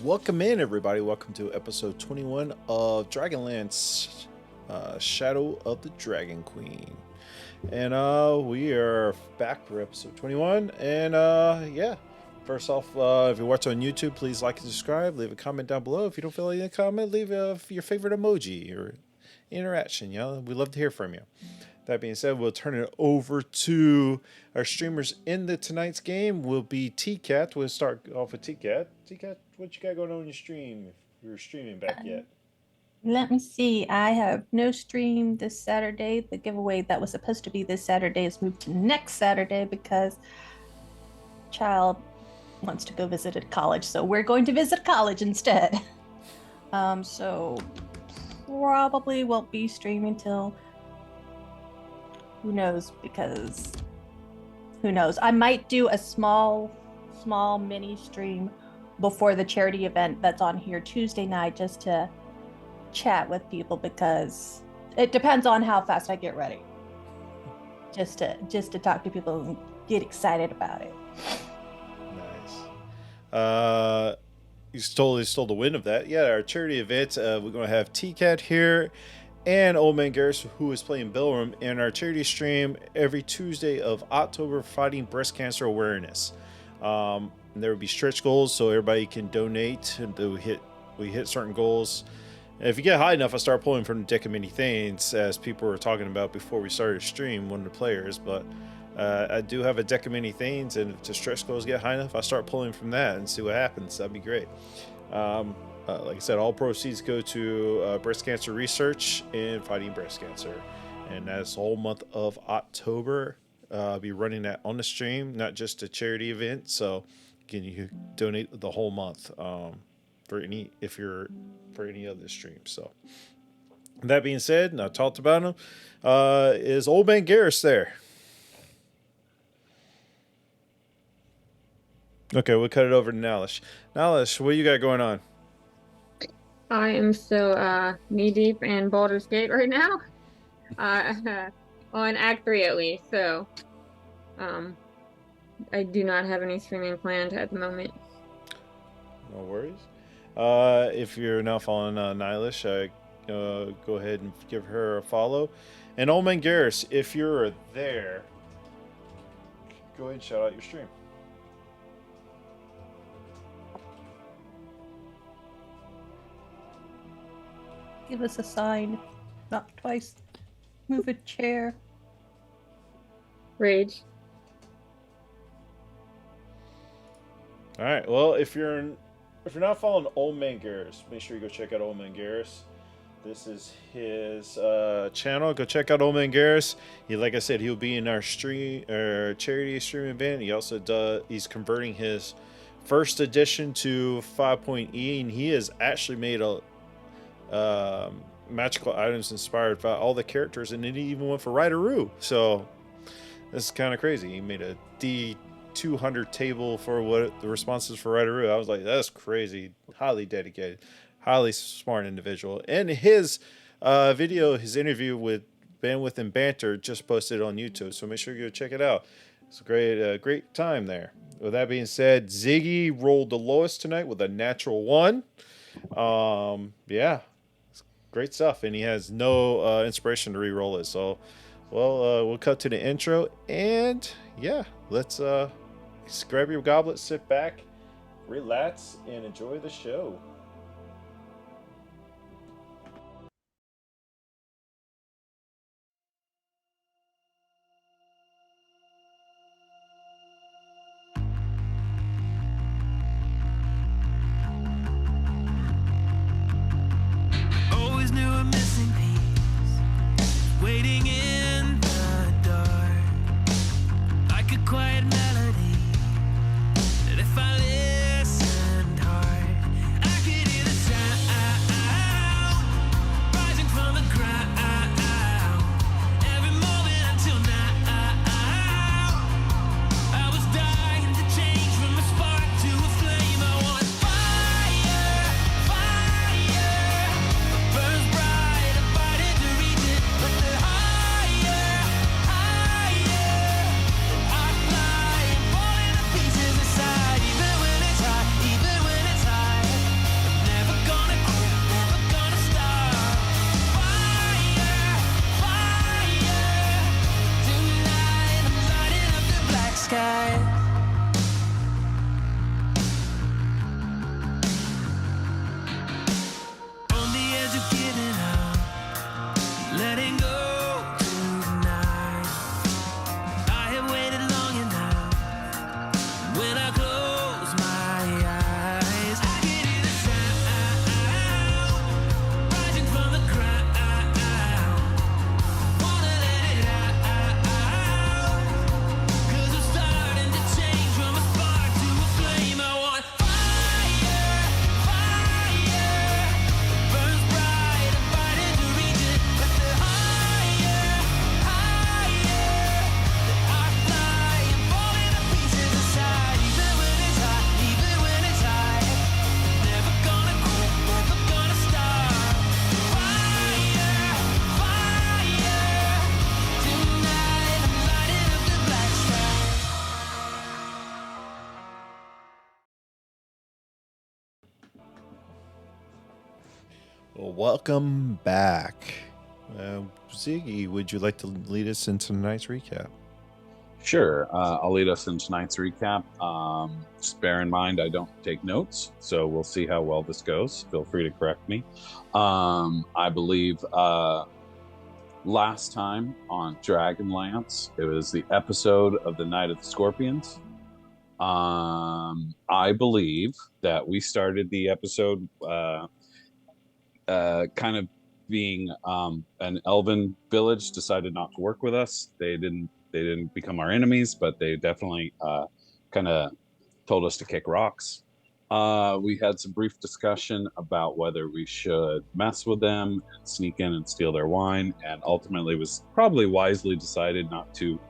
Welcome in, everybody. Welcome to episode 21 of Dragonlance, Shadow of the Dragon Queen. And we are back for episode 21. And yeah, first off, if you watch on YouTube, please like and subscribe. Leave a comment down below. If you don't feel like a comment, leave your favorite emoji or interaction. We'd love to hear from you. That being said, we'll turn it over to our streamers in tonight's game. Will be T-Cat. We'll start off with T-Cat. T-Cat, what you got going on in your stream? If you're streaming back yet? Let me see. I have no stream this Saturday. The giveaway that was supposed to be this Saturday is moved to next Saturday because child wants to go visit at college. So we're going to visit college instead. So probably won't be streaming till who knows, because who knows. I might do a small mini stream before the charity event that's on here Tuesday night just to chat with people, because it depends on how fast I get ready. Just to talk to people and get excited about it. Nice. You totally stole the win of that. Yeah, our charity event, we're going to have T-Cat here and Old Man Garrus, who is playing Bellroom, in our charity stream every Tuesday of October, fighting breast cancer awareness. And there will be stretch goals, so everybody can donate, and we hit certain goals. And if you get high enough, I start pulling from the deck of many things, as people were talking about before we started stream, one of the players. But I do have a deck of many things, and if the stretch goals get high enough, I start pulling from that and see what happens. That'd be great. Like I said, all proceeds go to breast cancer research and fighting breast cancer. And that's the whole month of October. I'll be running that on the stream, not just a charity event. So again, you can donate the whole month for any other stream. So that being said, and I talked about him, is Old Man Garrus there? Okay, we'll cut it over to Nalish. Nalish, what you got going on? I am still knee deep in Baldur's Gate right now. On Act 3 at least, so I do not have any streaming planned at the moment. No worries. If you're now following Nilish, go ahead and give her a follow. And Old Man Garrus, if you're there, go ahead and shout out your stream. Give us a sign. Knock twice. Move a chair. Rage. All right. Well, if you're not following Old Man Garrus, make sure you go check out Old Man Garrus. This is his channel. Go check out Old Man Garrus. Like I said, he'll be in our charity stream event. He also he's converting his first edition to 5.E, and he has actually made a magical items inspired by all the characters, and then he even went for Rideroo. So this is kind of crazy. He made a D200 table for what the responses for Rideroo. I was like, that's crazy. Highly dedicated, highly smart individual. And his video, his interview with Bandwidth and Banter, just posted on YouTube, so make sure you go check it out. It's a great time there. With that being said, Ziggy rolled the lowest tonight with a natural 1. Yeah, great stuff, and he has no inspiration to re-roll it. So, we'll cut to the intro, and yeah, let's grab your goblet, sit back, relax, and enjoy the show. Always knew a missing piece, waiting in the dark, like a quiet melody, that if I listened hard, I could Well, welcome back. Ziggy, would you like to lead us into tonight's recap? Sure. I'll lead us in tonight's recap. Just bear in mind, I don't take notes, so we'll see how well this goes. Feel free to correct me. I believe last time on Dragonlance, it was the episode of the Night of the Scorpions. I believe that we started the episode kind of being an elven village decided not to work with us. They didn't become our enemies, but they definitely kind of told us to kick rocks. We had some brief discussion about whether we should mess with them and sneak in and steal their wine, and ultimately was probably wisely decided not to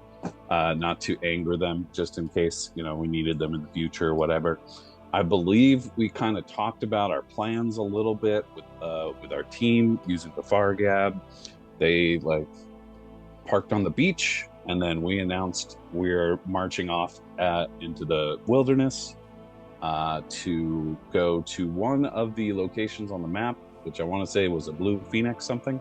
anger them, just in case we needed them in the future or whatever. I believe we kind of talked about our plans a little bit with our team using the Fargab. They parked on the beach, and then we announced we're marching off into the wilderness to go to one of the locations on the map, which I want to say was a Blue Phoenix something.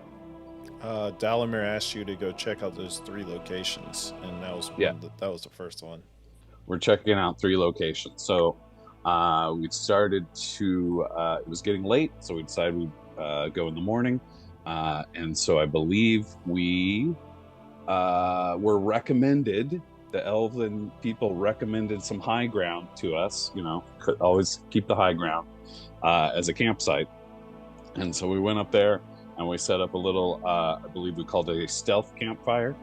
Dalamir asked you to go check out those 3 locations, and that was that was the first one. We're checking out 3 locations. So we started to it was getting late, so we decided we'd go in the morning, and so I believe we were recommended, the elven people recommended some high ground to us. Could always keep the high ground as a campsite, and so we went up there and we set up a little I believe we called it a stealth campfire,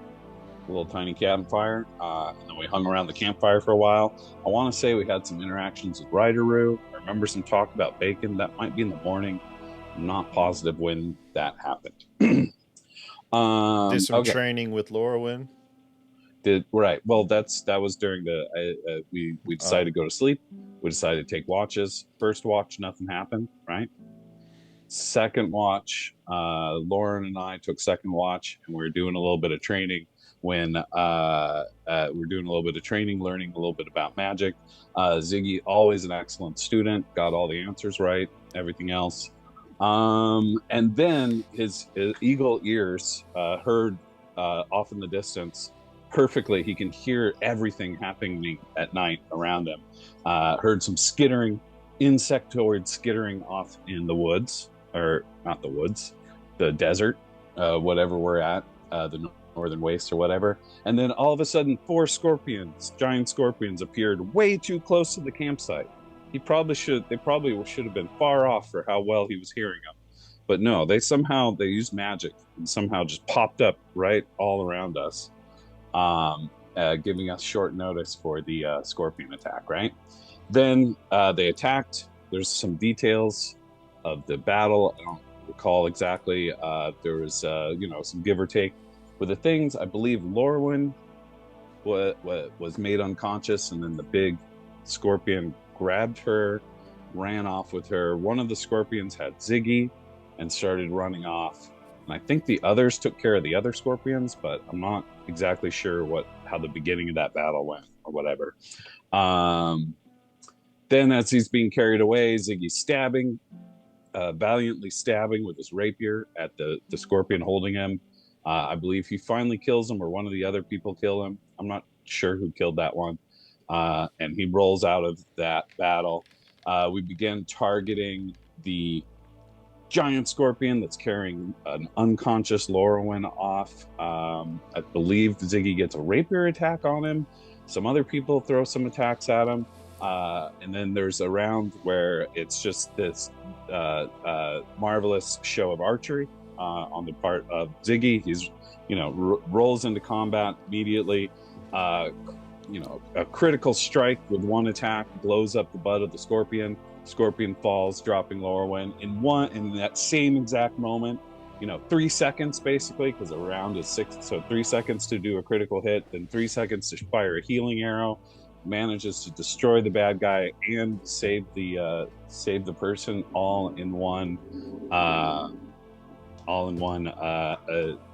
a little tiny campfire, and then we hung around the campfire for a while. I want to say we had some interactions with Rideroo. I remember some talk about bacon. That might be in the morning. I'm not positive when that happened. Did some training with Lorwyn. Right. Well, that was during the we decided to go to sleep. We decided to take watches. First watch, nothing happened. Right. Second watch, Lauren and I took second watch, and we were doing a little bit of training. When we're doing a little bit of training, learning a little bit about magic. Ziggy, always an excellent student, got all the answers right, everything else. And then his eagle ears heard off in the distance perfectly. He can hear everything happening at night around him. Heard some skittering, insectoid skittering off in the woods, or not the woods, the desert, whatever we're at, the northern waste or whatever. And then all of a sudden 4 scorpions, giant scorpions, appeared way too close to the campsite. They probably should have been far off for how well he was hearing them. But no, they used magic and somehow just popped up right all around us, giving us short notice for the scorpion attack, right? Then they attacked. There's some details of the battle. I don't recall exactly. There was some give or take with the things. I believe Lorwyn was made unconscious, and then the big scorpion grabbed her, ran off with her. One of the scorpions had Ziggy and started running off. And I think the others took care of the other scorpions, but I'm not exactly sure how the beginning of that battle went or whatever. Then as he's being carried away, Ziggy's stabbing, valiantly stabbing with his rapier at the scorpion holding him. I believe he finally kills him, or one of the other people kill him. I'm not sure who killed that one. And he rolls out of that battle. We begin targeting the giant scorpion that's carrying an unconscious Lorwyn off. I believe Ziggy gets a rapier attack on him. Some other people throw some attacks at him. And then there's a round where it's just this marvelous show of archery on the part of Ziggy. He's, rolls into combat immediately. A critical strike with one attack blows up the butt of the scorpion. Scorpion falls, dropping Lorwyn. In that same exact moment, 3 seconds basically, because a round is 6, so 3 seconds to do a critical hit, then 3 seconds to fire a healing arrow. Manages to destroy the bad guy and save the person all in one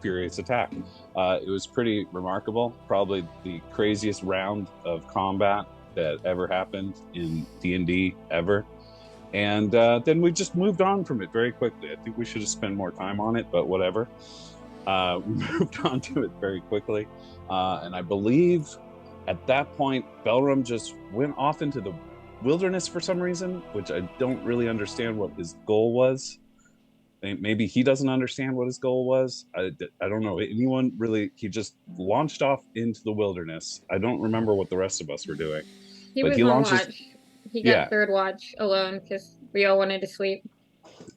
furious attack. It was pretty remarkable. Probably the craziest round of combat that ever happened in D&D ever. And then we just moved on from it very quickly. I think we should have spent more time on it, but whatever. We moved on to it very quickly. And I believe at that point, Belram just went off into the wilderness for some reason, which I don't really understand what his goal was. Maybe he doesn't understand what his goal was. I don't know. Anyone really? He just launched off into the wilderness. I don't remember what the rest of us were doing. He But was he on launches- watch. He got Yeah. third watch alone because we all wanted to sleep.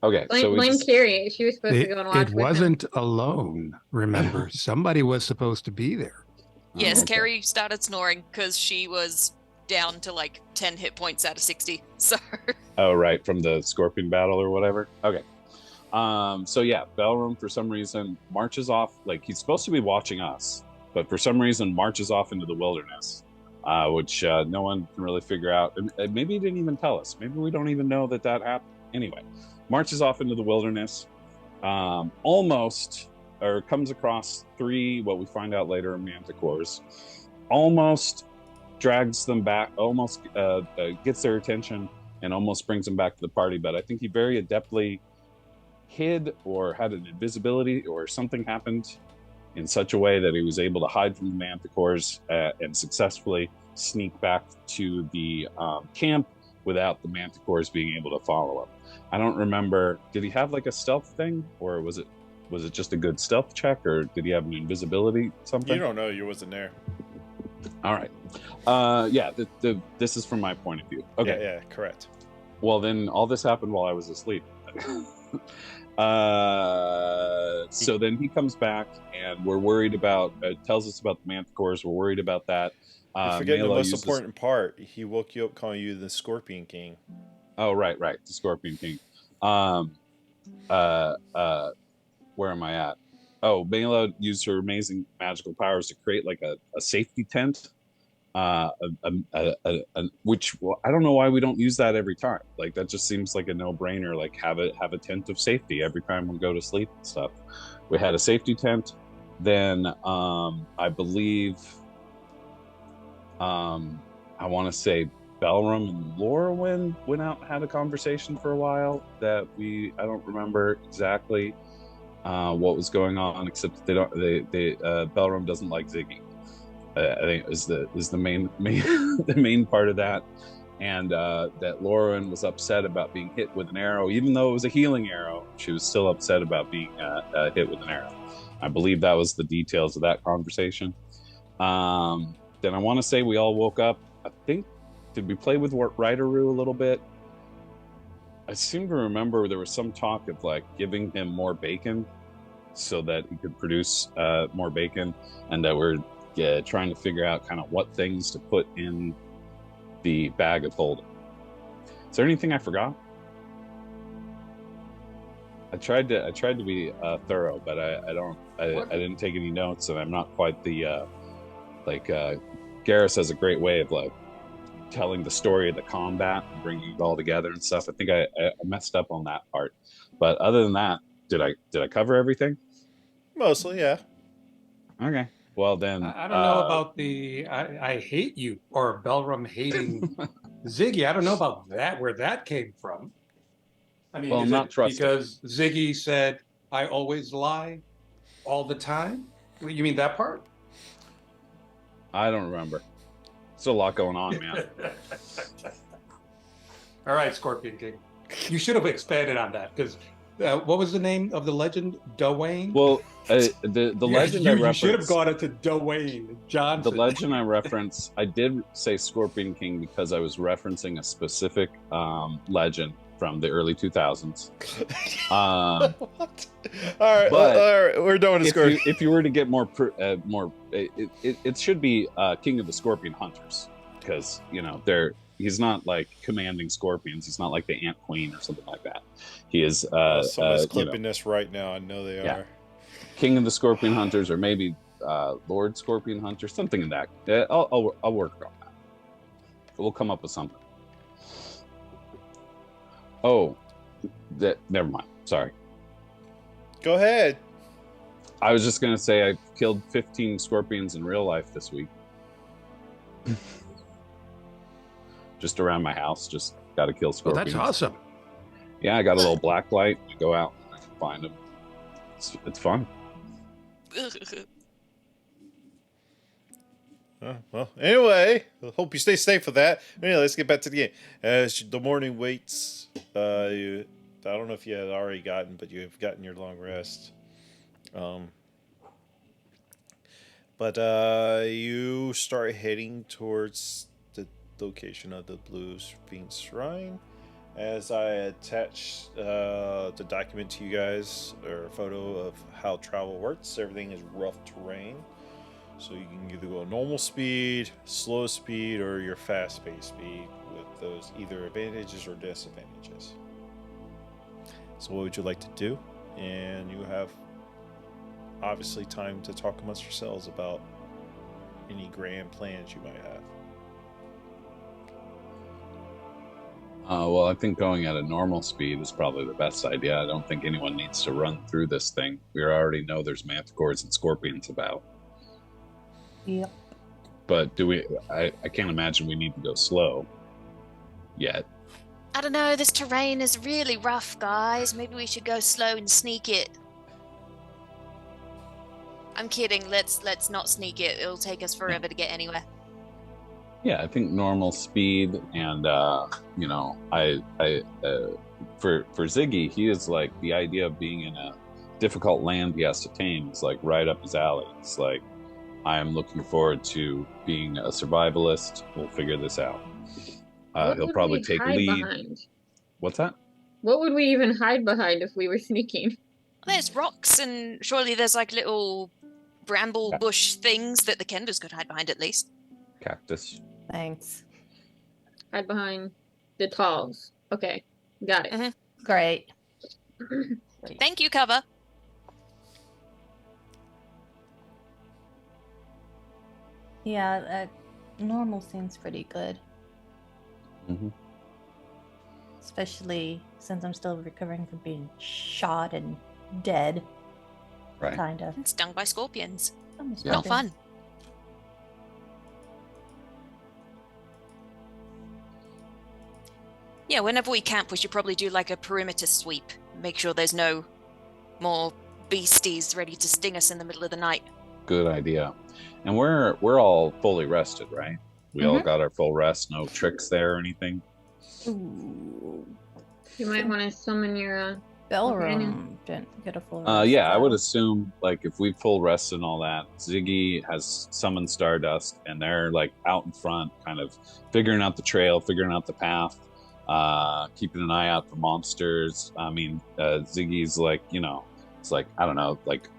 Okay, so we Blame just, Carrie. She was supposed to go on watch It with him. wasn't alone, remember. Somebody was supposed to be there. Yes, okay. Carrie started snoring because she was down to like 10 hit points out of 60. So Oh, right, from the scorpion battle or whatever. Okay. So yeah, Belram for some reason marches off, like he's supposed to be watching us, but for some reason marches off into the wilderness, which no one can really figure out. And maybe he didn't even tell us. Maybe we don't even know that happened. Anyway, marches off into the wilderness, almost, or comes across 3, what we find out later, manticores, almost drags them back, almost gets their attention and almost brings them back to the party. But I think he very adeptly hid or had an invisibility or something happened in such a way that he was able to hide from the manticores and successfully sneak back to the camp without the manticores being able to follow him. I don't remember, did he have like a stealth thing, or was it just a good stealth check, or did he have an invisibility something? You don't know. You wasn't there. All right. Yeah, this is from my point of view. Okay. Yeah, correct. Well, then all this happened while I was asleep. So then he comes back, and we're worried about, tells us about the manticores. We're worried about that. You're forgetting the Melo most uses- important part. He woke you up calling you the Scorpion King. Oh, right, the Scorpion King. Where am I at? Oh, Mela used her amazing magical powers to create like a safety tent, which, well, I don't know why we don't use that every time. Like that just seems like a no-brainer. Like have a tent of safety every time we go to sleep and stuff. We had a safety tent. Then I believe I want to say Belram and Laura went out and had a conversation for a while that I don't remember exactly what was going on, except Belram doesn't like Ziggy. I think is the main the main part of that, and that Lauren was upset about being hit with an arrow, even though it was a healing arrow. She was still upset about being hit with an arrow. I believe that was the details of that conversation. Then I want to say we all woke up. I think, did we play with Rideroo a little bit? I seem to remember there was some talk of like giving him more bacon so that he could produce more bacon, and that we're trying to figure out kind of what things to put in the bag of holding. Is there anything I forgot? I tried to be thorough, but I didn't take any notes, and I'm not quite the Garrus has a great way of like telling the story of the combat and bringing it all together and stuff. I think I messed up on that part, but other than that, did I cover everything? Mostly, yeah. Okay. Well then, I don't know about the I hate you or Belram hating Ziggy. I don't know about that, where that came from. I mean, Well, is not it trusting. because Ziggy said, I always lie all the time? You mean that part? I don't remember. There's a lot going on, man. All right, Scorpion King. You should have expanded on that, because what was the name of the legend? Dwayne? Well, the legend I you should have referenced. gone into Dwayne Johnson. The legend I reference, I did say Scorpion King because I was referencing a specific legend from the early 2000s. What? All right, But all right, we're doing a Scorpion. if you were to get more, it should be King of the Scorpion Hunters, because he's not like commanding scorpions. He's not like the Ant Queen or something like that. He is. Someone's clipping this right now. I know they yeah. are. King of the Scorpion Hunters, or maybe Lord Scorpion Hunter, something in that. I'll work on that. We'll come up with something. Oh, never mind. Sorry. Go ahead. I was just gonna say I killed 15 scorpions in real life this week. Just around my house. Just got to kill Oh, scorpions. that's awesome. Yeah, I got a little black light. I go out and I can find them. It's fun. Well, anyway, hope you stay safe with that. Anyway, let's get back to the game. As the morning waits, I don't know if you had already gotten, but you have gotten your long rest. But you start heading towards the location of the Blue Sphinx Shrine. As I attach the document to you guys, or a photo of how travel works, everything is rough terrain. So you can either go normal speed, slow speed, or your fast-paced speed with those either advantages or disadvantages. So what would you like to do? And you have obviously time to talk amongst yourselves about any grand plans you might have. Well, I think going at a normal speed is probably the best idea. I don't think anyone needs to run through this thing. We already know there's manticores and scorpions about. Yep. But do we? I can't imagine we need to go slow yet. I don't know, this terrain is really rough, guys. Maybe we should go slow and sneak it. I'm kidding. Let's not sneak it. It'll take us forever to get anywhere. Yeah, I think normal speed, and you know, for Ziggy, he is like the idea of being in a difficult land he has to tame is like right up his alley. It's like, I am looking forward to being a survivalist. We'll figure this out. He'll probably take lead. Behind? What's that? What would we even hide behind if we were sneaking? There's rocks, and surely there's like little bramble bush things that the Kenders could hide behind at least. Cactus. Thanks. Hide behind the talls. Okay, got it. Mhm. Great. Thank you, cover. Yeah, normal seems pretty good. Mm-hmm. Especially since I'm still recovering from being shot and dead. Right. Kind of. Stung by scorpions. Almost Not nothing. fun. Yeah, whenever we camp, we should probably do like a perimeter sweep. Make sure there's no more beasties ready to sting us in the middle of the night. Good idea. And we're all fully rested, right? We all got our full rest. No tricks there or anything. Ooh. You might want to summon your Bellroom didn't get a full Yeah, I would though. assume like if we full rest and all that, Ziggy has summoned Stardust, and they're like out in front, kind of figuring out the trail, figuring out the path, keeping an eye out for monsters. I mean, Ziggy's like, you know, it's like, I don't know, like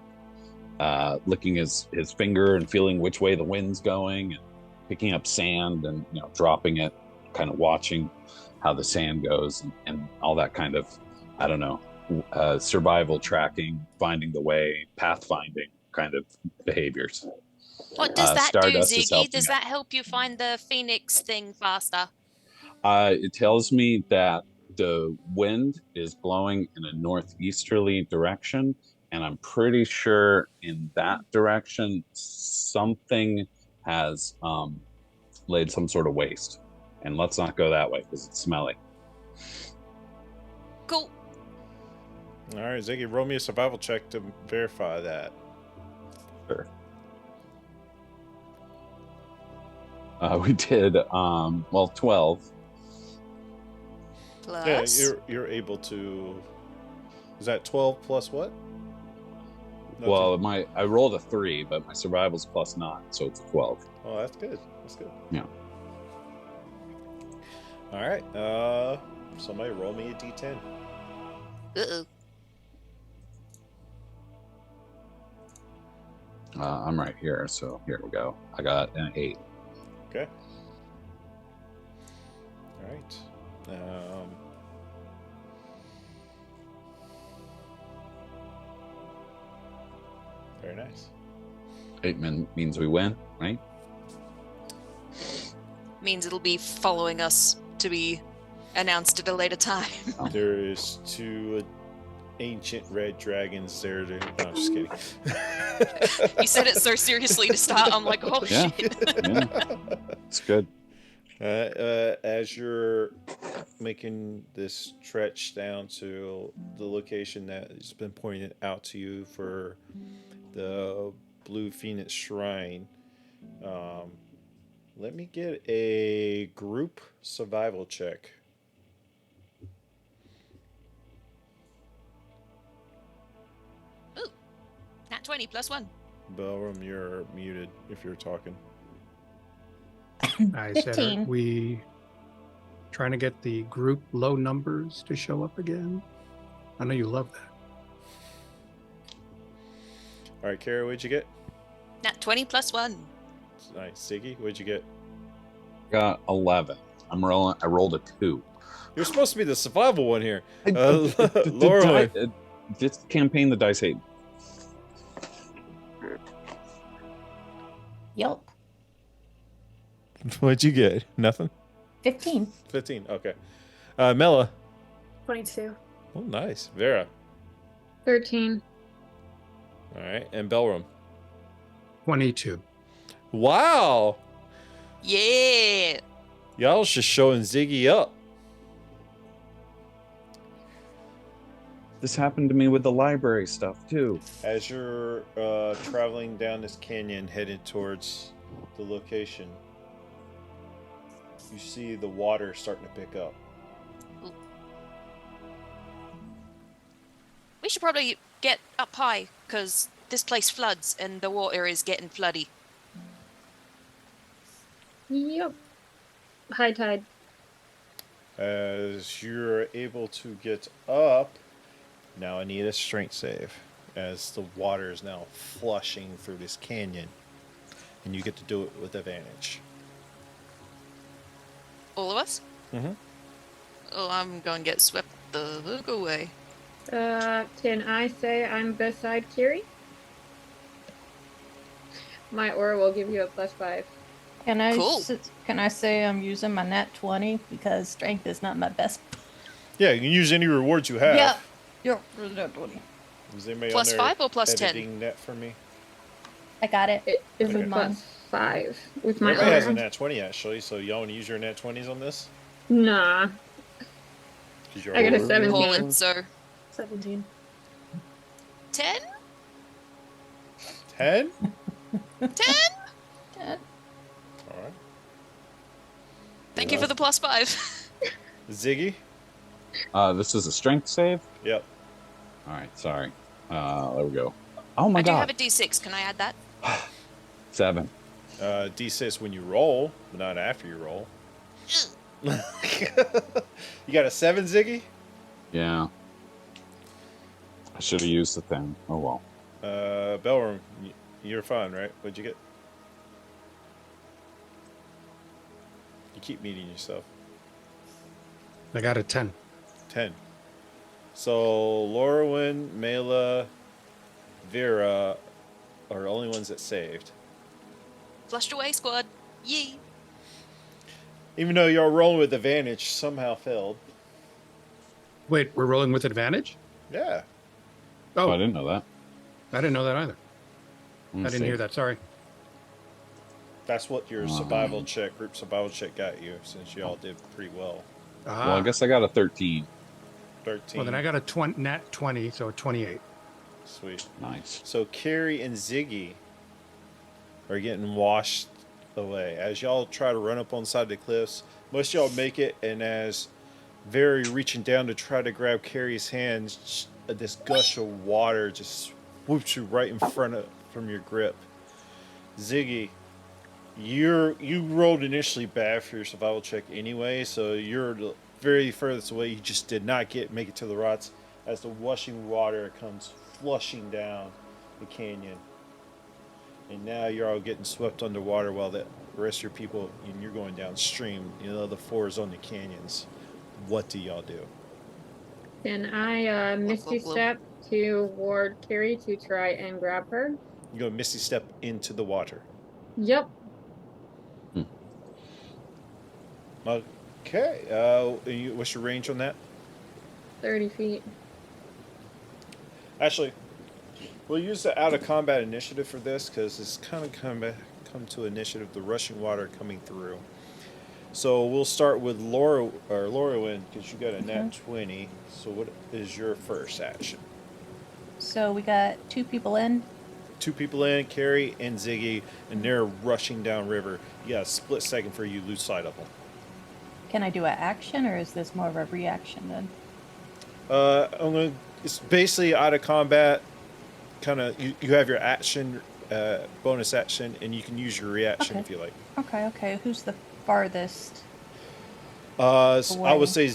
licking his finger and feeling which way the wind's going, and picking up sand and, you know, dropping it, kind of watching how the sand goes, and all that kind of, I don't know, survival tracking, finding the way, pathfinding kind of behaviors. What does that do, Stardust is Ziggy? helping Does it. that help you find the phoenix thing faster? It tells me that the wind is blowing in a northeasterly direction, and I'm pretty sure in that direction something has laid some sort of waste. And let's not go that way because it's smelly. Cool. All right, Ziggy, roll me a survival check to verify that. Sure. We did, 12. Plus. Yeah, you're able to. Is that 12 plus what? No, Well, I rolled a 3, but my survival's +9, so it's a 12. Oh, that's good. That's good. Yeah. All right. Somebody roll me a d10. Uh-oh. I'm right here, so here we go. I got an 8. Okay. All right. Very nice. 8 means we win, right? Means it'll be following us to be announced at a later time. There is 2 ancient red dragons there. No, I'm just kidding. You said it so seriously to start. I'm like, oh Yeah. shit. Yeah. It's good. As you're making this stretch down to the location that has been pointed out to you for the Blue Phoenix Shrine, um, let me get a group survival check. Ooh, nat 20 plus 1. Belram, you're muted if you're talking. I said, 15. are we trying to get the group low numbers to show up again? I know you love that. All right, Kara, what'd you get? Nat 20 plus 1. Nice. Ziggy, what'd you get? Got 11. I rolled a 2. You're supposed to be the survival one here. The Laura, this campaign, the dice hate. Yelp. what'd you get? Nothing? 15. 15, okay. Mela. 22. Oh, nice. Vera. 13. All right, and Belram. 22. Wow! Yeah. Y'all's just showing Ziggy up. This happened to me with the library stuff too. As you're traveling down this canyon headed towards the location, you see the water starting to pick up. We should probably get up high, because this place floods and the water is getting floody. Yep. High tide. As you're able to get up, now I need a strength save, as the water is now flushing through this canyon, and you get to do it with advantage. All of us? Mm-hmm. Oh, I'm going to get swept the hook away. Can I say I'm beside Kiri? My aura will give you a +5. Can I Cool. can I say I'm using my nat 20 because strength is not my best? Yeah, you can use any rewards you have. Yeah. Yep. Nat 20. Is anybody Plus on there 5 or plus 10? editing that for me? I got it. It is Okay. a +5 with my Everybody has a aura. nat 20 actually, so y'all want to use your nat 20s on this? Nah. 'Cause you're I got a over- 17. Call it so. 17. 10? 10? 10? Alright. Thank you for the +5. Ziggy? This is a strength save. Yep. All right, sorry. There we go. Oh my I do god. have a d6. Can I add that? 7. D6 when you roll, but not after you roll. You got a 7, Ziggy? Yeah. I should have used the thing. Oh well. Belram, you're fine, right? What'd you get? You keep meeting yourself. I got a 10. 10. So, Lorwyn, Mela, Vera are the only ones that saved. Flushed away, squad. Yee. Even though you're rolling with advantage, somehow failed. Wait, we're rolling with advantage? Yeah. Oh, Oh, I didn't know that. I didn't know that either. I Let's didn't see. hear that. Sorry. That's what your survival check, group survival check got you, since you all did pretty well. Ah, Well, I guess I got a 13. 13. well, then I got a nat 20, so 28. Sweet. Nice. So Carrie and Ziggy are getting washed away. As y'all try to run up on the side of the cliffs, most of y'all make it, and as Very reaching down to try to grab Carrie's hands, this gush of water just swoops you right in front of from your grip. Ziggy, you rolled initially bad for your survival check anyway, so you're the very furthest away. You just did not make it to the rocks as the washing water comes flushing down the canyon. And now you're all getting swept underwater while the rest of your people, and you're going downstream. You know, the fours on the canyons. What do y'all do? Can I Misty Step toward Carrie to try and grab her? You go Misty Step into the water. Yep. Okay. What's your range on that? 30 feet. Actually, we'll use the out of combat initiative for this because it's kind of come to initiative, the rushing water coming through. So we'll start with Laura or Laurelyn because you got a nat Okay. 20. So what is your first action? So we got 2 people in. 2 people in, Carrie and Ziggy, and they're rushing down river. You got a split second for you lose sight of them. Can I do an action or is this more of a reaction then? It's basically out of combat. Kind of, you have your action, bonus action, and you can use your reaction Okay. if you like. Okay. Who's the farthest? I Away. would say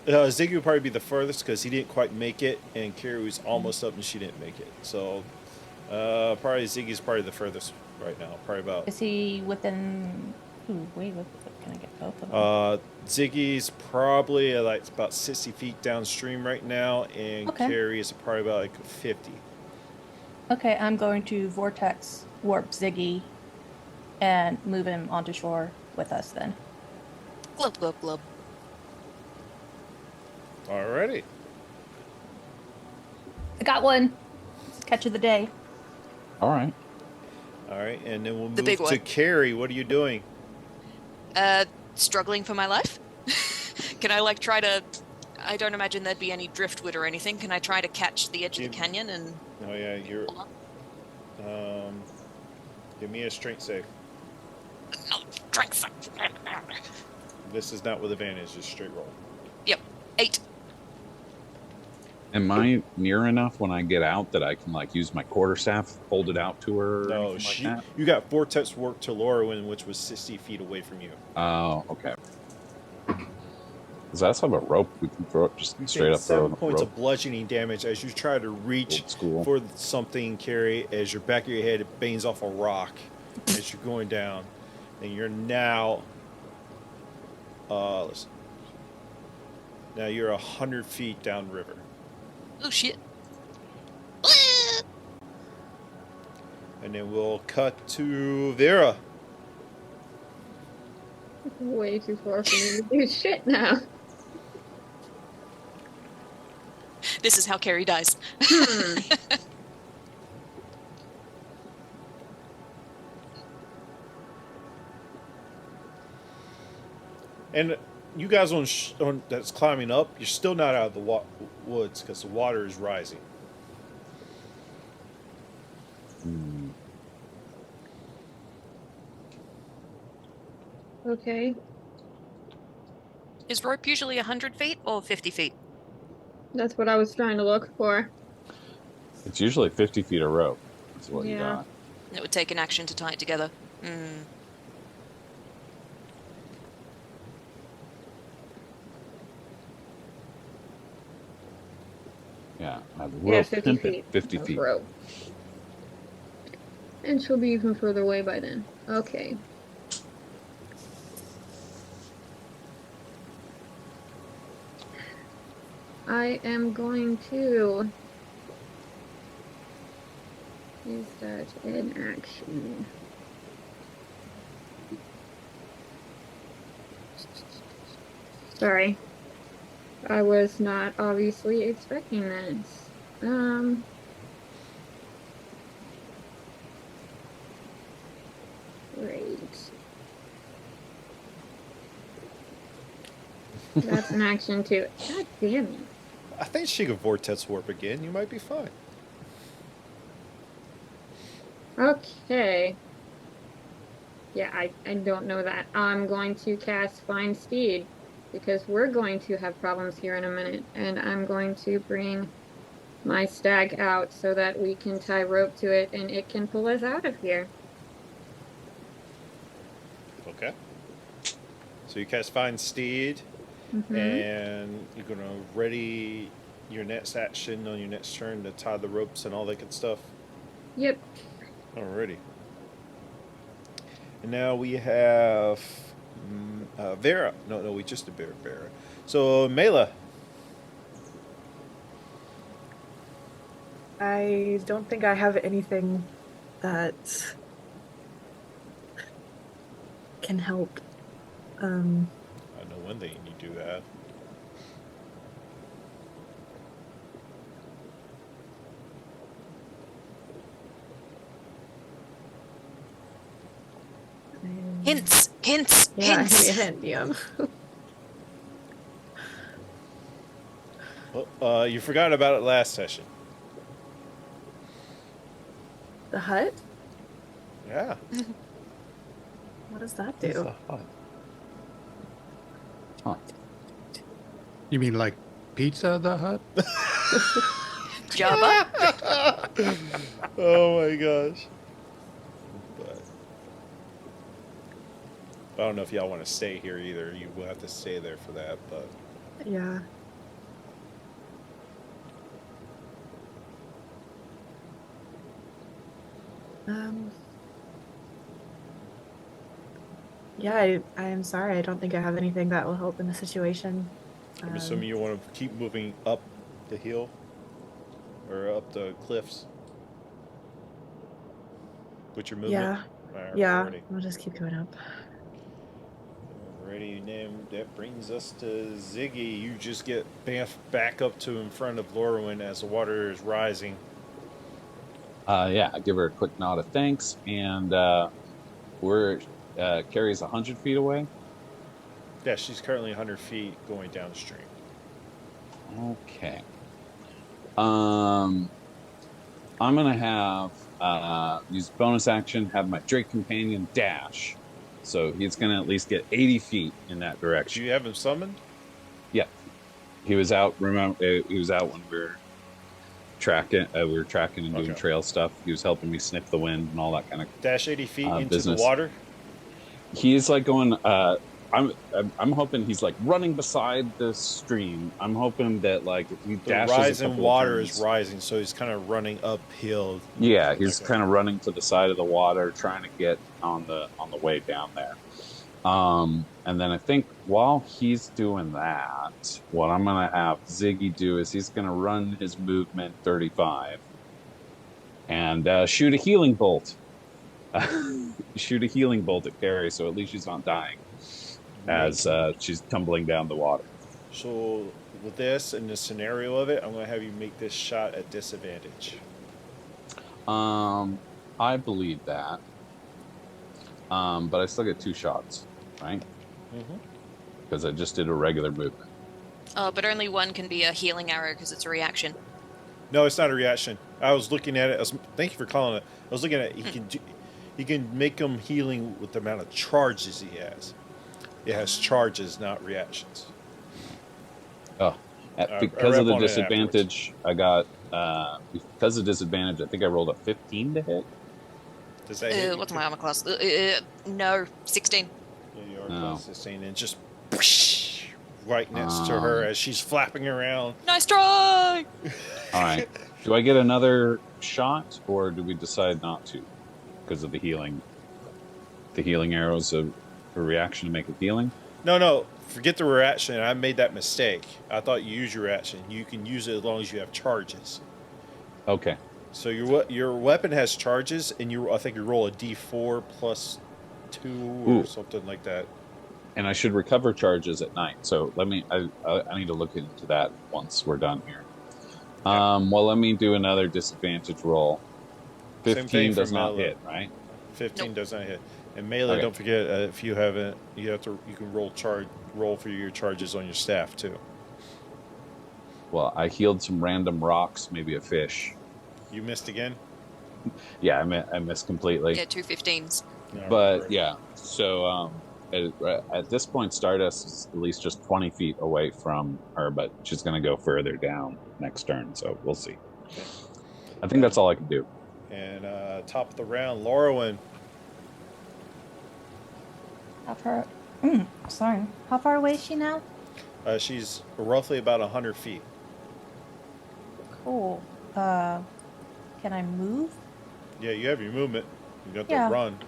Ziggy would probably be the furthest because he didn't quite make it, and Carrie was almost up and she didn't make it. So probably Ziggy's probably the furthest right now. Probably about. Is he within? Ooh, wait. Can I get both of them? Ziggy's probably like about 60 feet downstream right now, and Okay. Carrie is probably about like 50. Okay, I'm going to vortex warp Ziggy and move him onto shore with us then. Glub, glub, glub. Alrighty. I got one. Catch of the day. All right. All right, and then we'll The move big to one. Carrie. What are you doing? Struggling for my life? Can I like try to... I don't imagine there'd be any driftwood or anything. Can I try to catch the edge of the canyon and... Oh yeah, you're. Give me a strength save. No, strength. This is not with advantage, just straight roll. Yep, 8. Am I near enough when I get out that I can like use my quarterstaff, hold it out to her? Or No, anything like that? you got vortex work to Laurelyn, which was 60 feet away from you. Oh, okay. Does that have a rope? We can throw it just straight up. 7 throw points rope. of bludgeoning damage as you try to reach Old school. for something, Carrie. As your back of your head bangs off a rock as you're going down, and you're now. Listen. Now you're 100 feet downriver. Oh shit. And then we'll cut to Vera. Way too far for me to do shit now. This is how Carrie dies. And you guys on that's climbing up, you're still not out of the woods because the water is rising. Okay. Is rope usually 100 feet or 50 feet? That's what I was trying to look for. It's usually 50 feet of rope. That's what you Yeah. got. It would take an action to tie it together. Yeah, I have Yeah, rope. 50 feet. 50 of feet. rope. And she'll be even further away by then. Okay. I am going to use that in action. Sorry. I was not obviously expecting this. Great. That's an action too. God damn it. I think she could vortex warp again. You might be fine. Okay. Yeah, I don't know that. I'm going to cast Find Steed because we're going to have problems here in a minute, and I'm going to bring my stag out so that we can tie rope to it and it can pull us out of here. Okay. So you cast Find Steed, and you're going to ready your next action on your next turn to tie the ropes and all that good stuff. Yep. Alrighty. And now we have Vera. No, we just did Vera. So, Mela. I don't think I have anything that can help. I know one thing you do have. Hints, hints, Yeah, hints. give me a hint, DM. Well, you forgot about it last session. The hut? Yeah. What does that Who's do? the hut? Huh. You mean like Pizza the Hut? Jabba. Oh my gosh. But I don't know if y'all want to stay here either. You will have to stay there for that, but Yeah. Yeah, I am sorry. I don't think I have anything that will help in the situation. I'm assuming you want to keep moving up the hill or up the cliffs with your movement. Yeah. Alright, Yeah, alrighty. we'll just keep going up. Alrighty, name that brings us to Ziggy. You just get back up to in front of Lorwyn as the water is rising. Yeah, I give her a quick nod of thanks, and we're Carrie's 100 feet away. Yeah, she's currently 100 feet going downstream. Okay. I'm gonna have use bonus action, have my Drake companion dash, so he's gonna at least get 80 feet in that Do direction. you have him summoned? Yeah, he was out. Remember, he was out when we were tracking. We were tracking and doing Okay. trail stuff. He was helping me sniff the wind and all that kind of. Dash 80 feet into business. the water? He's like going. I'm hoping he's like running beside the stream. I'm hoping that like if he The dashes rise a in couple water of is turns- rising, so he's kind of running uphill. Yeah, he's Okay. kind of running to the side of the water, trying to get on the way down there. And then I think while he's doing that, what I'm gonna have Ziggy do is he's gonna run his movement 35 and shoot a healing bolt. Shoot a healing bolt at Carrie, so at least she's not dying as she's tumbling down the water. So with this and the scenario of it, I'm going to have you make this shot at disadvantage. I believe that. But I still get 2 shots, right? Mm-hmm. Because I just did a regular movement. Oh, but only one can be a healing arrow because it's a reaction. No, it's not a reaction. I was looking at it. Thank you for calling it. I was looking at it. He can make them healing with the amount of charges he has. It has charges, not reactions. Oh, I because rep of the on it disadvantage, I got because of disadvantage. I think I rolled a 15 to hit. Does that hit you? What's my armor class? No, 16. Yeah, you are No. plus 16, and just whoosh, right next to her as she's flapping around. Nice try! All right. Do I get another shot, or do we decide not to because of the healing? The healing arrows a reaction to make it healing. No, forget the reaction. I made that mistake. I thought you used your reaction. You can use it as long as you have charges. Okay. So your weapon has charges, and I think you roll a d4 plus 2 or Ooh. something like that. And I should recover charges at night. So I need to look into that once we're done here. Well, let me do another disadvantage roll. Same 15 thing for does not melee. hit, right? 15 Nope. does not hit. And melee, Okay. don't forget if you haven't, you can roll for your charges on your staff too. Well, I healed some random rocks, maybe a fish. You missed again. Yeah, I missed completely. Yeah, 2 15s. But yeah, so at this point, Stardust is at least just 20 feet away from her, but she's going to go further down next turn, so we'll see. Okay. I think that's all I can do. And top of the round, Lorwyn. Sorry. How far away is she now? She's roughly about 100 feet. Cool. Can I move? Yeah, you have your movement. You got Yeah. to run.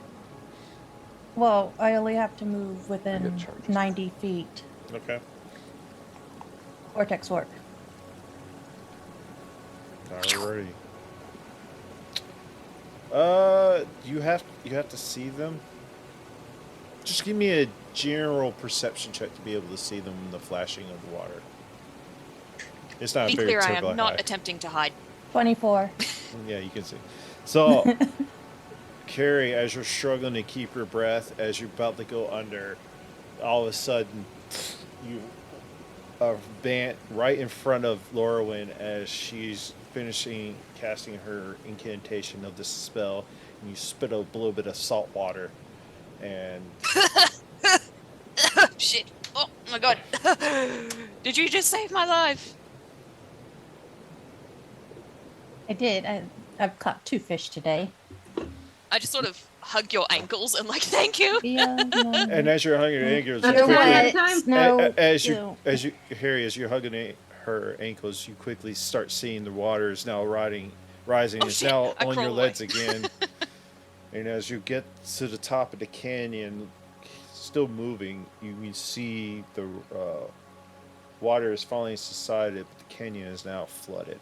Well, I only have to move I within get charges. 90 feet. Okay. Vortex work. Alrighty. You have to see them. Just give me a general perception check to be able to see them in the flashing of the water. It's not Be very clear, I terrible am not high. attempting to hide. 24. Yeah, you can see. So, Carrie, as you're struggling to keep your breath, as you're about to go under, all of a sudden, you are bent right in front of Lorwyn as she's finishing casting her incantation of this spell, and you spit a little bit of salt water, and Shit. Oh my god. Did you just save my life? I did. I've caught 2 fish today. I just sort of hug your ankles and like, thank you. Yeah, no. and as you're hugging her ankles, Under you one quickly, at a time. No, as you ew. Harry, as you're hugging her ankles, you quickly start seeing the water is now rising. Oh, It's shit. now I on crawl your away. legs again. And as you get to the top of the canyon, still moving, you can see the water is finally subsided, but the canyon is now flooded.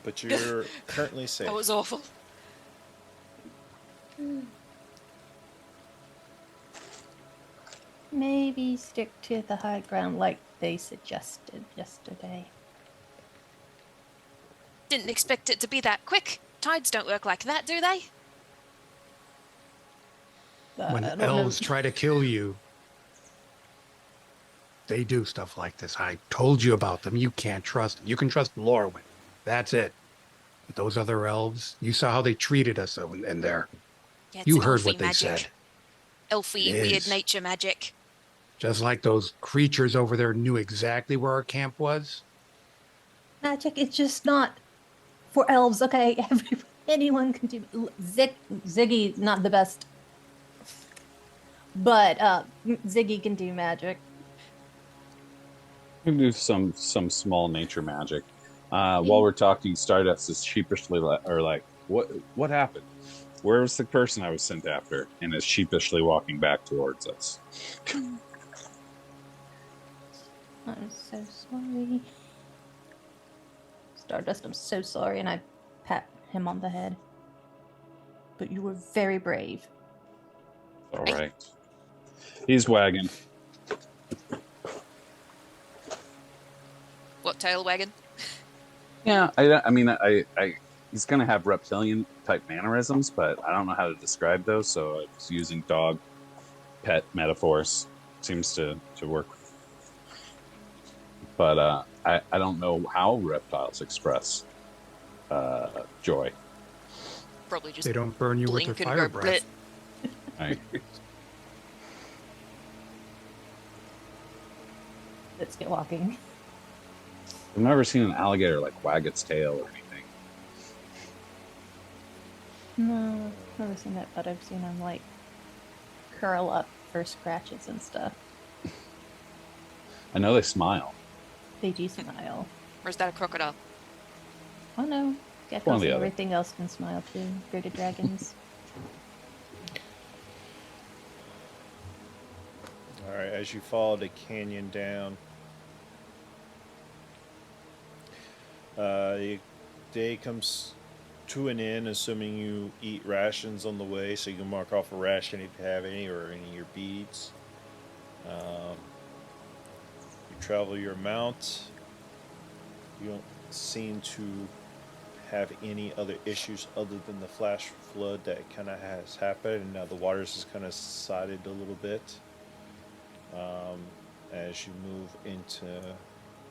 But you're currently safe. That was awful. Maybe stick to the high ground like they suggested yesterday. Didn't expect it to be that quick. Tides don't work like that, do they? When I don't elves know. try to kill you, they do stuff like this. I told you about them. You can't trust them. You can trust Lorwyn. That's it. But those other elves, you saw how they treated us in there. Yeah, it's You an heard elfy what they magic. said. Elfie, It weird is. nature magic. Just like those creatures over there knew exactly where our camp was. Magic is just not for elves, okay? Anyone can do. Ziggy, not the best, but Ziggy can do magic. We can do some small nature magic. While we're talking, Stardust is sheepishly like, what happened? Where was the person I was sent after? And is sheepishly walking back towards us. I'm so sorry. Stardust, I'm so sorry, and I pat him on the head. But you were very brave. All right. He's wagging. What, tail wagon? Yeah, I mean, he's gonna have reptilian type mannerisms, but I don't know how to describe those, so I was using dog pet metaphors. Seems to work. But I don't know how reptiles express joy. Probably just They don't burn you with their blink and fire go breath. bleh. Right? Let's get walking. I've never seen an alligator like wag its tail or anything. No, I've never seen that, but I've seen him like curl up for scratches and stuff. I know they smile. They do smile. Or is that a crocodile? Oh no, One or geckos the and other. everything else can smile too. Bearded dragons. All right, as you follow the canyon down, the day comes to an end, assuming you eat rations on the way, so you can mark off a ration if you have any, or any of your beads. You travel your mount. You don't seem to have any other issues other than the flash flood that kind of has happened, and now the waters has kind of subsided a little bit. As you move into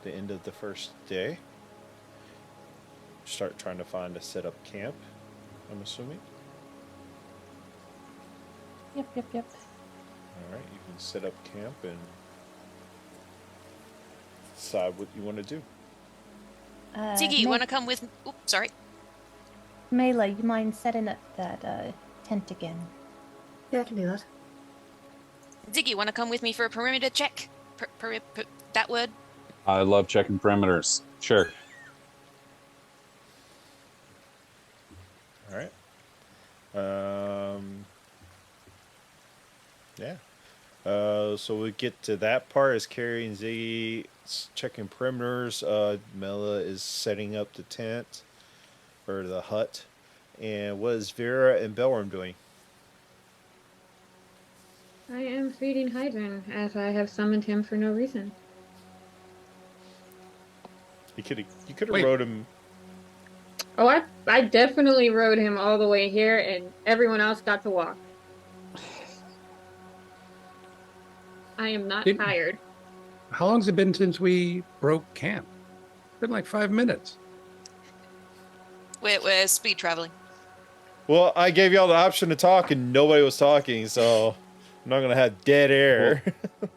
the end of the first day, start trying to find a set up camp, I'm assuming. Yep. All right, you can set up camp and decide what you want to do. Ziggy, you want to come with... Oops, sorry. Mela, you mind setting up that tent again? Yeah, I can do that. Ziggy, want to come with me for a perimeter check? That word? I love checking perimeters. Sure. All right. Yeah. So we get to that part as Carrie and Ziggy checking perimeters. Mela is setting up the tent or the hut. And what is Vera and Belram doing? I am feeding Hydran, as I have summoned him for no reason. You could have Wait. rode him. Oh, I definitely rode him all the way here, and everyone else got to walk. I am not Didn't- tired. How long's it been since we broke camp? It's been like 5 minutes. We're speed traveling. Well, I gave y'all the option to talk, and nobody was talking, so I'm not gonna have dead air.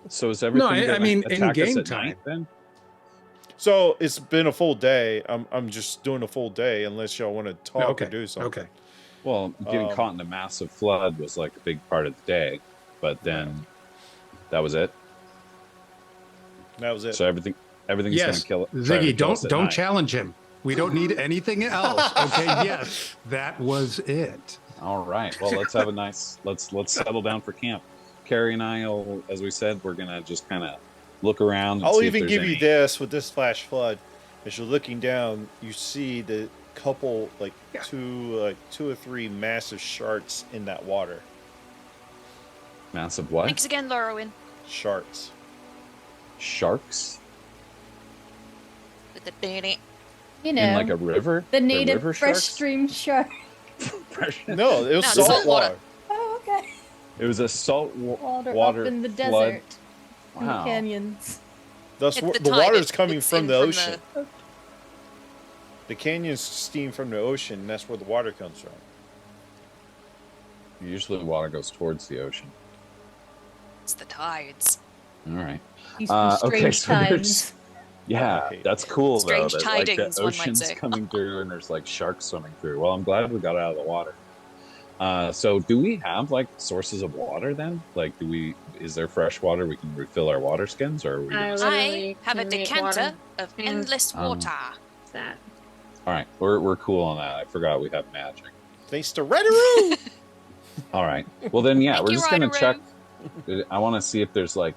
So is everything? I gonna mean, in attack us game at time. night then? So it's been a full day. I'm just doing a full day, unless y'all want to talk Okay. or do something. Okay. Well, getting caught in a massive flood was like a big part of the day, but then that was it. That was it. So everything's Yes, gonna kill it. Ziggy, don't challenge him. We don't need anything else. Okay. Yes, that was it. All right. Well, let's have a nice. Let's settle down for camp. Carrie and I, as we said, we're gonna just kind of look around. And I'll see if even there's give any... you this with this flash flood. As you're looking down, you see the couple, like two or three massive sharks in that water. Massive what? Thanks again, Lorwyn. Sharks. Sharks With the danny. You know, in like a river. the They're native river fresh sharks? stream shark. No, it was No, salt salt water. water. Oh, okay. It was a salt Water up in the flood. desert, in the Wow. canyons. Thus, At the the time, water's coming it's from in the from ocean. The canyons steam from the ocean, and that's where the water comes from. Usually, water goes towards the ocean. It's the tides. All right. These Okay, strange so there's- times. Yeah, Okay. that's cool Strange though. That like the tidings, one might ocean's say. coming through and there's like sharks swimming through. Well, I'm glad we got out of the water. So do we have like sources of water then? Like, is there fresh water we can refill our water skins, or are we? I Gonna... I literally have a can make decanter water. of And- endless water. That. All right, we're cool on that. I forgot we have magic. Thanks to Redaroo! All right. Well then, yeah, Thank we're you, just gonna Ryder check. I want to see if there's like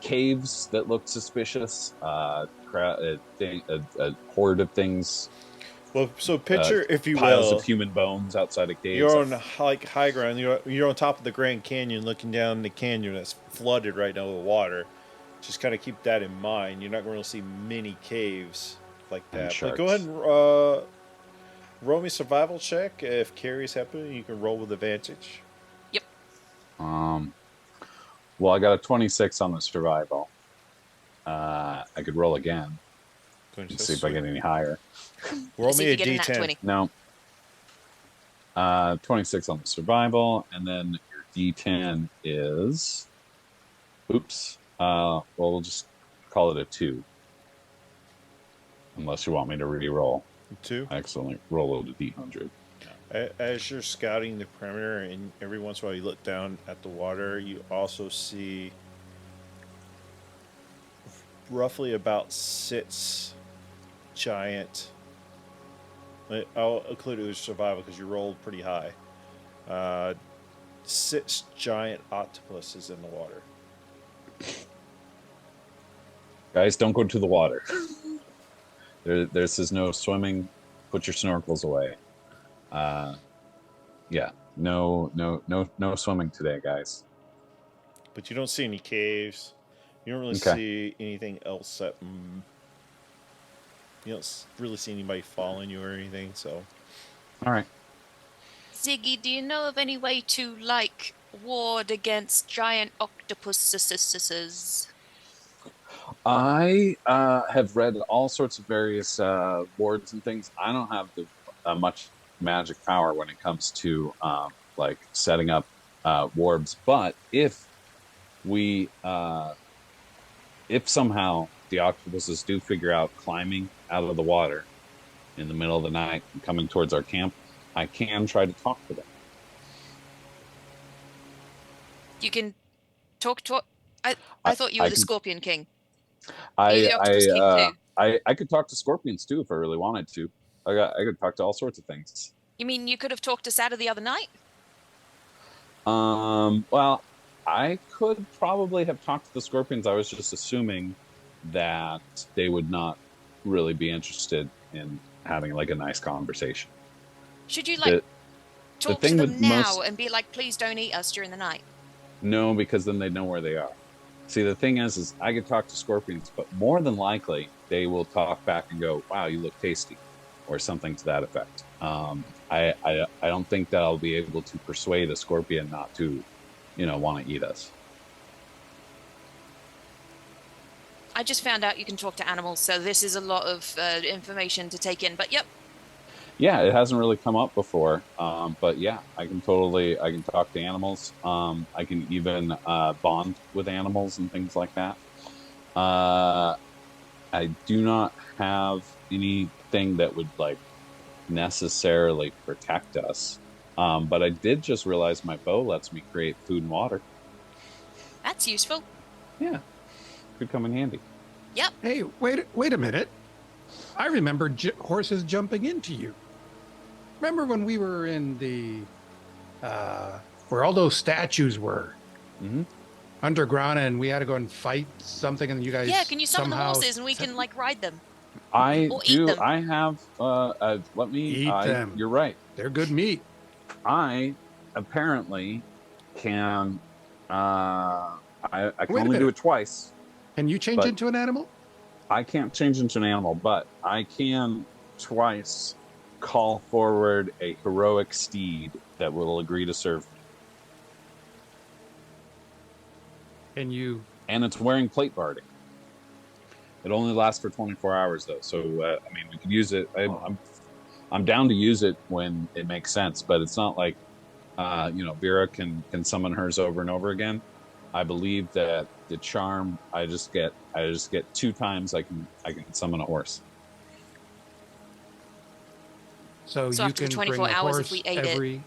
caves that look suspicious. A horde of things. Well, so picture, if you Piles will, of human bones outside of caves. you're on like high ground. You're on top of the Grand Canyon, looking down the canyon that's flooded right now with water. Just kind of keep that in mind. You're not going to see many caves like And that. But go ahead and roll me a survival check. If Carrie's happening, you can roll with advantage. Well, I got a 26 on the survival. I could roll again and see if I get any higher. Roll See me a if you get a nat d10. 20. No. 26 on the survival, and then your D10 is. Oops. Well, we'll just call it a 2. Unless you want me to re-roll. 2. I accidentally rolled a D100. As you're scouting the perimeter, and every once in a while you look down at the water, you also see roughly about 6 giant. I'll include it as survival because you rolled pretty high. 6 giant octopuses in the water. Guys, don't go to the water. There says no swimming. Put your snorkels away. Yeah, no swimming today, guys. But you don't see any caves. You don't really Okay. see anything else that. You don't really see anybody following you or anything. So All right. Ziggy, do you know of any way to, like, ward against giant octopuses? I have read all sorts of various wards and things. I don't have much magic power when it comes to like setting up warbs. But if somehow the octopuses do figure out climbing out of the water in the middle of the night and coming towards our camp, I can try to talk to them. You can talk to. I thought you were I the can- Scorpion King. You're the Octopus King too. I could talk to scorpions too if I really wanted to. I could talk to all sorts of things. You mean you could have talked us out of the other night? Well, I could probably have talked to the scorpions. I was just assuming that they would not really be interested in having like a nice conversation. Should you like talk to thing them with now most- and be like, please don't eat us during the night? No, because then they'd know where they are. See, the thing is I could talk to scorpions, but more than likely they will talk back and go, "Wow, you look tasty." or something to that effect. I don't think that I'll be able to persuade a scorpion not to, want to eat us. I just found out you can talk to animals, so this is a lot of information to take in. But yep. Yeah, it hasn't really come up before, but yeah, I can talk to animals. I can even bond with animals and things like that. I do not have anything that would like necessarily protect us, but I did just realize my bow lets me create food and water. That's useful. Yeah, could come in handy. Yep. Hey, wait a minute. I remember horses jumping into you. Remember when we were in the where all those statues were underground, and we had to go and fight something, and you guys can you summon the horses and we can like ride them? I or do. Eat them. I have. Let me eat them. You're right. They're good meat. I apparently can. I can Wait a only do minute. it twice. Can you change But- into an animal? I can't change into an animal, but I can twice call forward a heroic steed that will agree to serve me. Can you? And it's wearing plate barding. It only lasts for 24 hours, though. So, I mean, we can use it. I'm down to use it when it makes sense, but it's not like, Vera can summon hers over and over again. I believe that the charm, I just get 2 times I can summon a horse. So you after can 24 bring a hours, horse if we ate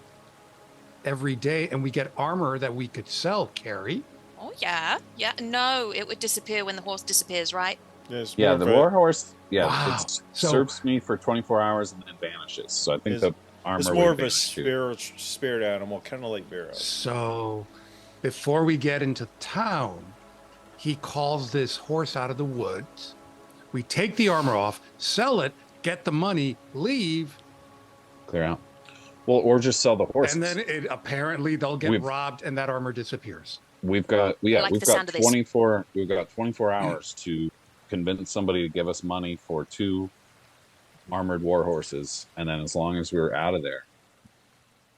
every day, and we get armor that we could sell, Carrie. Oh yeah. No, it would disappear when the horse disappears, right? Yeah, the war horse. Yeah, Wow. it So- serves me for 24 hours and then vanishes. So I think It's- the armor. It's more would of a vanish too. spirit animal, kind of like Vero. So before we get into town, he calls this horse out of the woods. We take the armor off, sell it, get the money, leave, Clear out. Well, or just sell the horses. and then apparently they'll get We've- robbed, and that armor disappears. We've got like we've the got sound of this. 24 hours to convince somebody to give us money for 2 armored war horses, and then as long as we're out of there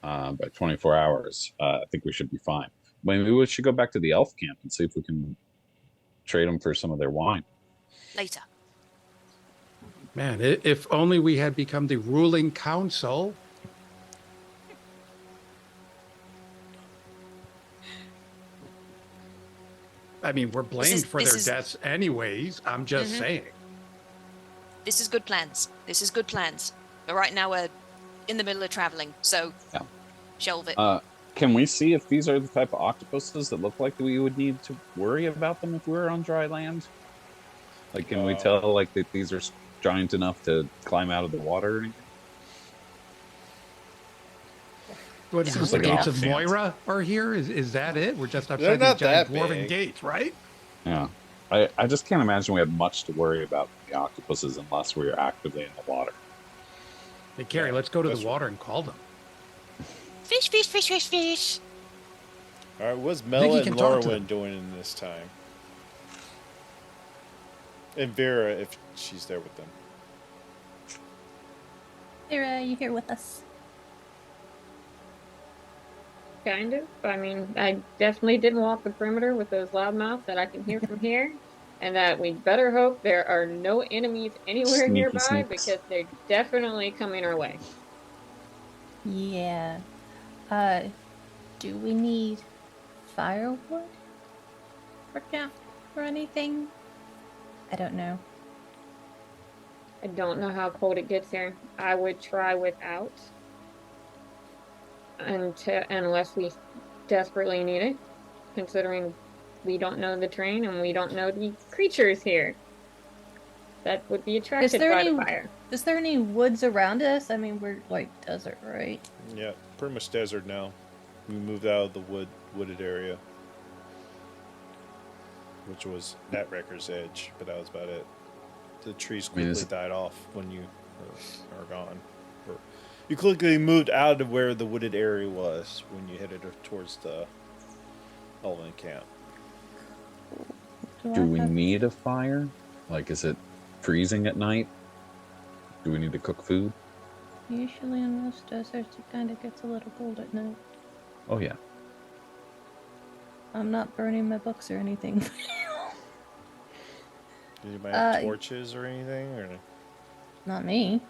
by 24 hours, I think we should be fine. Maybe we should go back to the elf camp and see if we can trade them for some of their wine. Later. Man, if only we had become the ruling council. I mean, we're blamed for this their is- deaths anyways. I'm just saying. This is good plans. But right now we're in the middle of traveling, so Yeah. shelve it. Can we see if these are the type of octopuses that look like we would need to worry about them if we were on dry land? Like, can we tell like that these are giant enough to climb out of the water or anything? What is Yeah, this, like the an gates of offhand. Moira are here? Is that it? We're just They're outside not these giant that dwarven big. gates, right? Yeah. I just can't imagine we had much to worry about the octopuses unless we were actively in the water. Hey, Carrie, Yeah, let's go to that's the water and call them. Fish, fish, fish, fish, fish. All right, what's Think Mela you and can talk to Lorwyn them. doing in this time? And Vera, if she's there with them. Sarah, you here with us? Kind of. I mean, I definitely didn't walk the perimeter with those loudmouths that I can hear from here. And that we better hope there are no enemies anywhere Sneaky nearby snakes. because they're definitely coming our way. Yeah. Do we need firewood for camp or anything? I don't know. I don't know how cold it gets here. I would try without. Unless we desperately need it, considering we don't know the terrain and we don't know the creatures here that would be attracted there by any- the fire. Is there any woods around us? I mean, we're like desert, right? Yeah, pretty much desert now. We moved out of the wooded area, which was at Wrecker's Edge, but that was about it. The trees I mean, quickly is- died off when you are gone. Or you quickly moved out of where the wooded area was when you headed towards the Elven camp. Do we I have- need a fire? Like, is it freezing at night? Do we need to cook food? Usually in most deserts, it kind of gets a little cold at night. Oh yeah. I'm not burning my books or anything. Do anybody have Uh, torches or anything? Or Not me.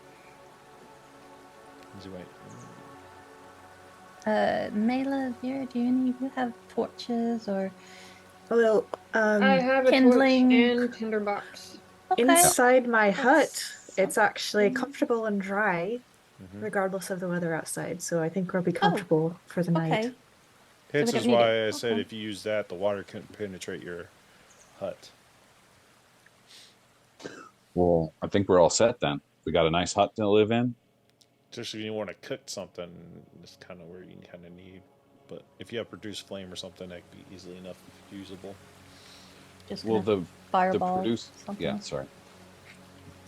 does anybody- Mela, Vera, do any of you have torches or Well, I have a kindling. torch and tinderbox. okay? inside my hut, That's it's actually something. comfortable and dry, Mhm. regardless of the weather outside. So I think we'll be comfortable for the night. Okay. Hence we don't is need why it. I said Okay. if you use that, the water couldn't penetrate your hut. Well, I think we're all set then. We got a nice hut to live in. Just if you want to cook something, it's kind of where you kind of need. But if you have produced flame or something, that could be easily enough usable. Just Well, gonna the fireball produce. something. Yeah, sorry.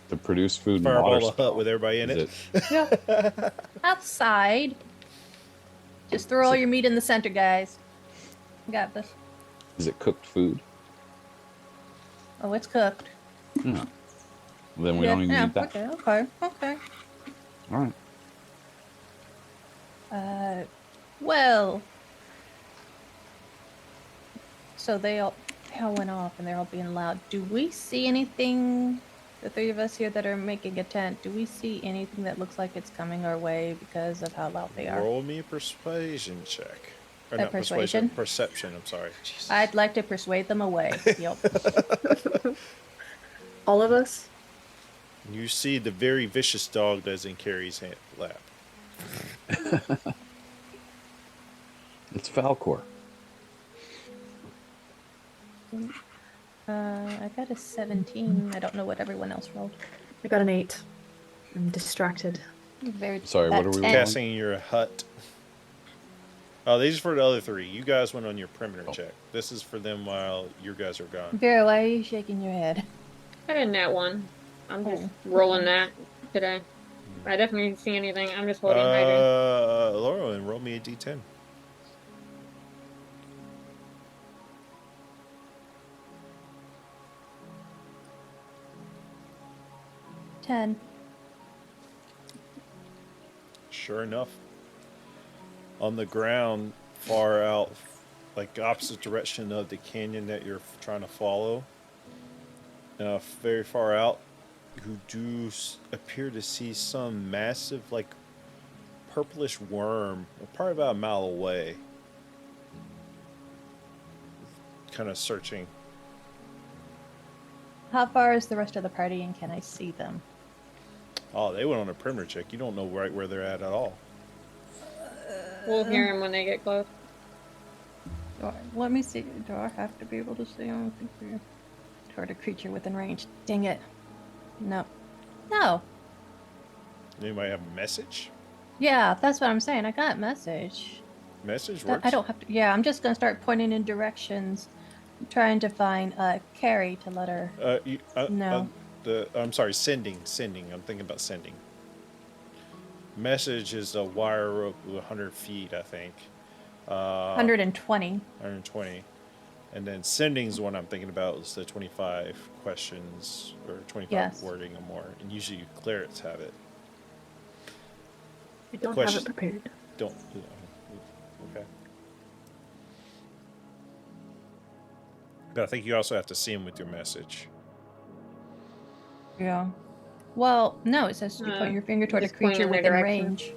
The produce food and Fireball water the hut spell, with everybody in is it. Yeah. Outside. Just throw all your meat in the center, guys. Got this. Is it cooked food? Oh, it's cooked. No. Then we Yeah, don't even yeah, need that. Okay. All right. Well. So they all went off and they're all being loud. Do we see anything, the three of us here that are making a tent, do we see anything that looks like it's coming our way because of how loud they are? Roll me a persuasion check. Or A not persuasion? Perception, I'm sorry. Jesus. I'd like to persuade them away. Yep. All of us? You see the very vicious dog that's in Carrie's lap. It's Falcor. I got a 17. I don't know what everyone else rolled. I got an 8. I'm distracted. Very Sorry, what that are we 10. rolling? Casting in your hut. Oh, these are for the other three. You guys went on your perimeter check. This is for them while you guys are gone. Vera, why are you shaking your head? I got a nat 1. I'm just Oh. rolling that today. I definitely didn't see anything. I'm just holding hydrant. Laura, and roll me a d10. Ten. Sure enough, on the ground, far out, like opposite direction of the canyon that you're trying to follow, very far out, you do appear to see some massive, like, purplish worm, probably about a mile away, kind of searching. How far is the rest of the party and can I see them? Oh, they went on a perimeter check. You don't know right where they're at all. We'll hear them when they get close. Let me see. Do I have to be able to see them? Toward a creature within range. Dang it. No. No. Anybody have a message? Yeah, that's what I'm saying. I got message. Message works. I don't have to. Yeah, I'm just gonna start pointing in directions, trying to find Carrie to let her. No. I'm sorry, sending. I'm thinking about sending. Message is a wire rope 100 feet, I think. 120. 120. And then sending is the one I'm thinking about. Is the 25 questions or 25 Yes. wording or more. And usually clerics have it. I don't Question. have it prepared. Don't. Okay. But I think you also have to see them with your message. Yeah. Well, no, it says you point your finger toward a just point creature in their within direction. range.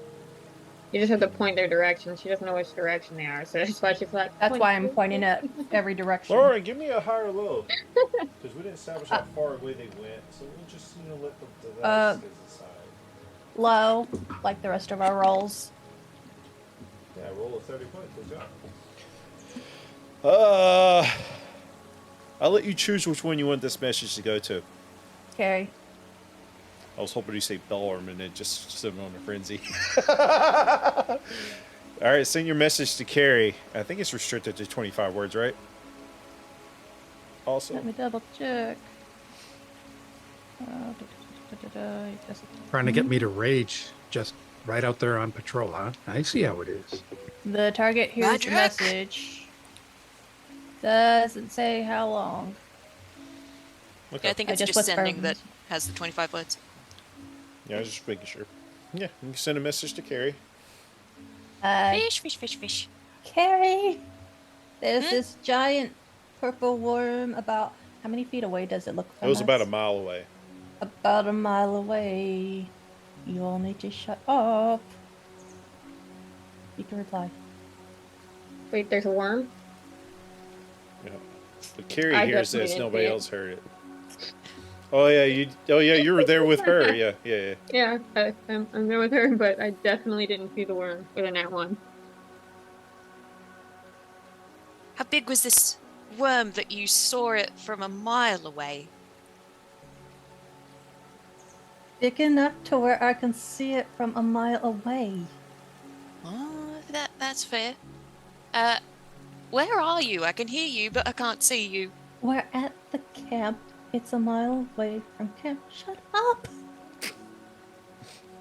You just have to point their direction. She doesn't know which direction they are, so that's why she's like. That's "Point why I'm this pointing way." at every direction. Laura, give me a higher low. Because we didn't establish how far away they went. So we'll just, let the dice decide. Low, like the rest of our rolls. Yeah, roll a 30 points. Good job. I'll let you choose which one you want this message to go to. Carrie. I was hoping you say Bellorm and then just sit on a frenzy. All right, send your message to Carrie. I think it's restricted to 25 words, right? Also. Let me double check. Trying to get me to rage just right out there on patrol, huh? I see how it is. The target hears the Magic. message. Doesn't say how long. Okay. Yeah, I think I it's just just whisper. sending that has the 25 words. Yeah, I was just making sure. Yeah, you can send a message to Carrie. Fish, fish, fish, fish. Carrie, there's Hmm? this giant purple worm about how many feet away does it look It from was us? about a mile away. About a mile away. You all need to shut up. You can reply. Wait, there's a worm? Yeah. But Carrie I hears definitely this. didn't Nobody see it. else heard it. Oh yeah, you were there with her. Yeah, yeah, yeah. Yeah, I'm there with her, but I definitely didn't see the worm with a nat 1. How big was this worm that you saw it from a mile away? Big enough to where I can see it from a mile away. Oh, that's fair. Where are you? I can hear you, but I can't see you. We're at the camp. It's a mile away from camp. Shut up.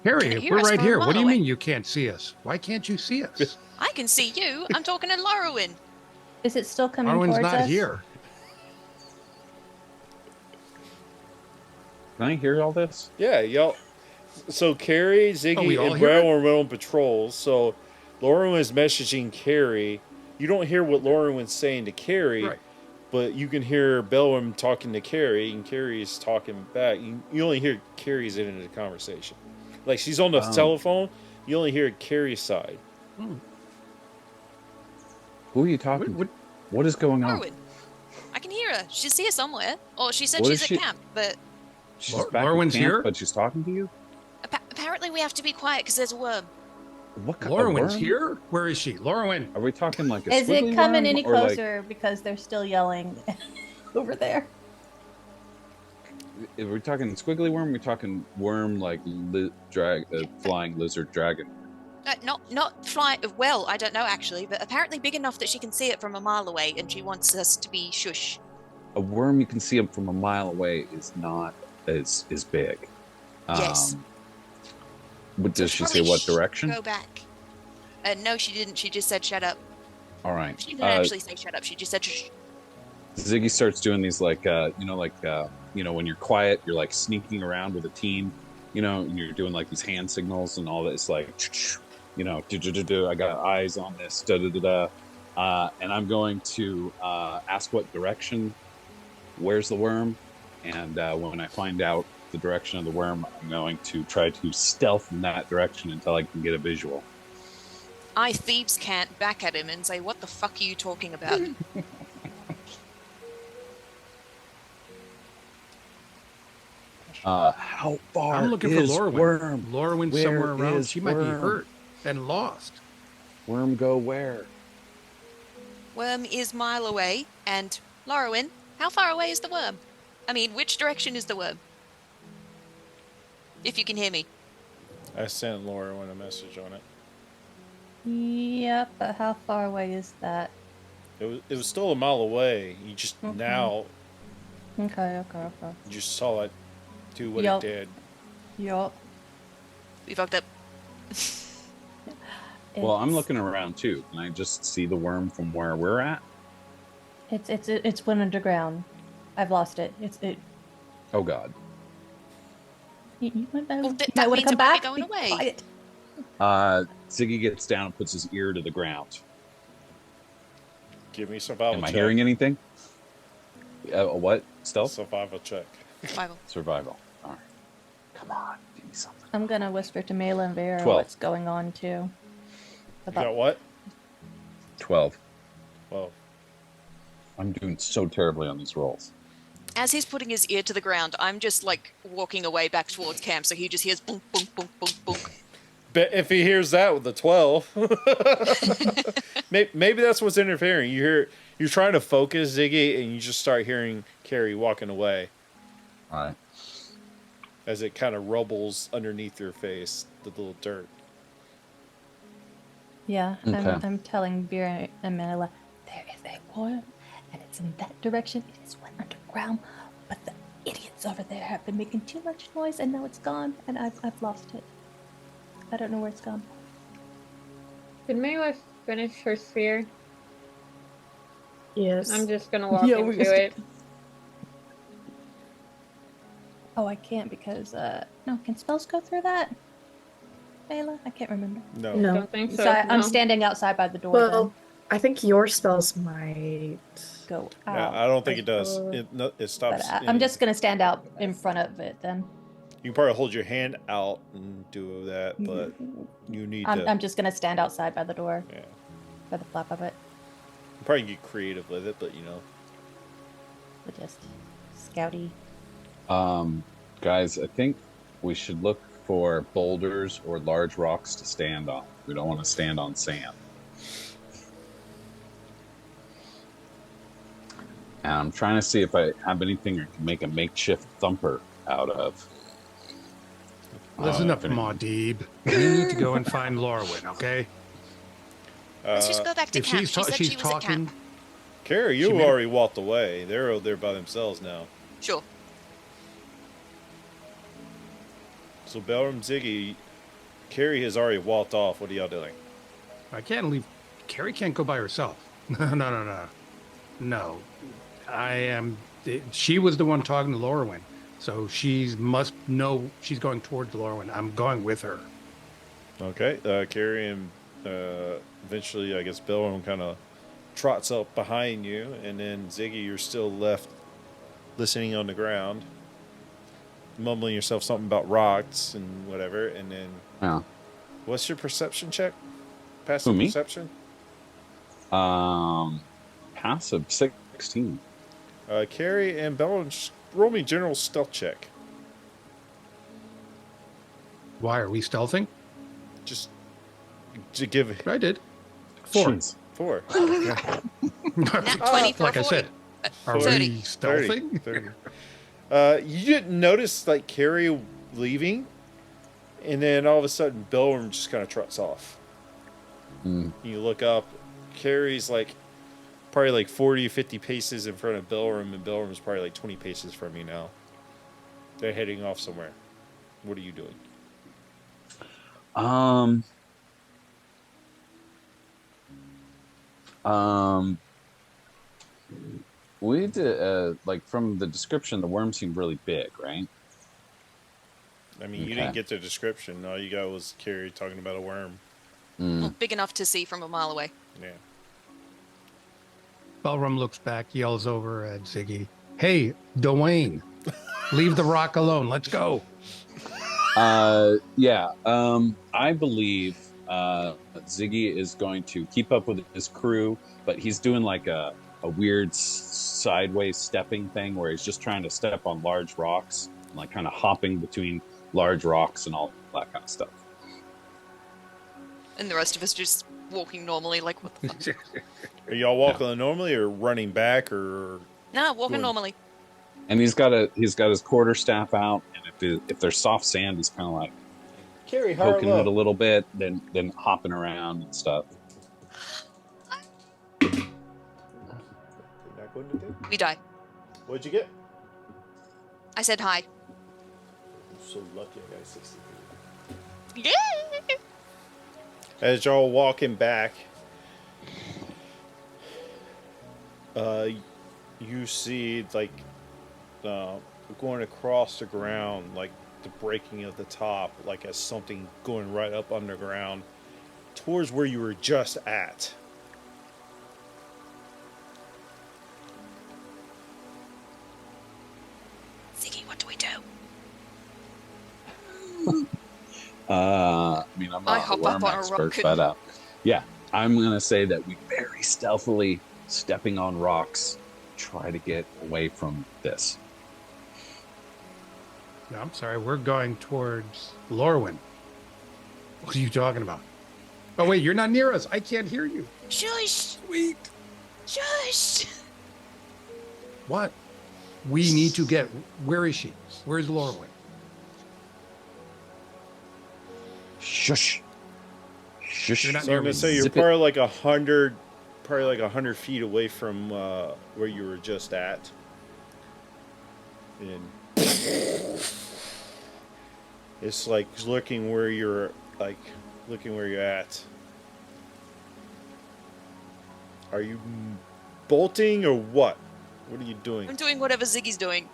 Harry, Can't hear we're us right from a here. mile What do you away. mean you can't see us? Why can't you see us? I can see you. I'm talking to Lorwyn. Is it still coming Arwen's towards not us? here. Can I hear all this? Yeah, y'all. So Carrie, we Ziggy, all and hear it? Brown were on patrol. So Lauren was messaging Carrie. You don't hear what Lauren was saying to Carrie, Right. but you can hear Bellum talking to Carrie, and Carrie's talking back. You only hear Carrie's end of the conversation. Like she's on the telephone, you only hear Carrie's side. Who are you talking to? What is going on? Lorwyn. I can hear her. She's here somewhere. Or she said What she's is at she- camp, but She's back Lorwyn's at camp, here? but she's talking to you? apparently we have to be quiet because there's a worm. What kind Lorwyn's worm? here? Where is she? Lorwyn. Are we talking like a Is it squiggly coming worm any or like- closer because they're still yelling over there? Are we talking squiggly worm? Are we talking worm like flying lizard dragon? Not fly. Well, I don't know actually, but apparently big enough that she can see it from a mile away, and she wants us to be shush. A worm you can see it from a mile away is not as big. Yes. But does So she say probably what direction? Go back. No, she didn't. She just said shut up. All right. She didn't actually say shut up. She just said shh. Ziggy starts doing these like when you're quiet, you're like sneaking around with a team, and you're doing like these hand signals and all this like, I got eyes on this, and I'm going to ask what direction, where's the worm, and when I find out the direction of the worm, I'm going to try to stealth in that direction until I can get a visual. I thieves can't back at him and say, "What the fuck are you talking about?" How far I'm looking for is Lorwyn. worm? Lorwyn's Where somewhere around. is She might be worm? hurt and lost. Worm go where? Worm is mile away, and Lorwyn, how far away is the worm? I mean, which direction is the worm? If you can hear me. I sent Laura a message on it. Yep, but how far away is that? It was still a mile away. You just now Okay. you just saw it do what Yup. it did. Yup. We fucked up. Well, I'm It's- looking around too. Can I just see the worm from where we're at? It's went underground. I've lost it. Oh God. You might Well, want that to means come it might be back. going Be away. quiet. Ziggy gets down and puts his ear to the ground. Give me a survival Am I check. hearing anything? A what? Stealth? Survival check. Survival. Survival. All right. Come on, give me something. I'm gonna whisper to Mela and Vera 12. what's going on too. You got what? 12. Well, I'm doing so terribly on these rolls. As he's putting his ear to the ground, I'm just like walking away back towards camp, so he just hears boom, boom, boom, boom, boom. but if he hears that with the 12, maybe that's what's interfering. You're trying to focus, Ziggy, and you just start hearing Carrie walking away All right. as it kind of rubbles underneath your face, the little dirt. Yeah, Okay. I'm telling Vera and Mela there is a worm, and it's in that direction. It is went underground, but the idiots over there have been making too much noise, and now it's gone, and I've lost it. I don't know where it's gone. Did Mela finish her sphere? Yes. I'm just gonna walk Yeah, we're into just- it. Oh, I can't because no. Can spells go through that? Ayla, I can't remember. No. I No. don't think so. So I'm no. standing outside by the door. Well, I think your spells might. then go No, out. I don't think it does. Uh, It no, it But stops. I'm just gonna stand out in front of it then. You can probably hold your hand out and do that, but you need to. I'm just gonna stand outside by the door, Yeah. by the flap of it. You probably get creative with it, but you know. But just scouty. Guys, I think we should look for boulders or large rocks to stand on. We don't want to stand on sand. And I'm trying to see if I have anything I can make a makeshift thumper out of. Listen up, if any- Maudib. We need to go and find Lorwyn, okay? Let's just go back to If camp. she's, She said she's she was talking, at camp. Carrie, She you may- already walked away. They're out there by themselves now. Sure. So Belram, Ziggy, Carrie has already walked off. What are y'all doing? I can't leave. Carrie can't go by herself. No. I am. She was the one talking to Lorwyn, so she must know she's going towards Lorwyn. I'm going with her. Okay, Carrie and eventually, I guess Belram kind of trots up behind you, and then Ziggy, you're still left listening on the ground, mumbling yourself something about rocks and whatever, and then Yeah. what's your perception check? Passive Who, me? perception? Passive 16. Carrie and Belram, just roll me general stealth check. Why are we stealthing? Just to give I did. 4. Jeez. 4. Nat 20 for Like I 40. said, are 30. we stealthing? 30. You didn't notice like Carrie leaving, and then all of a sudden Belram just kind of trots off. You look up, Carrie's like probably like 40, 50 paces in front of Belram, and Belram's probably like 20 paces from you now. They're heading off somewhere. What are you doing? We did like from the description, the worm seemed really big, right? I mean, you Okay. didn't get the description. All you got was Carrie talking about a worm. Well, big enough to see from a mile away. Yeah. Belram looks back, yells over at Ziggy, "Hey, Dwayne, leave the rock alone. Let's go." Yeah. I believe Ziggy is going to keep up with his crew, but he's doing like a weird sideways stepping thing where he's just trying to step on large rocks, like kind of hopping between large rocks and all that kind of stuff. And the rest of us just walking normally, like, what the fuck? Are y'all walking normally or running back or? No, walking Good. normally. And he's got his quarterstaff out, and if there's soft sand, he's kind of like Carrie, poking it a little bit, then hopping around and stuff. We die. What'd you get? I said hi. I'm so lucky I got 63. Yeah. As y'all walking back, you see like going across the ground, like the breaking of the top, like as something going right up underground towards where you were just at. Ziggy, what do we do? I mean, I'm I not a hop worm up on a expert, rock and- but yeah, I'm gonna say that we very stealthily, stepping on rocks, try to get away from this. No, I'm sorry. We're going towards Lorwyn. What are you talking about? Oh, wait, you're not near us. I can't hear you. Shush! Sweet. Shush! What? We need to get. Where is she? Where's Lorwyn? Shush. Shush. You're not So near I'm me. gonna say you're Zip it. probably like 100 feet away from where you were just at. And it's like looking where you're at. Are you bolting or what? What are you doing? I'm doing whatever Ziggy's doing.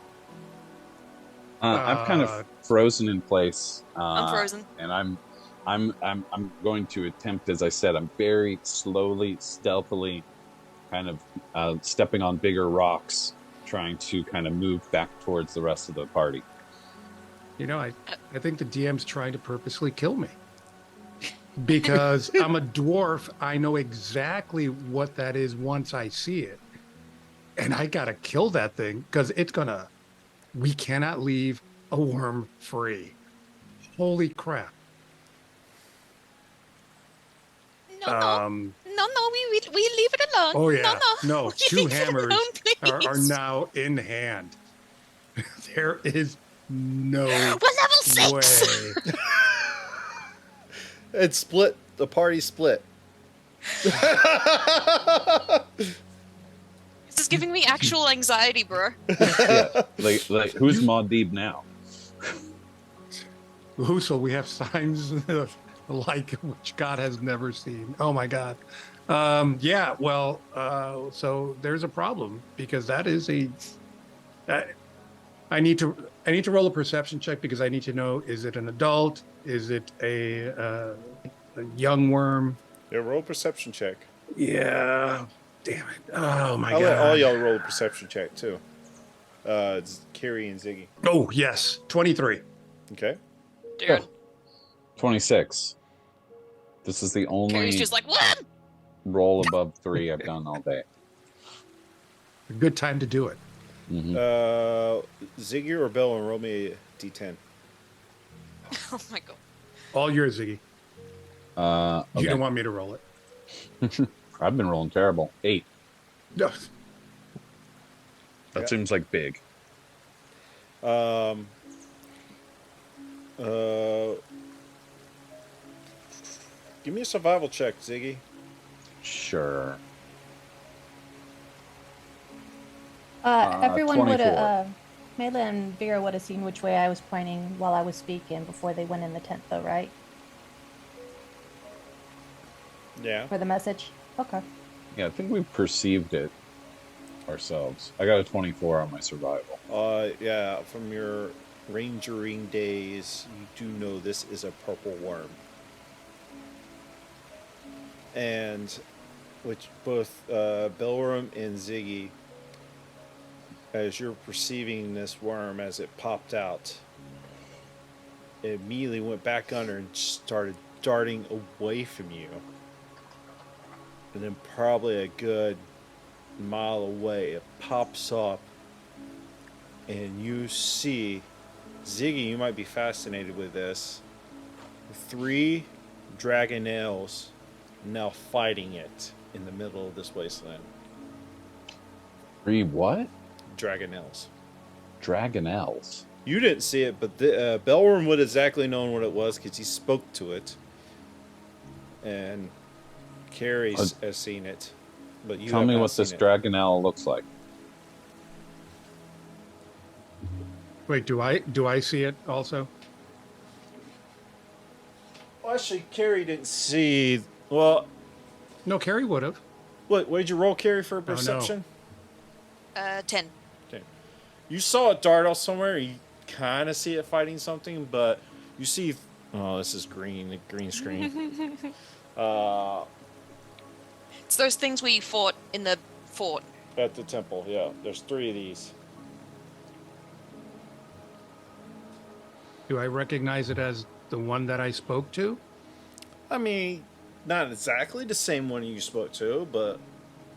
I'm kind of frozen in place. I'm frozen. And I'm going to attempt, as I said, I'm very slowly, stealthily, kind of stepping on bigger rocks, trying to kind of move back towards the rest of the party. You know, I think the DM's trying to purposely kill me. Because I'm a dwarf, I know exactly what that is once I see it. And I gotta kill that thing because we cannot leave a worm free. Holy crap. No, we leave it alone. Oh yeah. No. No, We 2 leave it hammers alone, are please. now in hand. There is no We're level 6. way. It's split. The party split. This is giving me actual anxiety, bro. Yeah, like who's Maudib now? So we have signs like which God has never seen. Oh my God. Yeah, well, so there's a problem because that is I need to roll a perception check because I need to know, is it an adult? Is it a young worm? Yeah, roll a perception check. Yeah. Damn it. Oh my I'll God. let all y'all roll a perception check too. It's Carrie and Ziggy. Oh, yes. 23. Okay. Dude. 26. This is the only Carrie's just like, what? roll above 3 I've done all day. A good time to do it. Mhm. Ziggy or Bill, and roll me a d10. Oh my god. All yours, Ziggy. Okay. You don't want me to roll it. I've been rolling terrible. 8. No. That seems like big. Give me a survival check, Ziggy. Sure. Everyone would 24. have, Mela and Vera would have seen which way I was pointing while I was speaking before they went in the tent, though, right? Yeah. For the message? Okay. Yeah, I think we perceived it ourselves. I got a 24 on my survival. Yeah, from your rangering days, you do know this is a purple worm. And which both Belram and Ziggy, as you're perceiving this worm as it popped out, it immediately went back under and started darting away from you. And then probably a good mile away, it pops up and you see, Ziggy, you might be fascinated with this, 3 Dragonlance now fighting it in the middle of this wasteland. 3 what? Dragonlance. Dragonelles. You didn't see it, but Belworm would exactly known what it was because he spoke to it. And Carrie has seen it. But you Tell have me not what seen this it. Dragonelle looks like. Wait, do I see it also? Well, actually, Carrie didn't see. Well, No, Carrie would have. what did you roll, Carrie, for no. perception? 10. You saw it dart off somewhere. You kind of see it fighting something, but you see. Oh, this is green. The green screen. It's those things we fought in the fort. At the temple, yeah. There's 3 of these. Do I recognize it as the one that I spoke to? I mean, not exactly the same one you spoke to, but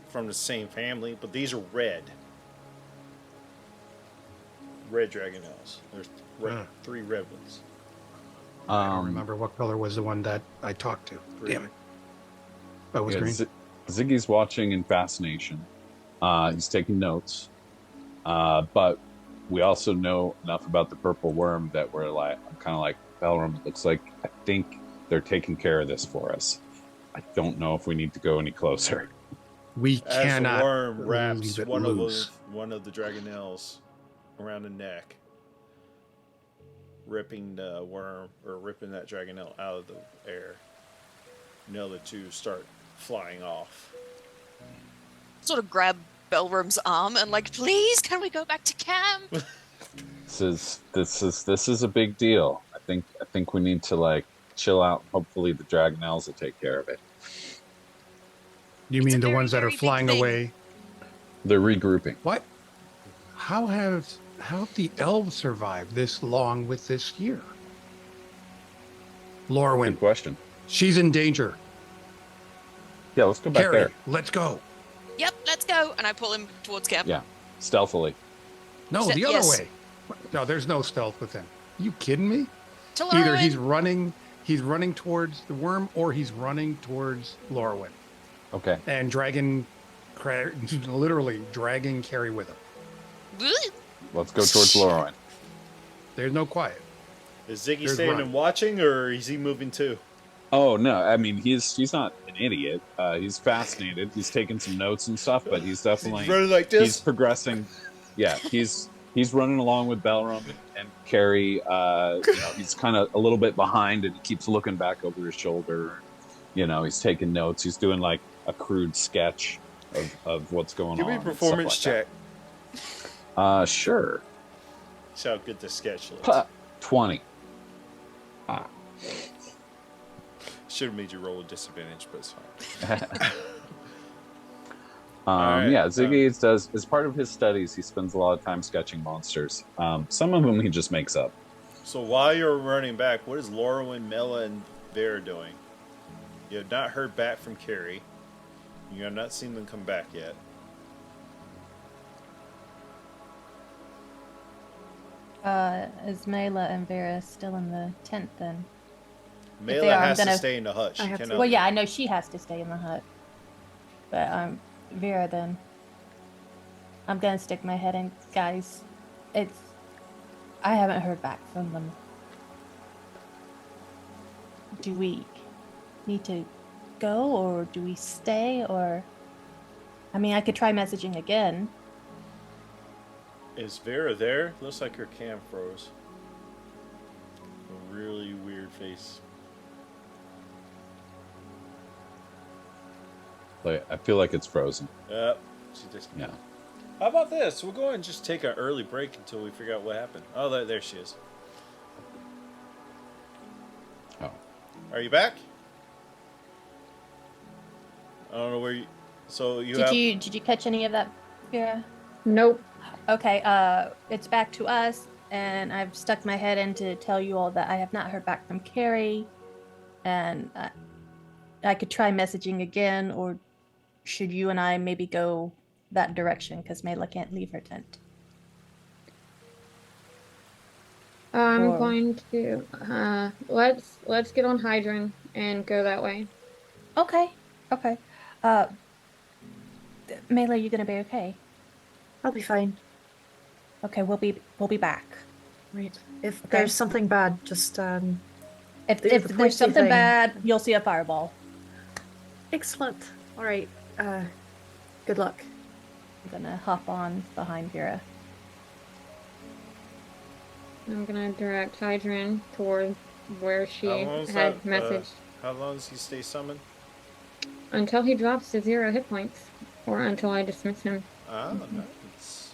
from the same family. But these are red. Red Dragonelles. There's red, 3 red ones. I don't remember what color was the one that I talked to. Green. Damn it. Oh, it was Yeah, green. Ziggy's watching in fascination. He's taking notes. But we also know enough about the purple worm that we're like, I'm kind of like, Belram, it looks like, I think they're taking care of this for us. I don't know if we need to go any closer. We As cannot the worm wraps leave it one loose. of the Dragonelles around the neck, ripping the worm, or ripping that Dragonelle out of the air. The other 2 start flying off. Sort of grab Belram's arm and like, please, can we go back to camp? This is a big deal. I think we need to like chill out. Hopefully the Dragonlance will take care of it. You It's a mean the very, ones that are very big flying thing. away? They're regrouping. What? How have the elves survived this long with this here? Lorwyn, Good question. she's in danger. Yeah, let's go back Carrie, there. let's go. Yep, let's go. And I pull him towards camp. Yeah, stealthily. No, the other Yes. way. No, there's no stealth with him. You kidding me? To Either Lorwyn. he's running towards the worm, or he's running towards Lorwyn. Okay. And literally dragging Carrie with him. Let's go towards Lorwyn. There's no quiet. Is Ziggy There's staying run. and watching, or is he moving too? Oh no, I mean he's not an idiot. He's fascinated. He's taking some notes and stuff, but he's definitely He's running like this? He's progressing. Yeah, he's running along with Belram and Carrie. He's kind of a little bit behind, and he keeps looking back over his shoulder. He's taking notes. He's doing like a crude sketch of what's going Give on. me a performance check. Sure. See how good the sketch looks. 20. Should have made you roll a disadvantage, but it's fine. Yeah, right, Ziggy does, as part of his studies, he spends a lot of time sketching monsters. Some of them he just makes up. So while you're running back, what is Lorwyn, Mela, and Vera doing? You have not heard back from Carrie. You have not seen them come back yet. Is Mela and Vera still in the tent then? Mela they are, I'm has to gonna- stay in the hut. She I have to- cannot. Well, yeah, I know she has to stay in the hut. But Vera then. I'm gonna stick my head in, guys. I haven't heard back from them. Do we need to go, or do we stay, or? I mean, I could try messaging again. Is Vera there? Looks like her cam froze. A really weird face. Like, I feel like it's frozen. Yep. She just. Yeah. How about this? We'll go ahead and just take an early break until we figure out what happened. Oh, there she is. Oh. Are you back? I don't know where you. So you have. Did you catch any of that, Vera? Nope. Okay, it's back to us, and I've stuck my head in to tell you all that I have not heard back from Carrie, and I could try messaging again, or should you and I maybe go that direction, because Mela can't leave her tent. I'm Or- going to let's get on Hydron and go that way. Okay. Mela, you gonna be okay? I'll be fine. Okay, we'll be back. Right. If Okay. there's something bad, just If The there's pointy something thing. bad, you'll see a fireball. excellent. All right. Good luck. I'm gonna hop on behind Vera. I'm gonna direct Hydron toward where she How long is had that, messaged How long does he stay summoned? until he drops to 0 hit points, or until I dismiss him. Ah, nice.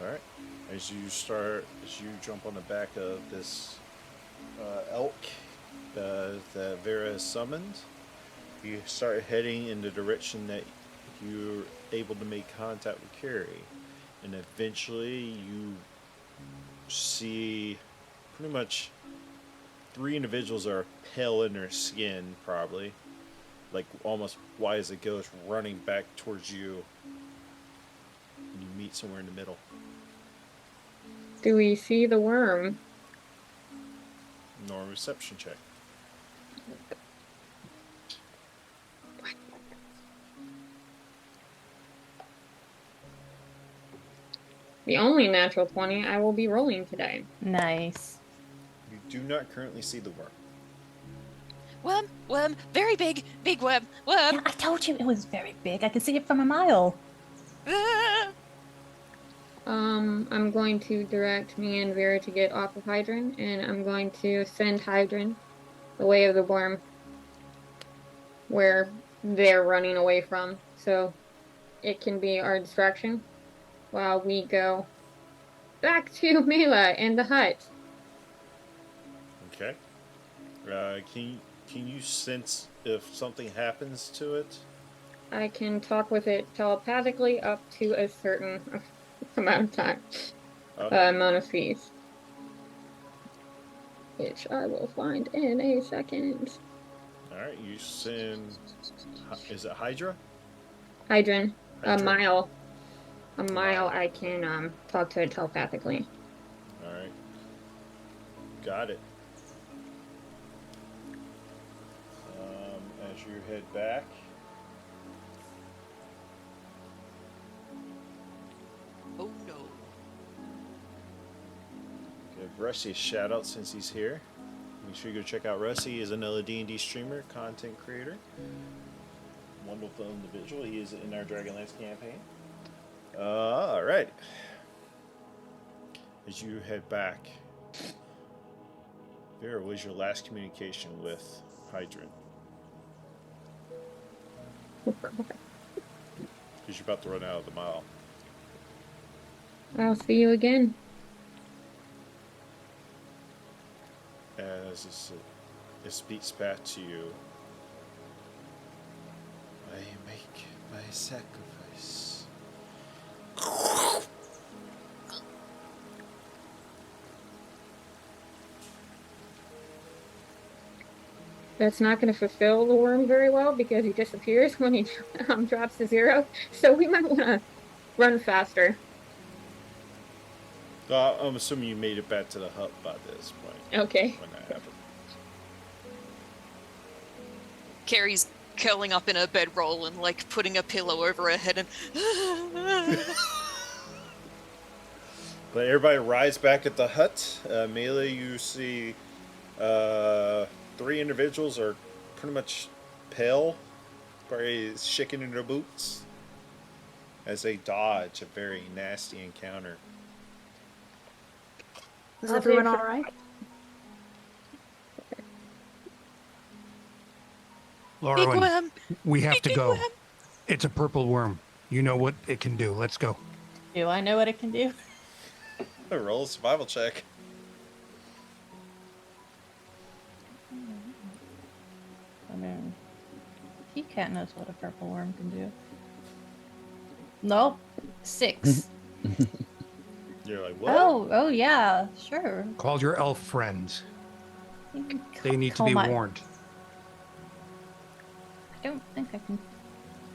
Alright. As you jump on the back of this elk that Vera has summoned, you start heading in the direction that you're able to make contact with Carrie. And eventually you see pretty much 3 individuals are pale in their skin, probably. Like almost white as a ghost, running back towards you. And you meet somewhere in the middle. Do we see the worm? Normal reception check. The only natural 20 I will be rolling today. Nice. You do not currently see the worm. Worm, very big worm. Yeah, I told you it was very big. I could see it from a mile. Ah! I'm going to direct me and Vera to get off of Hydron, and I'm going to send Hydron the way of the worm, where they're running away from, so it can be our distraction while we go back to Mela and the hut. Okay. Can you sense if something happens to it? I can talk with it telepathically up to a certain amount of time, amount of feet, which I will find in a second. All right, you send. Is it Hydra? Hydran, a Hydra. mile. A Mile. mile I can talk to it telepathically. All right. Got it. As you head back. Oh no. Give Rusty a shout out since he's here. Make sure you go check out Rusty. He is another D&D streamer, content creator. Wonderful individual. He is in our Dragonlance campaign. All right. As you head back, Vera, what was your last communication with Hydran? Because you're about to run out of the mile. I'll see you again. As it speaks back to you, I make my sacrifice. That's not going to fulfill the worm very well because he disappears when he drops to 0. So we might want to run faster. I'm assuming you made it back to the hut by this point. Okay. When that happened. Carrie's curling up in her bedroll and like putting a pillow over her head and. But everybody rides back at the hut. Melee, you see 3 individuals are pretty much pale, probably shaking in their boots as they dodge a very nasty encounter. Is everyone all right? Big Laurelyn, worm! we have to Big go. worm. It's a purple worm. You know what it can do. Let's go. Do I know what it can do? Roll a survival check. I mean, Cat knows what a purple worm can do. Nope. 6. You're like, what? Oh yeah, sure. Call your elf friends. You can They need to call be my- warned. I don't think I can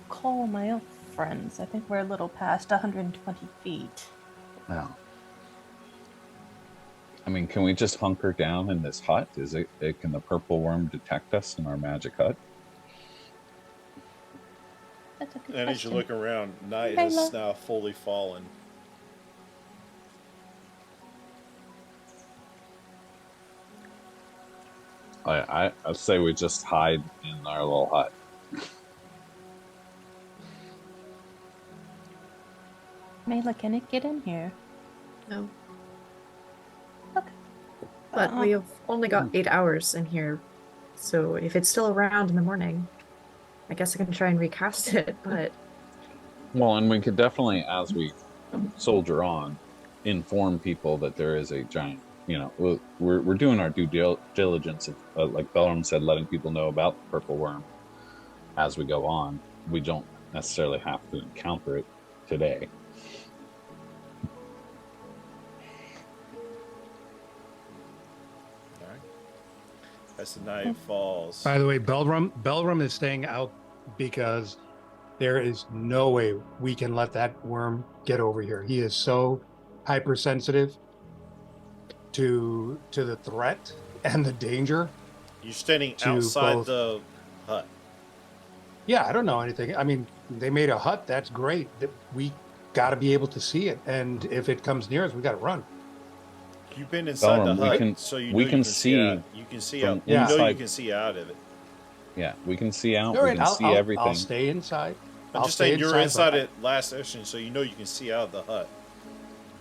call my elf friends. I think we're a little past 120 feet. No. I mean, can we just hunker down in this hut? Can the purple worm detect us in our magic hut? That's a good And as you question. look around, night Hey, has look. now fully fallen. I'd say we just hide in our little hut. Mela, can it get in here? No. Okay. But we have only got 8 hours in here. So if it's still around in the morning, I guess I can try and recast it, but Well, and we could definitely, as we soldier on, inform people that there is a giant. We're doing our due diligence of, like Belram said, letting people know about the purple worm as we go on. We don't necessarily have to encounter it today. Alright. As the night falls. By the way, Belram is staying out because there is no way we can let that worm get over here. He is so hypersensitive to the threat and the danger. You're standing to outside both- the hut. Yeah, I don't know anything. I mean, they made a hut. That's great. We got to be able to see it, and if it comes near us, we got to run. You've been inside Belram, the we hut, can- so you we know can you see out. You can see from out. You know you inside. can see out of it. Yeah, we can see out. All We right, can see everything. I'll stay inside. I'm I'll just saying stay you were inside but it last session, so you know you can see out of the hut.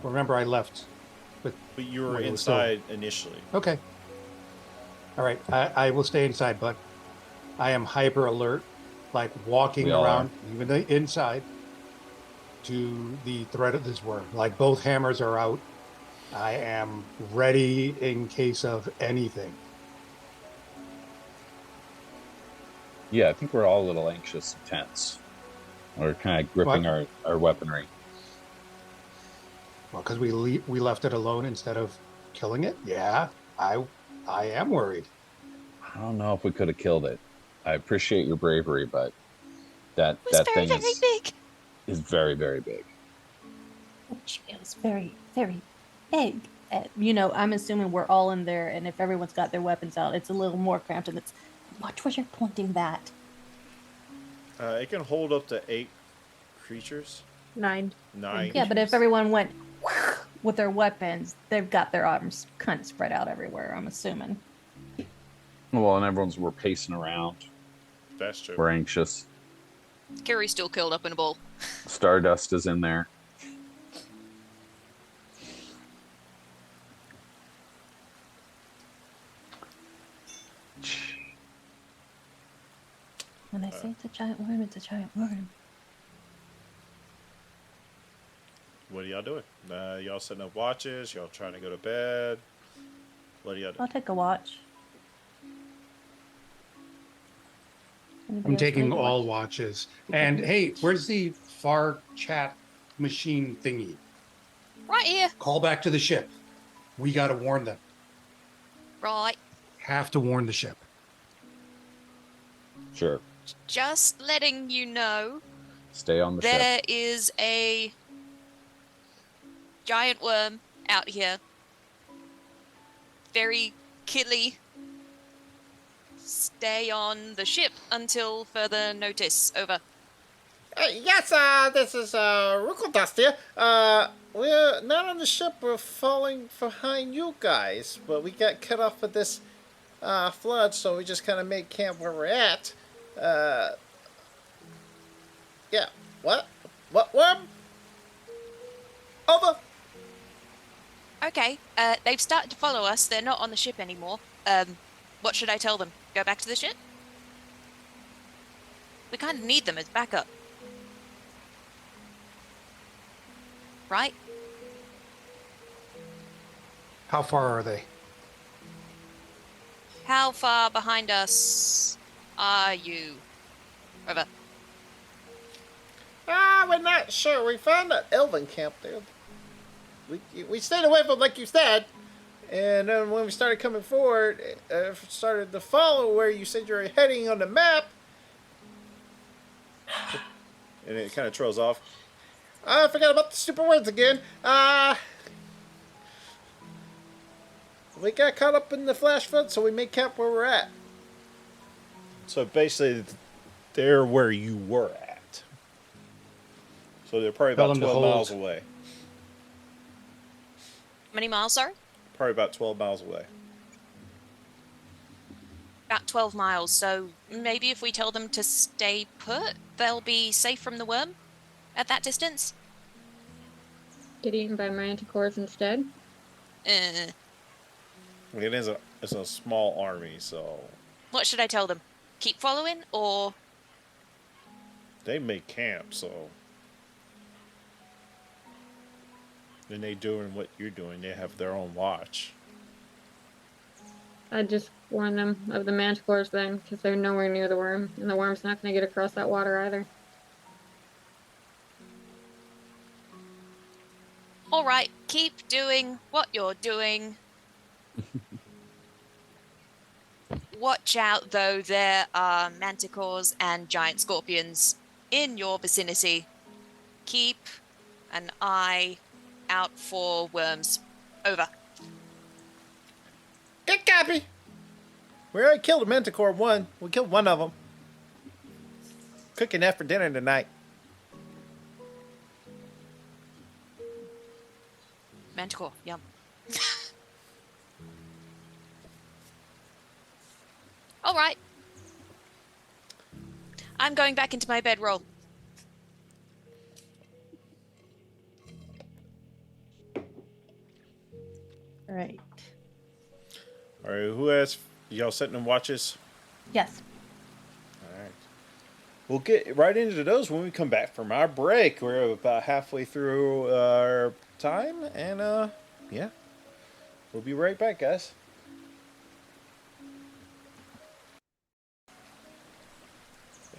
Remember, I left. But you were Well, it was still- inside initially. Okay. All right, I will stay inside, but I am hyper alert, like walking We all around, even inside, to the threat of this worm. Like both hammers are out, I am ready in case of anything. Yeah, I think we're all a little anxious and tense. We're kind of gripping What? our weaponry. Well, because we left it alone instead of killing it. Yeah, I am worried. I don't know if we could have killed it. I appreciate your bravery, but It was that very, thing very big. is very, very big. Which feels very, very big. I'm assuming we're all in there, and if everyone's got their weapons out, it's a little more cramped. And it's watch where you're pointing that. It can hold up to 8 creatures. 9. 9. Yeah, but if everyone went with their weapons, they've got their arms kind of spread out everywhere. I'm assuming. Well, and we're pacing around. That's true. We're anxious. Kiri's still curled up in a ball. Stardust is in there. When I say it's a giant worm, it's a giant worm. What are y'all doing? Y'all setting up watches? Y'all trying to go to bed? What are y'all doing? I'll take a watch. Anybody I'm else taking need a all watch? watches. And hey, where's the far chat machine thingy? Right here. Call back to the ship. We got to warn them. Right. Have to warn the ship. Sure. Just letting you know, Stay on the ship. there is a giant worm out here. Very killy. Stay on the ship until further notice. Over. Yes, this is Ruckledust here. We're not on the ship. We're falling behind you guys, but we got cut off with this flood, so we just kind of made camp where we're at. Yeah. What? What worm? Over. Okay, they've started to follow us. They're not on the ship anymore. What should I tell them? Go back to the ship? We kind of need them as backup. Right? How far are they? How far behind us are you? Over. We're not sure. We found an elven camp there. We stayed away from, like you said, and then when we started coming forward, started to follow where you said you were heading on the map, and it kind of trails off. I forgot about the stupid words again. We got caught up in the flash flood, so we made camp where we're at. So basically, they're where you were at. So they're probably Tell about them to 12 hold. miles away. How many miles, sorry? Probably about 12 miles away. About 12 miles, so maybe if we tell them to stay put, they'll be safe from the worm at that distance? Get eaten by manticores instead. It's a small army, so What should I tell them? Keep following, or... they make camp, so then they doing what you're doing. They have their own watch. I'd just warn them of the manticores then, because they're nowhere near the worm, and the worm's not going to get across that water either. Alright, keep doing what you're doing. Watch out, though, there are manticores and giant scorpions in your vicinity. Keep an eye out for worms. Over. Good copy. We already killed a manticore one. We killed one of them. Cooking that for dinner tonight. Manticore, yum. Alright. I'm going back into my bedroll. All right. All right, who has y'all setting them watches? Yes. All right. We'll get right into those when we come back from our break. We're about halfway through our time, and yeah, we'll be right back, guys.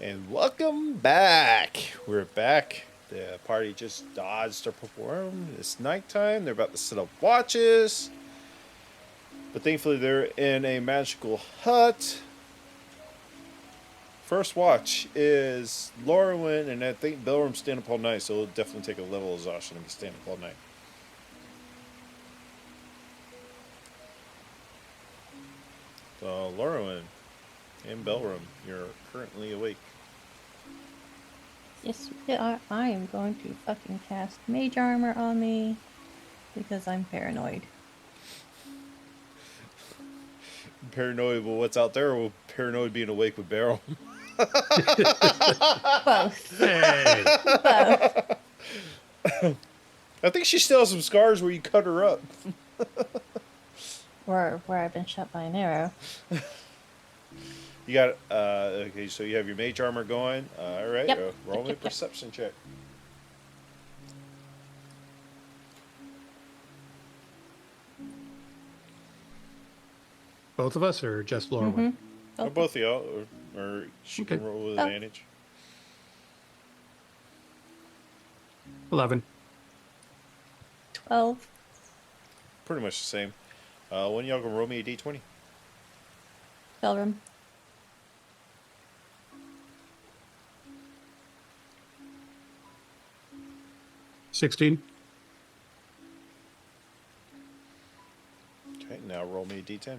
And welcome back. We're back. The party just dodged our perform. It's nighttime. They're about to set up watches. But thankfully, they're in a magical hut. First watch is Lorwyn, and I think Belrum's staying up all night, so it'll definitely take a level of exhaustion to be staying up all night. So, Lorwyn and Belrum, you're currently awake. Yes, I am going to fucking cast mage armor on me because I'm paranoid. Paranoid with what's out there, or paranoid being awake with Belrum? Both. Hey. Both. I think she still has some scars where you cut her up. Where I've been shot by an arrow. You got okay, so you have your mage armor going. All right, Yep. Roll me a Yep. perception check. Both of us or just Laura? Mhm. Or both of y'all, or she can Okay. roll with Oh. advantage. 11. 12. Pretty much the same. One of y'all can roll me a d20. Belrum. 16. Okay, now roll me a d10.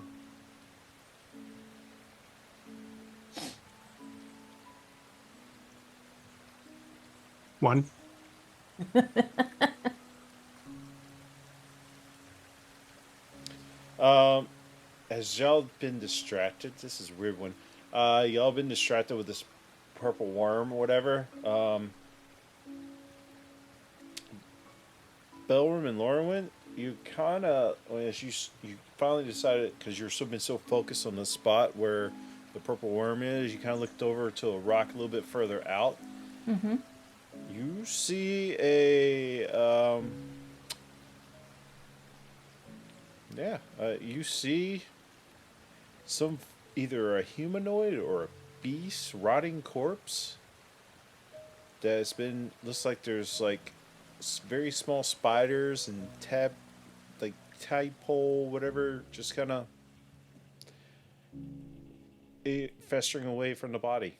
One. Has y'all been distracted? This is a weird one. Y'all been distracted with this purple worm or whatever. Belrum and Lorwyn, you kind of, as you finally decided, because you've been so focused on the spot where the purple worm is, you kind of looked over to a rock a little bit further out. Mm-hmm. You see a, you see some, either a humanoid or a beast, rotting corpse that's been, looks like there's like very small spiders and tadpole, whatever, just kind of festering away from the body.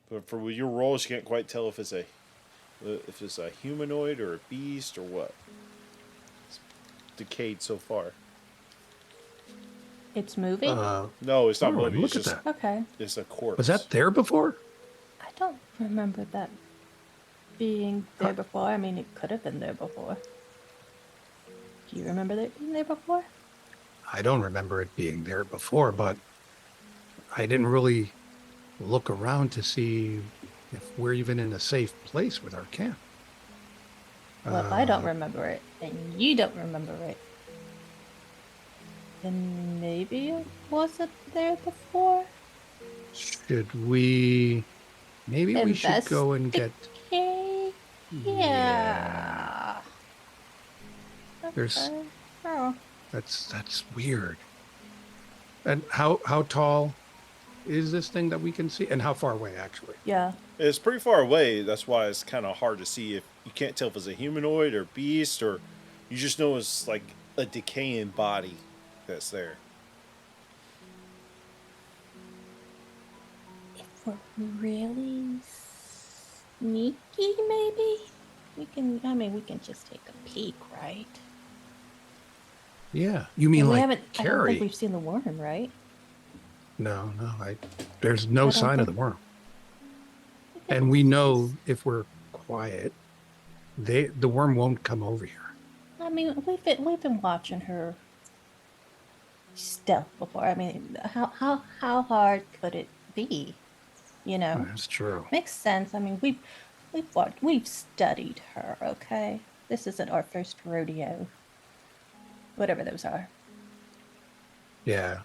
But for your rolls, you can't quite tell if it's a humanoid or a beast or what. It's decayed so far. It's moving? No, it's not Oh, moving. look It's at just that. Okay. it's a corpse. Was that there before? I don't remember that being there before. I mean, it could have been there before. Do you remember that being there before? I don't remember it being there before, but I didn't really look around to see if we're even in a safe place with our camp. Well, if I don't remember it, and you don't remember it, then maybe it wasn't there before? Should we... Maybe we should go and get... Okay. Yeah. There's... Okay. Oh. That's weird. And how tall is this thing that we can see? And how far away, actually? Yeah. It's pretty far away. That's why it's kind of hard to see. If you can't tell if it's a humanoid or beast, or you just know it's like a decaying body that's there. If we're really sneaky, maybe we can. I mean, we can just take a peek, right? Yeah. You mean And we like haven't. I don't Carrie? think we've seen the worm, right? No. There's no I don't sign of the think- worm. And we know if we're quiet, the worm won't come over here. I mean, we've been watching her stealth before. I mean, how hard could it be? You know, That's true. makes sense. I mean, we've studied her. Okay, this isn't our first rodeo. Whatever those are. Yeah.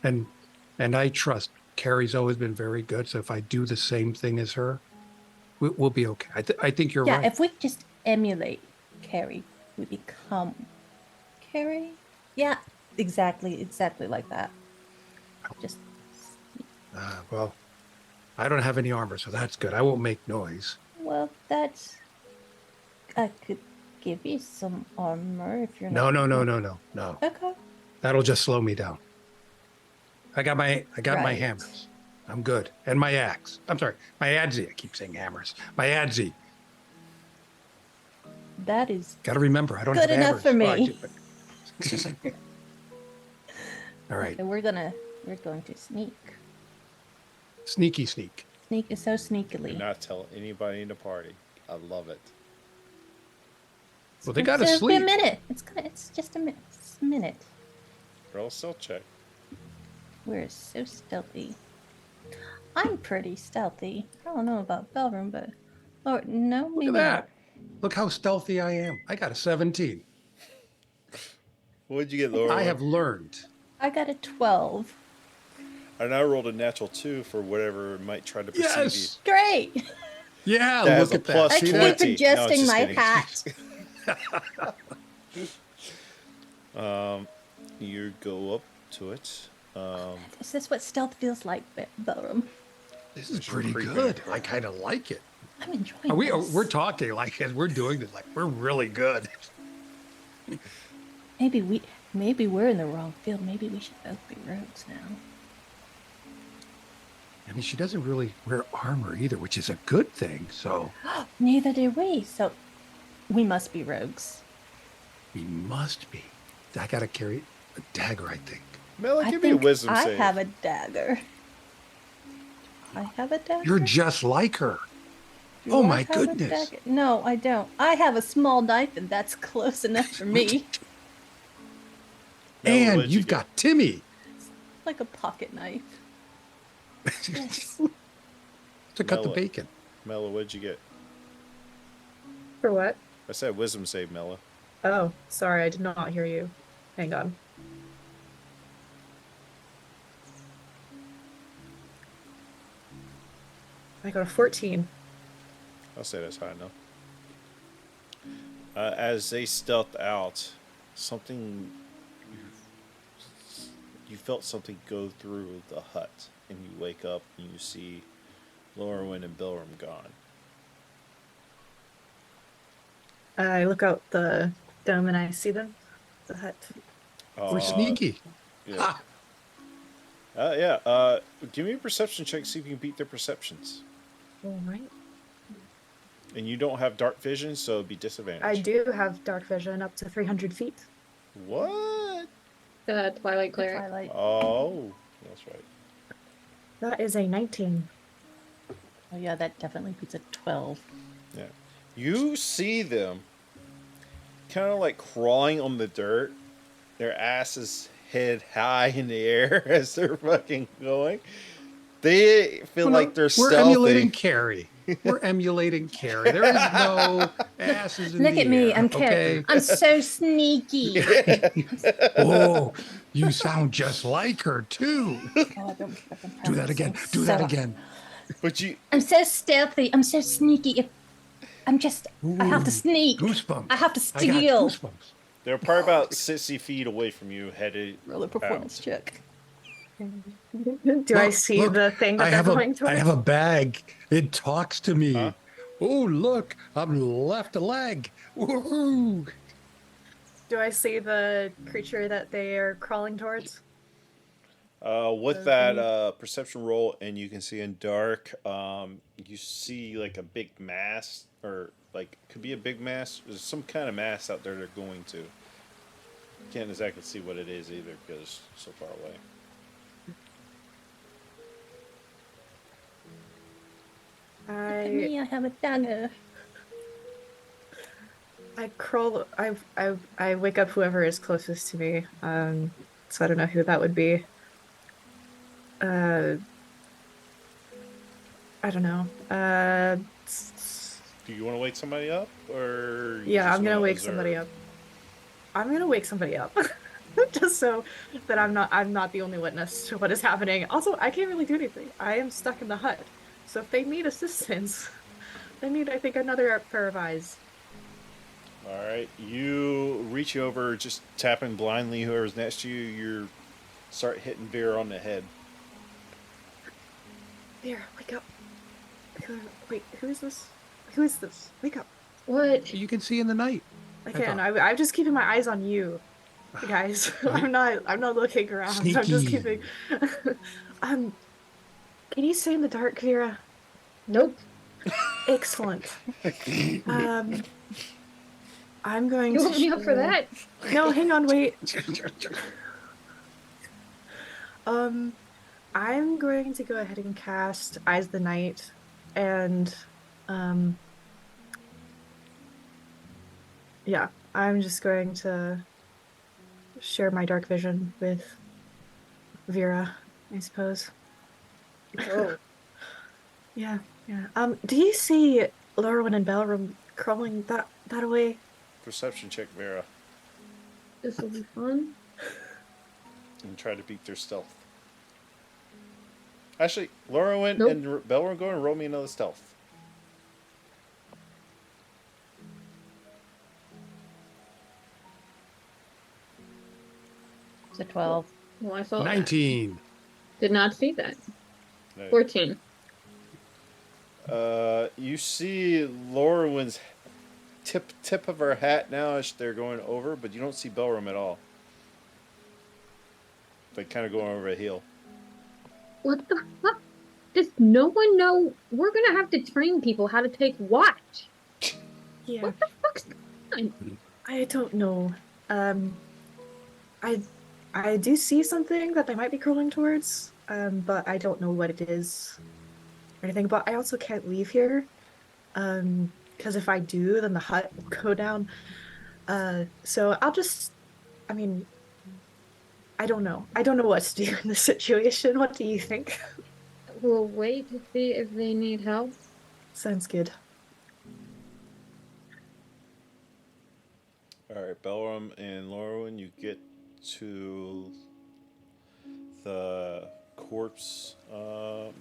And I trust Carrie's always been very good. So if I do the same thing as her, we'll be okay. I think you're Yeah, right. if we just emulate Carrie. We become Carrie. Yeah, exactly like that. Just Well, I don't have any armor, so that's good. I won't make noise. well, that's. I could give you some armor if you're No, not. no. Okay. That'll just slow me down. I got my Right. hammers. I'm good. And my axe. I'm sorry, my adzi. I keep saying hammers. My adzi. That is Got to remember, I don't good have enough hammers. for Well, I me. do, but- All right. Okay, we're going to sneak. Sneaky sneak. Sneak is so Do sneakily. not tell anybody in the party. I love it. Well, they got to It'll be sleep. a minute. It's just a minute. It's a minute. Roll stealth check. We're so stealthy. I'm pretty stealthy. I don't know about Belroom, but no, Look maybe at not. that. Look how stealthy I am. I got a 17. What'd you get, Laura? I have learned. I got a 12. And I rolled a natural 2 for whatever might try to perceive Yes. Great. Yeah, That has look a at that. plus I See keep that? 20. No, adjusting just my kidding. hat. You go up to it. Is this what stealth feels like, Belroom? This is It's pretty pretty good. good. I kind of like it. I'm enjoying this. We're talking like as we're doing this, like we're really good. Maybe we're in the wrong field. Maybe we should both be rogues now. I mean, she doesn't really wear armor either, which is a good thing. So Neither do we. So we must be rogues. we must be. I gotta carry a dagger, I think. Mela, I give me a think wisdom I save. have a dagger. I have a dagger. You're just like her. Do Oh I my have a goodness. dagger? No, I don't. I have a small knife, and that's close enough for me. Mela, And what'd you you've get? got Timmy. Like a pocket knife. Yes. To cut the Mela. bacon. Mela, what'd you get? For what? I said wisdom save, Mela. Oh, sorry, I did not hear you. Hang on. I got a 14. I'll say that's high enough. As they stealth out, something you felt something go through the hut, and you wake up and you see Lorwyn and Bilram gone. I look out the dome and I see them. The hut. We're sneaky. Yeah. Ah, Yeah. Give me a perception check. See if you can beat their perceptions. All right. And you don't have dark vision, so it'd be disadvantage. I do have dark vision up to 300 feet. What? The Twilight The Cleric. Twilight. Oh, that's right. That is a 19. Oh yeah, that definitely beats a 12. Yeah. You see them kind of like crawling on the dirt, their asses head high in the air as they're fucking going. They feel well, no, like they're we're stealthy. emulating Carrie. We're emulating Carrie. There is no asses in Look the at me, air, I'm okay? Carrie. I'm so sneaky. Oh, you sound just like her too. Oh, I've been Do that again. Do that again. But you, I'm so stealthy. I'm so sneaky. I have to Ooh, sneak. Goosebumps. I have to I got steal. goosebumps. they're probably about 60 feet away from you, headed Roll a performance out. check. Do I Look, see look, the thing that I they're have going I towards? have a bag. It talks to me. Huh? Oh, look, I'm left a leg. Woohoo! Do I see the creature that they are crawling towards? With that perception roll, and you can see in dark, you see like a big mass, or like could be a big mass. There's some kind of mass out there they're going to. Can't exactly see what it is either because it's so far away. Look at me, I have a dagger. I crawl. I wake up whoever is closest to me. So I don't know who that would be. I don't know. Do you want to wake somebody up, or you Yeah, just I'm gonna wanna wake observe? somebody up. I'm gonna wake somebody up, just so that I'm not the only witness to what is happening. Also, I can't really do anything. I am stuck in the hut, so if they need assistance, they need, I think, another pair of eyes. All right, you reach over, just tapping blindly whoever's next to you. You start hitting Vera on the head. Vera, wake up. Wait, who is this? Who is this? Wake up. What? You can see in the night. Again, I'm just keeping my eyes on you, guys. I'm not looking around. I'm just Sneaky. keeping. Can you stay in the dark, Vera? Nope. Excellent. I'm going You to. woke me up for that? No, hang on, wait. I'm going to go ahead and cast Eyes of the Night, and yeah, I'm just going to share my dark vision with Vera, I suppose. Oh. Yeah. Do you see Lorwyn and Belram crawling that away? Perception check, Vera, This will be fun. and try to beat their stealth. Actually, Laura Nope. and Belron, go and roll me another stealth. It's a 12. Well, I saw 19. that. Did not see that. No. 14. You see Laurowyn's tip of her hat now as they're going over, but you don't see Belram at all. They kind of going over a hill. What the fuck? Does no one know? We're gonna have to train people how to take watch. Yeah. What the fuck's going on? I don't know. I do see something that they might be crawling towards, but I don't know what it is or anything. But I also can't leave here, because if I do, then the hut will go down. So I'll just, I mean, I don't know. I don't know what to do in this situation. What do you think? We'll wait to see if they need help. Sounds good. All right, Belram and Laurowyn, you get to the corpse. Do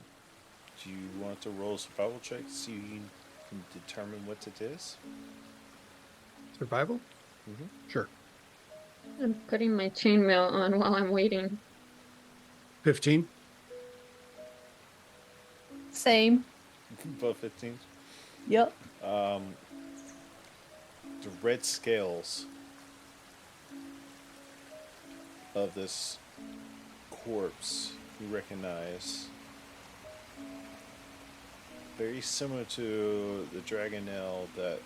you want to roll a survival check so you can determine what it is? Survival? Mm-hmm. Sure. I'm putting my chainmail on while I'm waiting. 15. Same. Above 15. Yep. The red scales of this corpse you recognize very similar to the dragonelle that,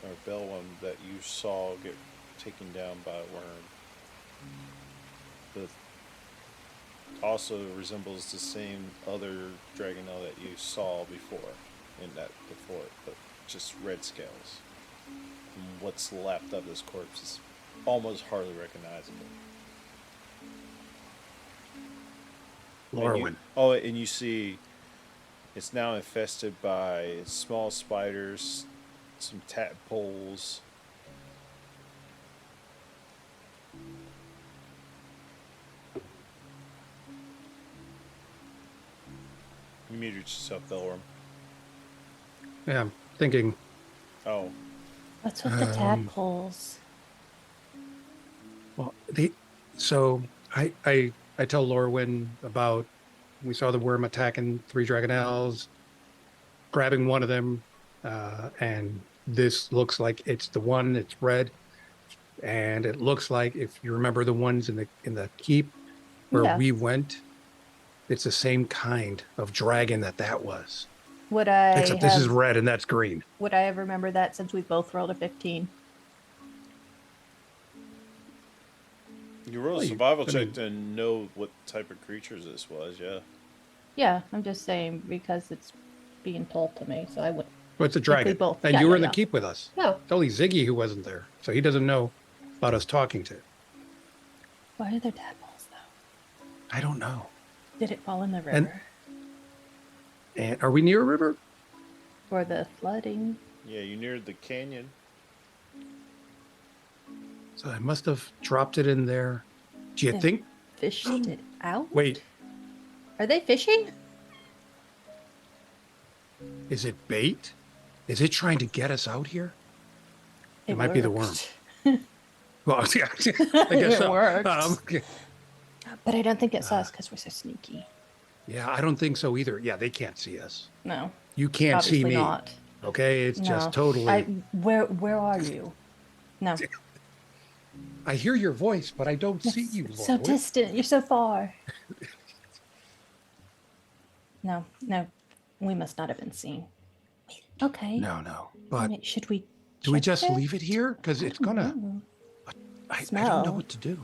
or Belwyn, that you saw get taken down by a worm. But also resembles the same other dragonelle that you saw before in that before, but just red scales. And what's left of this corpse is almost hardly recognizable. Lorwyn. And you see it's now infested by small spiders, some tadpoles. You muted yourself, Belram. Yeah, I'm thinking. Oh, What's with the tadpoles? Well, so I tell Lorwyn about we saw the worm attacking 3 dragonelles, grabbing one of them, and this looks like it's the one. It's red, and it looks like if you remember the ones in the keep where we went, it's the same kind of dragon that was. Except this is red and that's green. Would I have remembered that since we both rolled a 15? you rolled a survival check to know what type of creatures this was, yeah. Yeah, I'm just saying because it's being told to me, so I would. Well, it's a dragon. both- And yeah, you were yeah, in the yeah. keep with us. No. It's only Ziggy who wasn't there. So he doesn't know about us talking to. Why are there tadpoles though? I don't know. Did it fall in the river? And are we near a river? For the flooding? Yeah, you neared the canyon. So I must have dropped it in there. Do you Yeah. think? Fished it out? Wait, Are they fishing? is it bait? Is it trying to get us out here? It might be the worm. worked. Well, yeah, I guess It so. worked. Okay. But I don't think it saw us because we're so sneaky. Yeah, I don't think so either. Yeah, they can't see us. No. You can't see Obviously me. not. Okay, it's just No. totally. Where are you? No. I hear your voice, but I don't see you. So Laura. distant. You're so far. No. We must not have been seen. Okay. No. But Should we? do we check just it? leave it here? Because it's gonna. Ooh. I don't Smell. know what to do.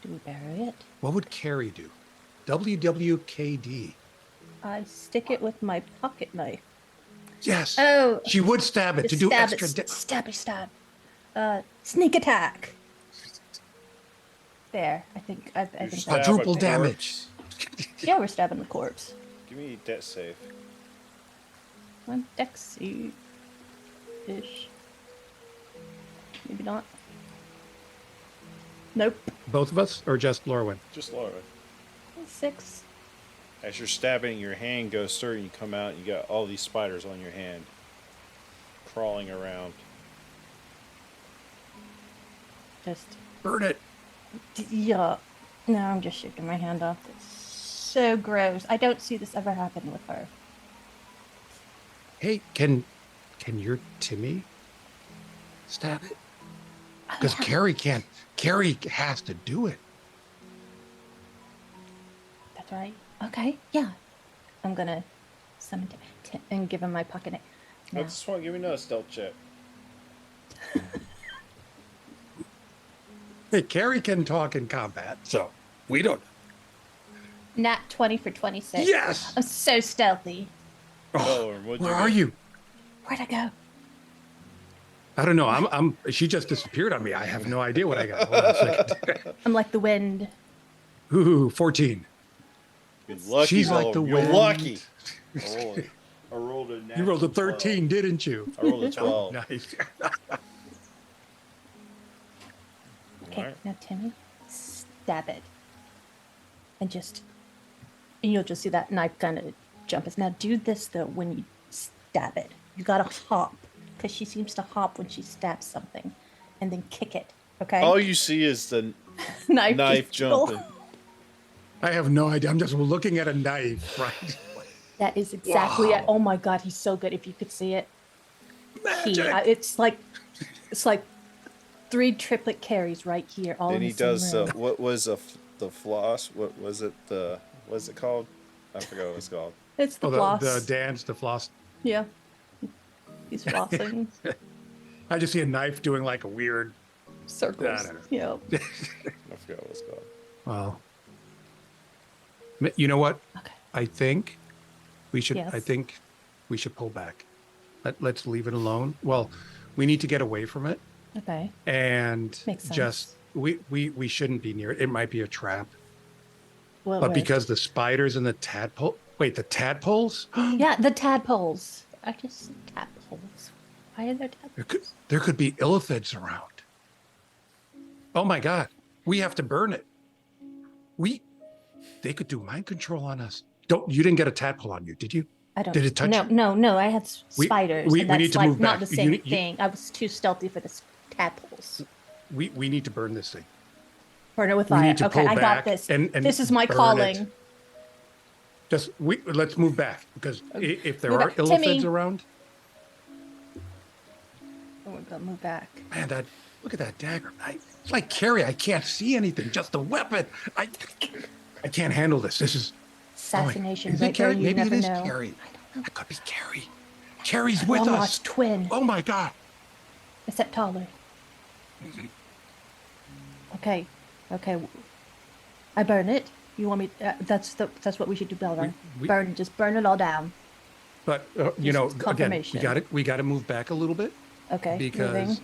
Do we bury it? What would Carrie do? WWKD. I stick it with my pocket knife. Yes. Oh. She would stab it to do stab extra. Stab. Sneak attack. There. I think. I think. stab That's, Quadruple a damage. yeah, we're stabbing the corpse. Give me death save. One Dexy ish. Maybe not. Nope. Both of us, or just Lorwyn? Just Laura. 6. As you're stabbing, your hand goes through and you come out and you got all these spiders on your hand. Crawling around. Just. Burn it. Yeah. No, I'm just shaking my hand off. It's so gross. I don't see this ever happen with her. Hey, can your Timmy stab it? Because Carrie can't. Carrie has to do it. That's right. Okay. Yeah. I'm gonna summon Tim and give him my pocket knife. I Now. just want to give me another stealth check. Hey, Carrie can talk in combat, so we don't. Nat 20 for 26. Yes. I'm so stealthy. Oh, what'd Where you are get? you? Where'd I go? I don't know. I'm. She just disappeared on me. I have no idea what I got. Hold on a second. I'm like the wind. Ooh, 14. You're lucky, She's like the You're wind. lucky. I rolled a You rolled a natural 12. 13, didn't you? I rolled a 12. Nice. Okay, Alright. now Timmy, stab it. And you'll just see that knife kind of jump us. Now do this though when you stab it. You gotta hop, because she seems to hop when she stabs something. And then kick it, okay? All you see is the knife just- jumping. I have no idea. I'm just looking at a knife, right? That is exactly it. Wow. Oh my god, he's so good. If you could see it. Magic. It's like 3 triplet carries right here. All Then in he the same does room. what was the floss? What was it? What's it called? I forgot what it's called. It's the Oh, floss. the dance, the floss. Yeah. He's flossing. I just see a knife doing like a weird. Circles. I don't know. Yeah. I forgot what it's called. Well, you know what? Okay. I think we should. Yes. I think we should pull back. Let's leave it alone. Well, we need to get away from it, Okay. and Makes sense. just we shouldn't be near it. It might be a trap, Well, but wait. because the spiders and the tadpole. Wait, the tadpoles? Yeah, the tadpoles. I just see tadpoles. Why are there tadpoles? There could be illithids around. Oh my God, we have to burn it. They could do mind control on us. You didn't get a tadpole on you, did you? I don't. Did it touch you? No. I had We- spiders. we and that's need to like move not back. the same You- thing. I was too stealthy for the tadpoles. We need to burn this thing. Burn it with We fire. need to Okay, pull I back got this. and This is my burn calling. it. Let's move back, because if there Move are back. illithids Timmy. around, Oh, we're gonna move back. man, look at that dagger. It's like Carrie. I can't see anything. Just the weapon. I can't handle this. This is Assassination Is it right there. Carrie? You Maybe never it is know. Carrie. I don't know. That could be Carrie. Carrie's with Long us. lost twin. Oh my God. Except taller. Okay. I burn it. You want me? That's what we should do, Belvar. We- Just burn it all down. But you Just know, again, confirmation. we got to move back a little bit, Okay. because moving.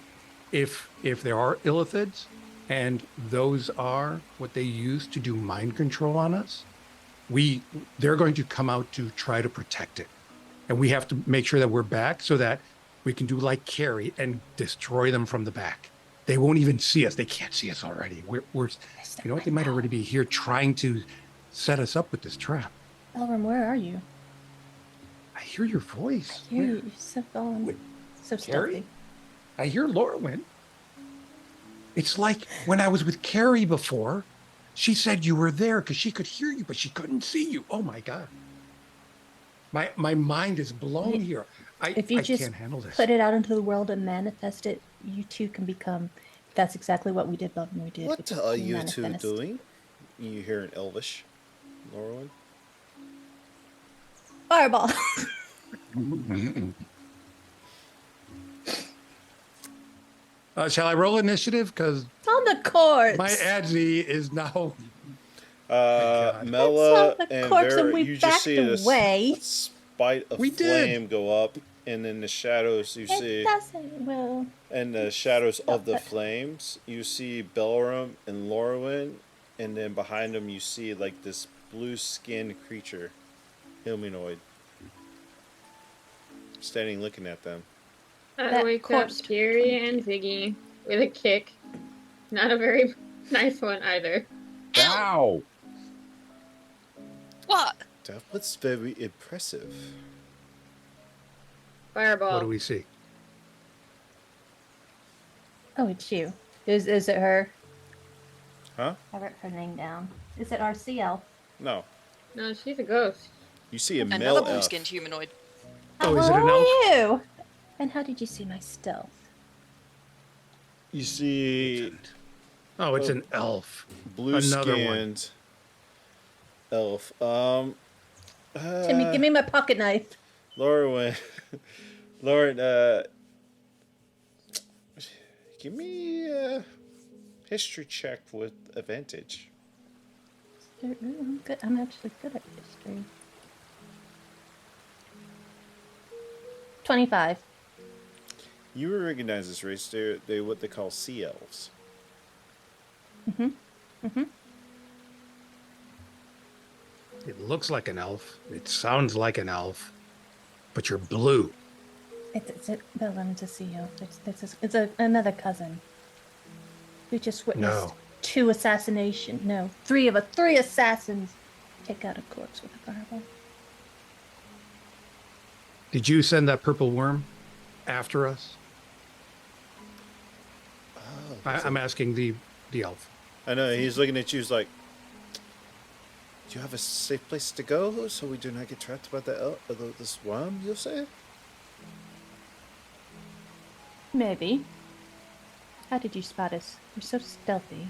if there are illithids, and those are what they use to do mind control on us, they're going to come out to try to protect it, and we have to make sure that we're back so that we can do like Carrie and destroy them from the back. They won't even see us. They can't see us already. We're you know what? They might already be here trying to set us up with this trap. Elram, where are you? I hear your voice. Here, Where? you're so gone. Wait, So Carrie? stealthy. I hear Lorwyn. It's like when I was with Carrie before. She said you were there because she could hear you, but she couldn't see you. Oh my God. My mind is blown here. If you I just can't handle this. put it out into the world and manifest it, you too can become. That's exactly what we did, Bob, and we did. What We are you two manifest. doing? You hear an Elvish, Norwin. Fireball. Shall I roll initiative? Because On the corpse. my Adzi is now. Mela That's on the and corpse, Vera, and we you just see backed away. a spite of We did. flame go up, and in the shadows you It see, doesn't. Well, in the shadows of the but- flames, you see Belram and Lorwyn, and then behind them you see like this blue-skinned creature, humanoid, standing looking at them. I That wake corpse- up Gary and Ziggy with a kick. Not a very nice one either. Ow! What? That was very impressive. Fireball. What do we see? oh, it's you. Is it her? Huh? I wrote her name down. Is it RCL? No. No, she's a ghost. You see a Another male elf. blue-skinned humanoid. Oh, is it an How elf? are you? And how did you see my stealth? You see Oh, it's an elf. blue-skinned elf. Timmy, give me my pocket knife. Lauren, give me a history check with advantage. I'm good. I'm actually good at history. 25. You will recognize this race. They're what they call sea elves. It looks like an elf. It sounds like an elf. But you're blue. It's a CEO. It's another cousin who just witnessed No. 2 assassinations. No, 3 assassins take out a corpse with a fireball. Did you send that purple worm after us? Oh, I'm asking the elf. I know he's looking at you. He's like, "Do you have a safe place to go so we do not get trapped by this worm?" You'll say. Maybe. How did you spot us? You're so stealthy.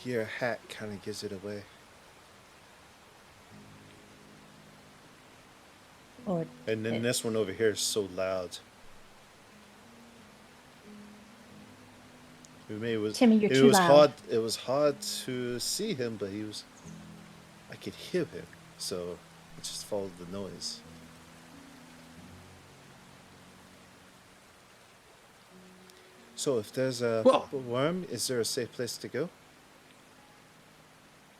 Your hat kind of gives it away. Or And then this one over here is so loud. Timmy, you're it too was loud. hard. It was hard to see him, but I could hear him, so I just followed the noise. So if there's a Well- worm, is there a safe place to go?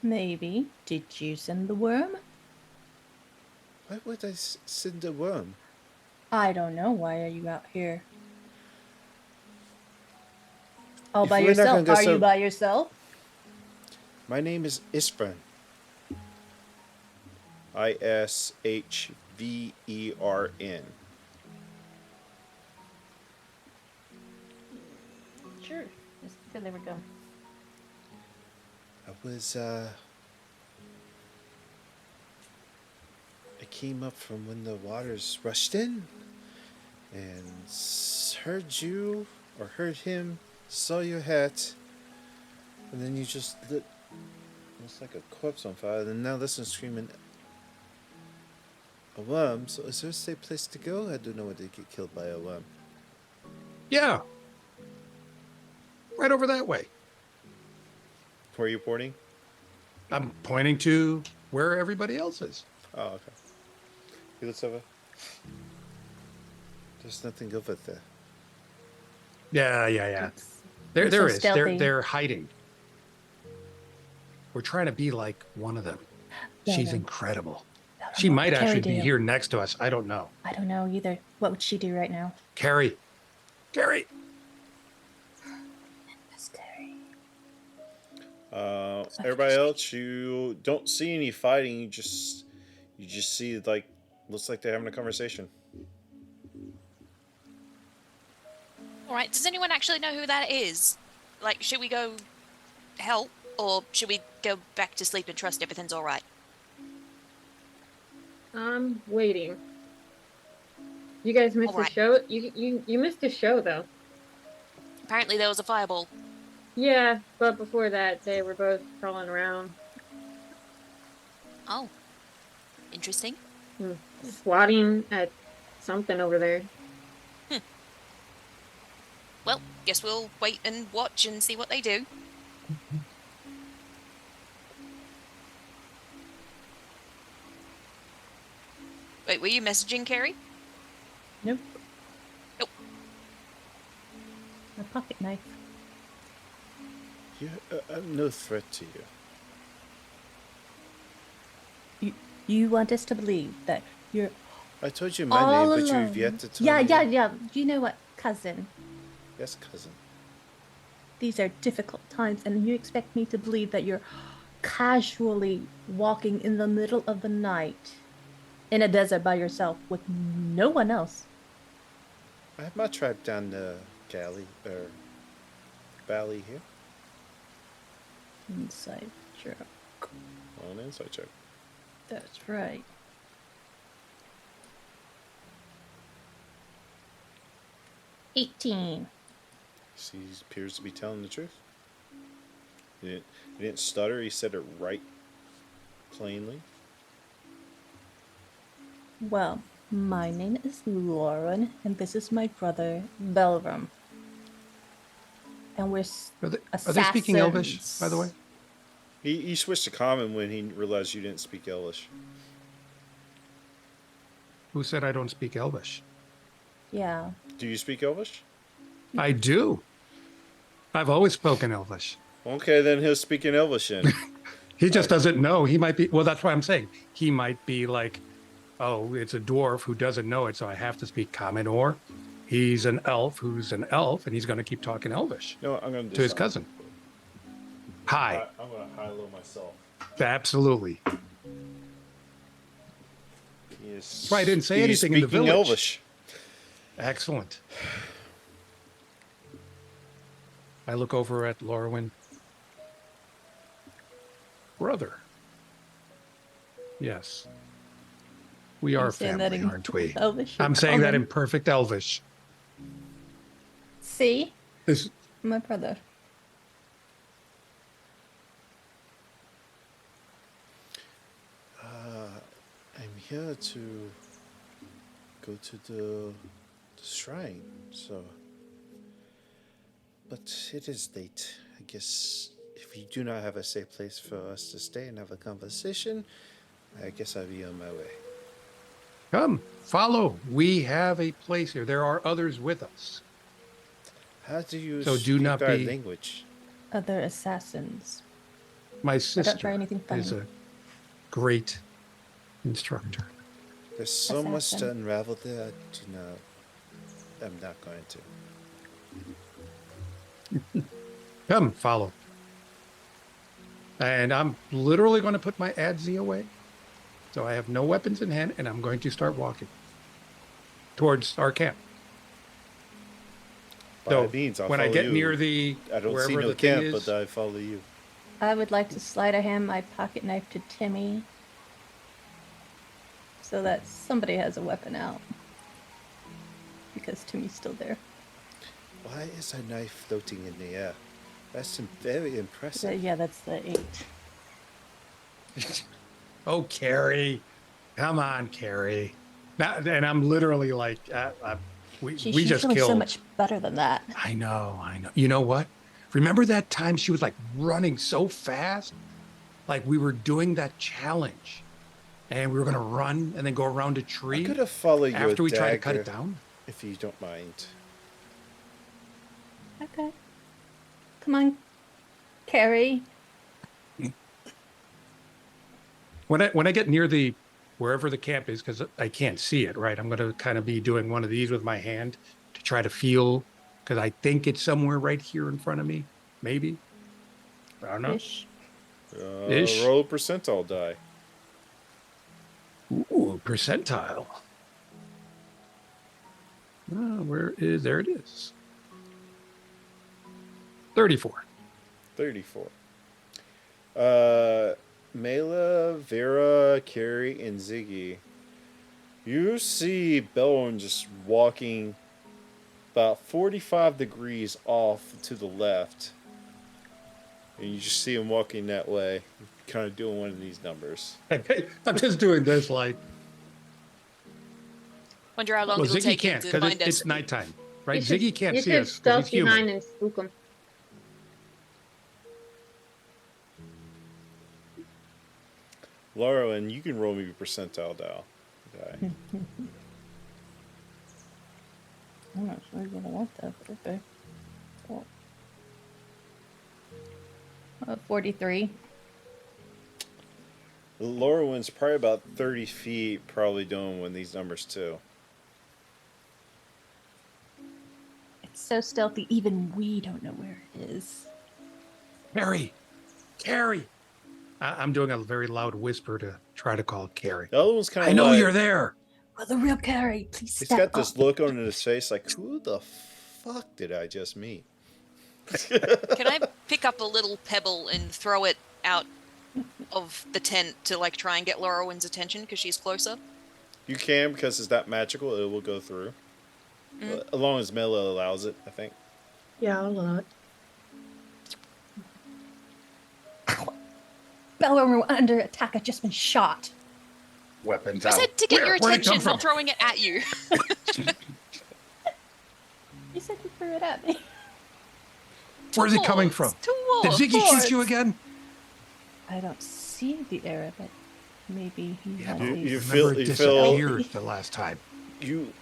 maybe. Did you send the worm? Why would I send a worm? I don't know. Why are you out here? All If by we're not gonna yourself? go Are you so- by yourself? My name is Isvern. Ishvern. Sure. Good, there we go. I came up from when the waters rushed in and heard him, saw your hat, and then you just lit almost like a corpse on fire, and now listen screaming a worm. So is there a safe place to go? I don't know where they get killed by a worm. Yeah. Right over that way. Where are you pointing? I'm pointing to where everybody else is. Oh, okay. He looks over. There's nothing over there. Yeah. It's- There You're so is. stealthy. They're hiding. We're trying to be like one of them. Yeah, She's yeah. incredible. I don't She know might what Carrie actually be do. here next to us. I don't know. I don't know either. What would she do right now? Carrie. Miss Carrie. Everybody else, you don't see any fighting. You just see like looks like they're having a conversation. All right. Does anyone actually know who that is? Like, should we go help, or should we go back to sleep and trust everything's all right? I'm waiting. You guys missed Alright. the show? You missed the show though. Apparently there was a fireball. Yeah, but before that they were both crawling around. Oh. Interesting. Swatting at something over there. Well, guess we'll wait and watch and see what they do. Wait, were you messaging Carrie? Nope. Nope. A pocket knife. I'm no threat to you. You want us to believe that you're I told you my all name, but alone. you've yet to tell Yeah, me. yeah. You know what, cousin? Yes, cousin. These are difficult times, and you expect me to believe that you're casually walking in the middle of the night in a desert by yourself with no one else. I have my tribe down the valley here. Inside joke. On inside joke. That's right. $18. He appears to be telling the truth. He didn't stutter. He said it right, plainly. Well, my name is Lauren, and this is my brother, Belram. And we're Are they speaking Elvish, by the way? He switched to common when he realized you didn't speak Elvish. Who said I don't speak Elvish? Yeah. Do you speak Elvish? I do. I've always spoken Elvish. Okay, then he'll speak in Elvish then. He just doesn't know. He might be, well, that's why I'm saying. He might be like, oh, it's a dwarf who doesn't know it, so I have to speak common, or he's an elf who's an elf, and he's going to keep talking Elvish No, I'm going to his cousin. Hi. I'm going to high-low myself. Absolutely. Yes. That's why I didn't say anything in the speaking village. Elvish. Excellent. I look over at Lorwyn. Brother. Yes. We are saying that family, in aren't we? Elvish or I'm saying that common? in perfect Elvish. See? This, My brother. I'm here to go to the shrine, so... But it is late. I guess if you do not have a safe place for us to stay and have a conversation, I guess I'll be on my way. come, follow. We have a place here. There are others with us. How do you So do speak not our be- language? Other assassins. My try sister anything funny. is a great instructor. There's so much to Assassin. unravel there. I'm not going to. Come, follow. And I'm literally going to put my adzi away. So I have no weapons in hand, and I'm going to start walking towards our camp. By So all means, I'll when I follow get you. near the I don't wherever see no the thing camp, is, but I follow you. I would like to slide a hand my pocket knife to Timmy so that somebody has a weapon out. Because Timmy's still there. Why is a knife floating in the air? That's very So, impressive. yeah, that's the 8. oh, Carrie, come on, Carrie. Now, and I'm literally like, we She's just usually killed. so much better than that. I know. You know what? Remember that time she was like running so fast? Like we were doing that challenge and we were going to run and then go around a I tree could have followed you after we tried to cut it down. if you don't mind. Okay. Come on, Carrie. When I get near the wherever the camp is, because I can't see it, right? I'm going to kind of be doing one of these with my hand to try to feel, because I think it's somewhere right here in front of me. Maybe. I don't know. Ish. Ish. Roll a percentile die. Ooh, percentile. There it is. 34. 34. Mela, Vera, Carrie, and Ziggy. You see Bellon just walking about 45 degrees off to the left. And you just see him walking that way, kind of doing one of these numbers. I'm just doing this like. Wonder how long Well, it'll Ziggy take him can't to because find us. it's nighttime, right? You should- Ziggy can't you see should us stealth because he's human. behind and spook him. Laura, and you can roll me a percentile dial. Okay. I'm not sure you're gonna want that, but okay. Cool. 43. Laura wins probably about 30 feet, probably doing one of these numbers too. It's so stealthy, even we don't know where it is. Carrie. I'm doing a very loud whisper to try to call Carrie. The other one's kind of I know like, you're there. Well, the real Carrie, please he's step got this up. look on his face like, who the fuck did I just meet? Can I pick up a little pebble and throw it out of the tent to like try and get Laurowin's attention because she's closer? You can, because it's not magical, it will go through. As long as Mela allows it, I think. Yeah, I'll allow it. Bellroom, we're under attack. I've just been shot. Weapons I out. said to get your Where'd it come attention, from? not throwing it at you. You said you threw it at me. Where's it coming from? Did Towards. Ziggy shoot you again? I don't see the arrow, but maybe he Yeah, has You- a- you Remember feel- it you feel- disappeared the last time. You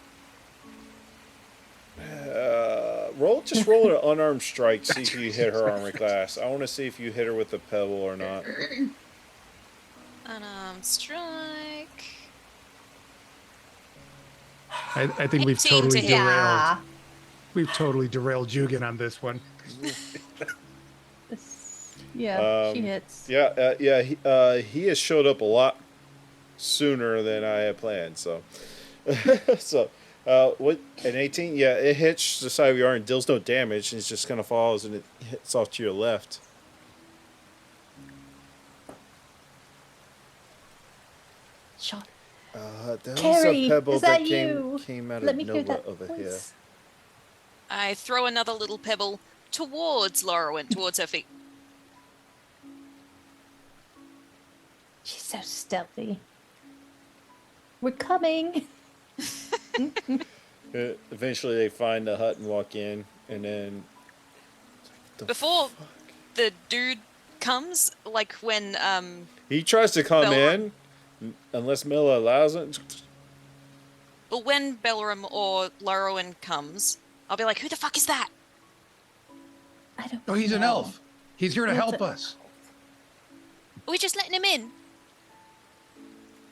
just roll an unarmed strike, see if you hit her armor class. I want to see if you hit her with a pebble or not. Strike. I think we've 18 totally to hit. derailed. Yeah. We've totally derailed Jugan on this one. Yeah, she hits. He has showed up a lot sooner than I had planned. So, what an 18? Yeah, it hits the side of your arm and deals no damage, and it just kind of falls and it hits off to your left. Shot. That was Carrie, a pebble is that came, you? came out Let of me hear nowhere that over here. voice. I throw another little pebble towards Laurowin, towards her feet. She's so stealthy. We're coming. Eventually, they find the hut and walk in, and then the Before fuck? the dude comes, like when He tries to come Belram- in, unless Mila allows it. but when Belram or Laurowin comes, I'll be like, "Who the fuck is that?" I don't Oh, he's an know. elf. He's here to He's help a- us. Are we just letting him in?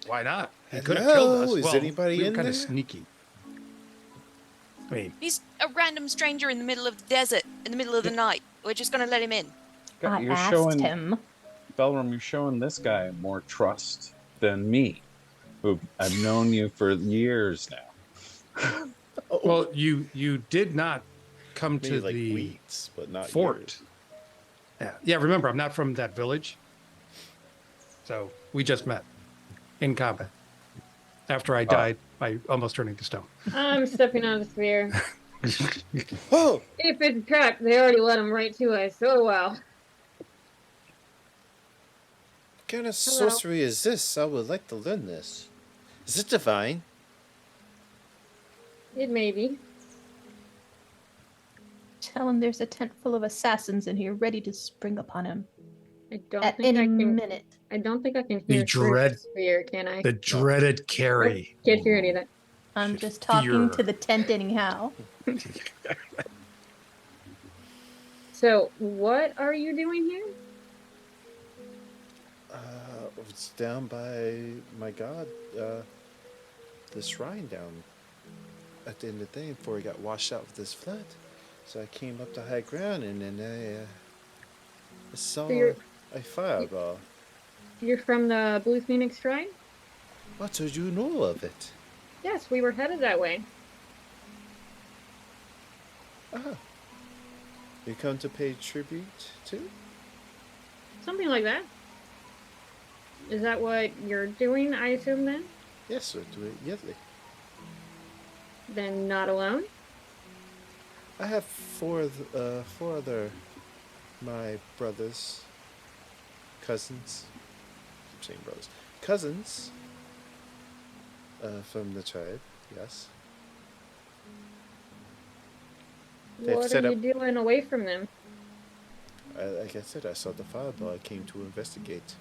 Why not? He could have killed us. Hello? Is Well, anybody we were in kind there? of sneaky. I mean, He's a random stranger in the middle of the desert, in the middle of the night. We're just gonna let him in. I You're asked showing him. Belram, you're showing this guy more trust than me, who I've known you for years now. well, you did not come Maybe to like the weeks, but not fort. years. Yeah. Remember, I'm not from that village, so we just met in combat. After I died by almost turning to stone. I'm stepping out of the sphere. Oh, If it's trapped, they already let him right to us. Oh, wow. what kind of Hello. sorcery is this? I would like to learn this. Is it divine? It may be. Tell him there's a tent full of assassins in here ready to spring upon him I don't at think any I can. minute. I don't think I can The hear through dread- the sphere, can I? The dreaded Carrie. Can't hear any of that. I'm Should just talking fear. to the tent anyhow. So, what are you doing here? It's down by my god, the shrine down at the end of the thing before he got washed out with this flood. So I came up to high ground and then I saw you're- a fireball. You're from the Blue Phoenix Shrine? What did you know of it? Yes, we were headed that way. Ah. You come to pay tribute to? Something like that. Is that what you're doing, I assume, then? Yes, we'll do it yearly. Then not alone? I have four other my brothers, cousins. I'm saying brothers, cousins. From the tribe, yes. They've What set are up- you doing away from them? Like I said, I saw the fireball. I came to investigate.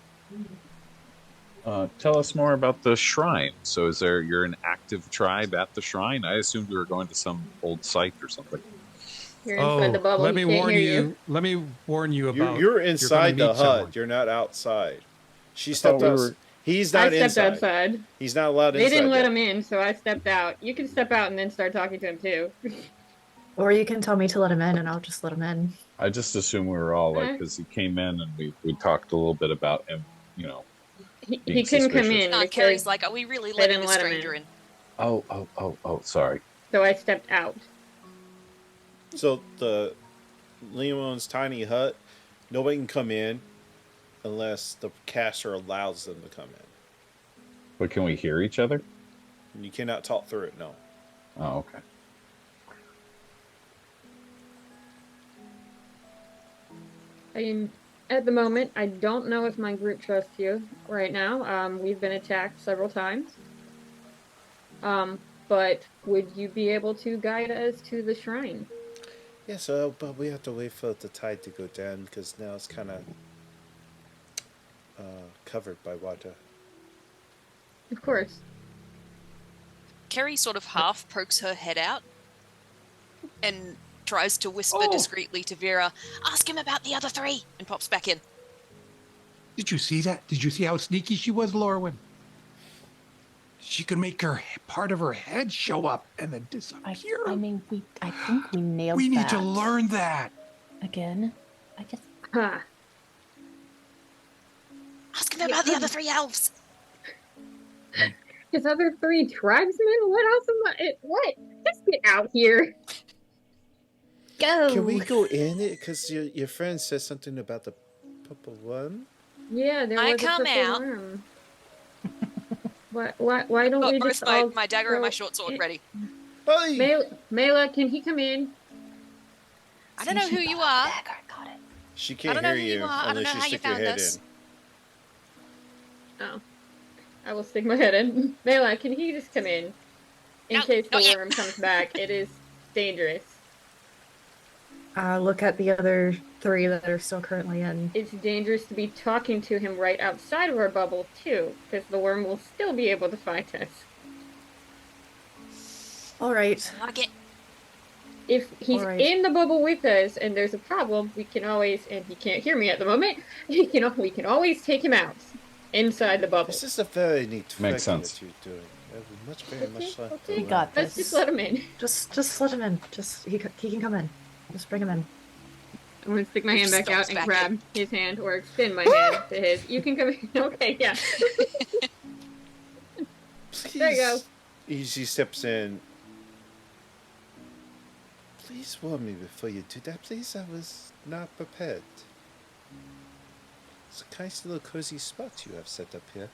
Tell us more about the shrine. So, you're an active tribe at the shrine? I assumed we were going to some old site or something. You're inside the bubble. let me He can't warn hear you. Let me warn you about. You're inside gonna the meet hut. someone. You're not outside. She I stepped thought we out. were- He's I not stepped inside. outside. He's not allowed They inside. didn't let yet. him in, so I stepped out. You can step out and then start talking to him too. Or you can tell me to let him in and I'll just let him in. I just assumed we were all like, because he came in and we talked a little bit about him, He Being couldn't come suspicious. in No, because Carrie's like, are we really they letting didn't a let him stranger in. in? Oh, sorry. so I stepped out. So the Leon's tiny hut, nobody can come in unless the caster allows them to come in. But can we hear each other? And you cannot talk through it. No. Oh, okay. At the moment, I don't know if my group trusts you right now. We've been attacked several times. But would you be able to guide us to the shrine? Yes, but we have to wait for the tide to go down because now it's kind of covered by water. Of course. Carrie sort of half pokes her head out and tries to whisper Oh. discreetly to Vera, ask him about the other three, and pops back in. Did you see that? Did you see how sneaky she was, Lorwyn? She could make part of her head show up and then disappear. I mean, I think we nailed we need that. to learn that. Again, I just Huh. Ask him about the other three elves. His other three tribesmen? What else am I? What? Let's get out here. go. Can we go in it? Because your friend said something about the purple one. Yeah, there I was come a purple out. worm. Why don't we Got just both all my dagger and my go short sword in? ready. Hey! Mela, can he come in? I don't know who you are. Dagger, got it. She I can't don't know hear who you are. I don't unless know you how you stick your found head us. in. Oh. I will stick my head in. Mela, can he just come in? In No, case the not yet. worm comes back. It is dangerous. Look at the other three that are still currently in. It's dangerous to be talking to him right outside of our bubble, too, because the worm will still be able to find us. All right. Like it. If he's Alright. in the bubble with us and there's a problem, we can always, and he can't hear me at the moment, we can always take him out inside the bubble. This is a very neat Makes thing sense. that you're doing. I would very much like Okay. to We got Let's this. just let him in. Just let him in. He can come in. Just bring him in. I'm gonna stick my hand back Stops out and back grab his hand, or extend my hand to his. You can come in. Okay, yeah. Please. There you go. She steps in. Please warn me before you do that, please. I was not prepared. It's a nice little cozy spot you have set up here.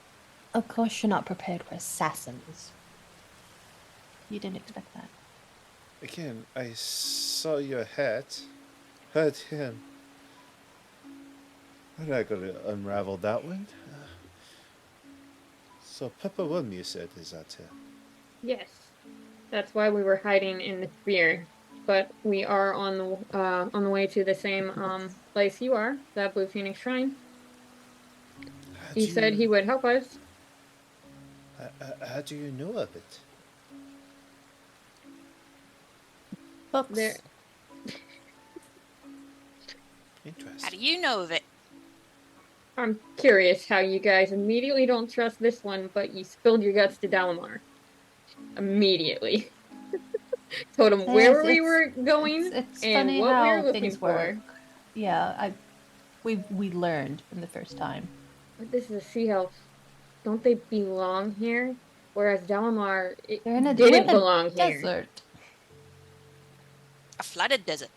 Of course, you're not prepared for assassins. You didn't expect that. Again, I saw your hat. Heard him. I'm not going to unravel that one. So, Pepper Worm, you said, is out here. Yes, that's why we were hiding in the spear. But we are on the way to the same place you are, that Blue Phoenix Shrine. He said he would help us. How do you know of it? Books. There. How Interesting. do you know of it? I'm curious how you guys immediately don't trust this one, but you spilled your guts to Dalamar. Immediately. Told him where we were going It's and funny what we how were looking things for. work. Yeah, we learned from the first time. But this is a sea elf. Don't they belong here? Whereas Dalamar They're in a didn't we're in a belong here. desert. A flooded desert.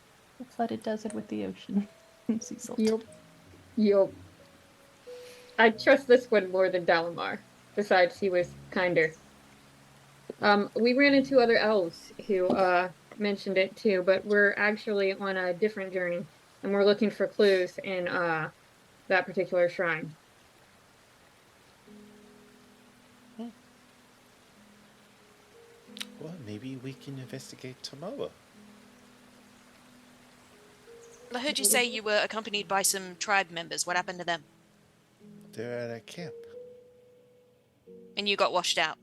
The flooded desert with the ocean. Sea salt. Yup. I trust this one more than Dalamar. Besides, he was kinder. We ran into other elves who mentioned it too, but we're actually on a different journey, and we're looking for clues in that particular shrine. Well, maybe we can investigate tomorrow. I heard you say you were accompanied by some tribe members. What happened to them? They're at a camp. And you got washed out.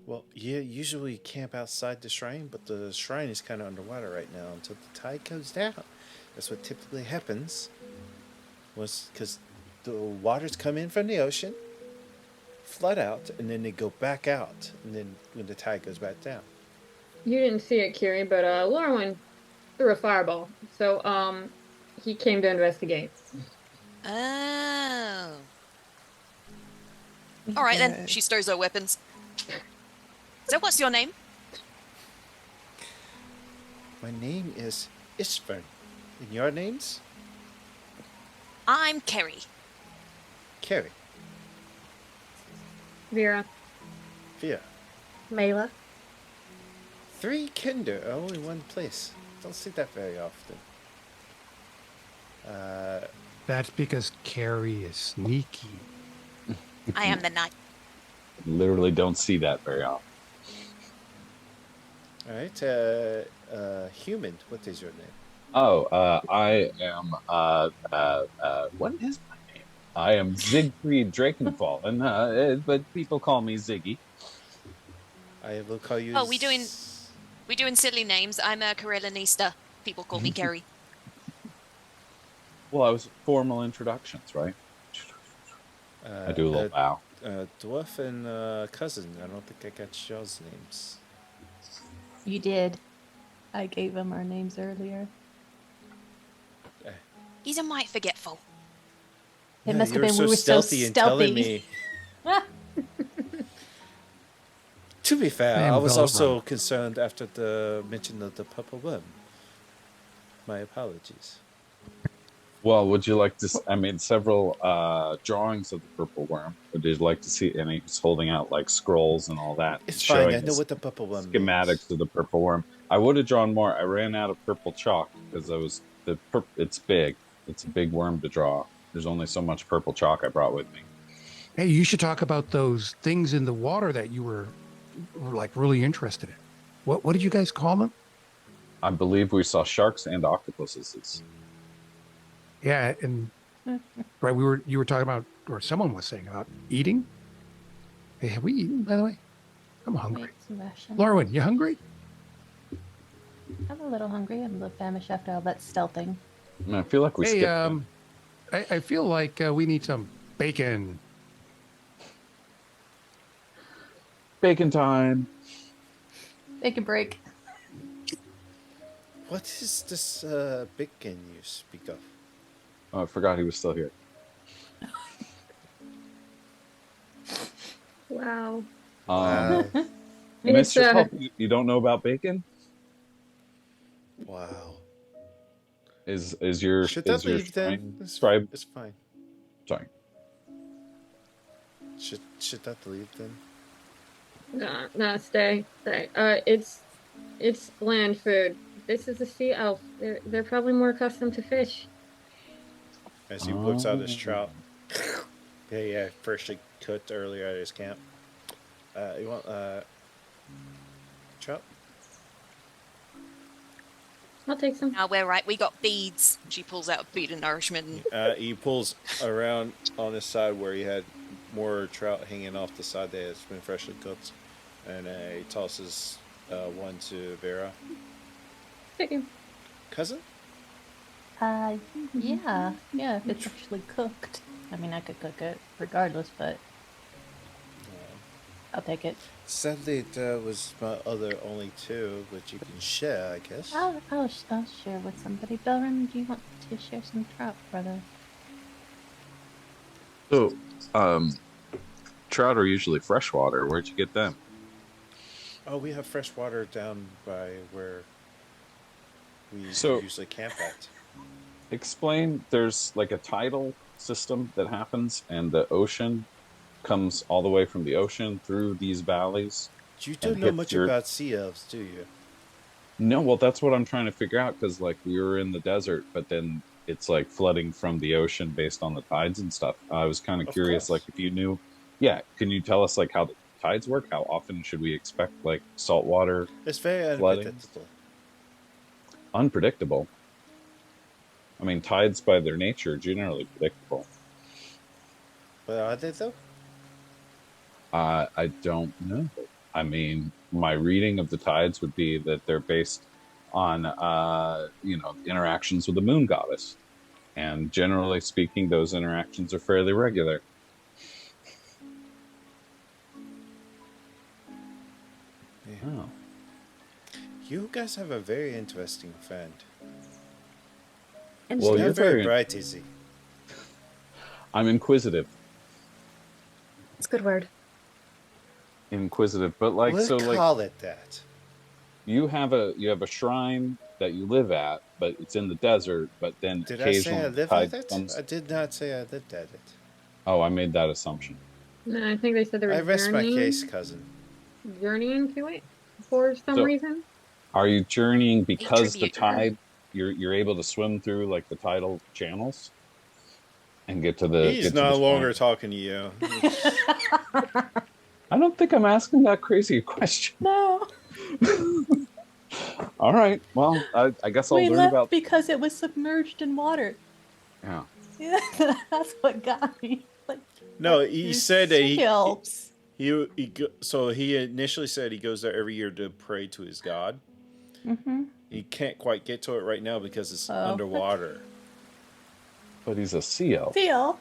Well, yeah, usually camp outside the shrine, but the shrine is kind of underwater right now until the tide goes down. That's what typically happens. Was because the waters come in from the ocean, flood out, and then they go back out, and then when the tide goes back down. You didn't see it, Kiri, but Lorwyn threw a fireball, so he came to investigate. Oh. All right then. She stirs her weapons. So what's your name? My name is Ishvern. And your names? I'm Kerry. Carrie. Vera. Via. Mela. 3 kinder, only one place. Don't see that very often. That's because Carrie is sneaky. I am the knight. Literally don't see that very often. All right, human. What is your name? Oh, I am. What is my name? I am Siegfried Drakenfall, and but people call me Ziggy. I will call you. Oh, we doing silly names. I'm a Karelanista. People call me Kerry. Well, I was formal introductions, right? I do a little bow. Dwarf and cousin. I don't think I got y'all's names. You did. I gave him our names earlier. He's a mite forgetful. It Yeah, must have you been were we were so stealthy in telling me. To be fair, I was also concerned after the mention of the purple worm. My apologies. Well, would you like to? I made several drawings of the purple worm. Would you like to see? And he's holding out like scrolls and all that. It's showing fine. I know us what the purple worm schematics means. of the purple worm. I would have drawn more. I ran out of purple chalk because I was it's big. It's a big worm to draw. There's only so much purple chalk I brought with me. Hey, you should talk about those things in the water that you were like really interested in. What did you guys call them? I believe we saw sharks and octopuses. Yeah, and right, you were talking about, or someone was saying about eating. Hey, have we eaten, by the way? I'm hungry. Wait, some ration. Lorwyn, you hungry? I'm a little hungry. I'm a little famished after all that stealthing. I feel like we Hey, skipped that. I feel like we need some bacon. Bacon time. Take a break. What is this bacon you speak of? Oh, I forgot he was still here. Wow. Wow. It's, Mr. Pope, you don't know about bacon? Wow. Is your Should that is your leave then? scribe? It's fine. Sorry. Should that leave then? No, stay. It's land food. This is a sea elf. They're probably more accustomed to fish. As he whips out his trout. Yeah, freshly cooked earlier at his camp. You want trout? I'll take some. Now we're right. We got beads. She pulls out a bead of nourishment. He pulls around on his side where he had more trout hanging off the side that has been freshly cooked, and he tosses one to Vera. Take him. Cousin? Yeah, if it's actually cooked. I mean, I could cook it regardless, but I'll take it. Sadly, that was my other only two, but you can share, I guess. I'll share with somebody. Belrin, do you want to share some trout, brother? So, trout are usually freshwater. Where'd you get them? Oh, we have fresh water down by where we So- usually camp at. Explain. There's like a tidal system that happens, and the ocean comes all the way from the ocean through these valleys. You And don't know hits much your- about sea elves, do you? No, well, that's what I'm trying to figure out because like we were in the desert, but then it's like flooding from the ocean based on the tides and stuff. I was kind of Of curious, course. like if you knew, yeah, can you tell us like how the tides work? How often should we expect like saltwater? It's very Flooding. unpredictable. Unpredictable. I mean, tides by their nature are generally predictable. But are they though? I don't know. I mean, my reading of the tides would be that they're based on, interactions with the moon goddess. And generally speaking, those interactions are fairly regular. Oh. You guys have a very interesting friend. And Well, Not you're very very- bright, is he? I'm inquisitive. it's a good word. Inquisitive, but like, We'll so like call it that. you have a shrine that you live at, but it's in the desert, but then Did I say occasionally I the live tide at it? comes. I did not say I lived at it. Oh, I made that assumption. No, I think they said they were I rest my case, cousin. journeying to it for some So- reason. Are you journeying because the tribute. tide you're able to swim through like the tidal channels and get to the He's get to no the longer shrine? talking to you. I don't think I'm asking that crazy a question. No, All right. Well, I guess I'll we learn left about because it was submerged in water. yeah. Yeah, that's what got me. Like, No, he said that sea elves. so he initially said he goes there every year to pray to his god. Mm-hmm. He can't quite get to it right now because it's Oh. underwater. But he's a sea elf. Seal.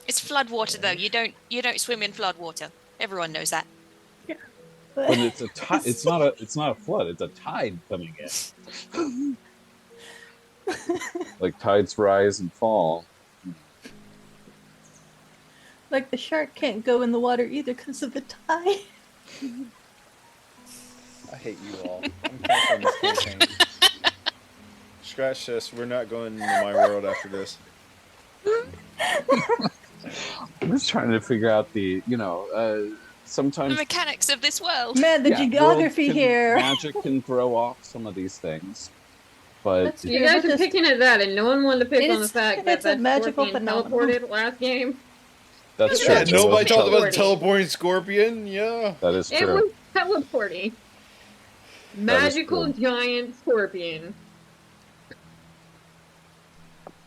It's flood water though. You don't swim in flood water. Everyone knows that. But it's a tide. It's not a flood. It's a tide coming in. Like tides rise and fall. Like the shark can't go in the water either because of the tide. I hate you all. I'm canceling this campaign. Scratch this. We're not going into my world after this. I'm just trying to figure out the The sometimes mechanics of this world. Man, the yeah, geography world can- here. magic can throw off some of these things, but That's You Yeah, guys but are this- picking at that, and no one wanted to pick It on the is- fact that it's a that magical scorpion phenomenon. teleported last game. that's Yeah, true. Yeah, It nobody wasn't talked about the teleporting. teleporting scorpion. Yeah. That is It true. was teleporting. Magical true. giant scorpion.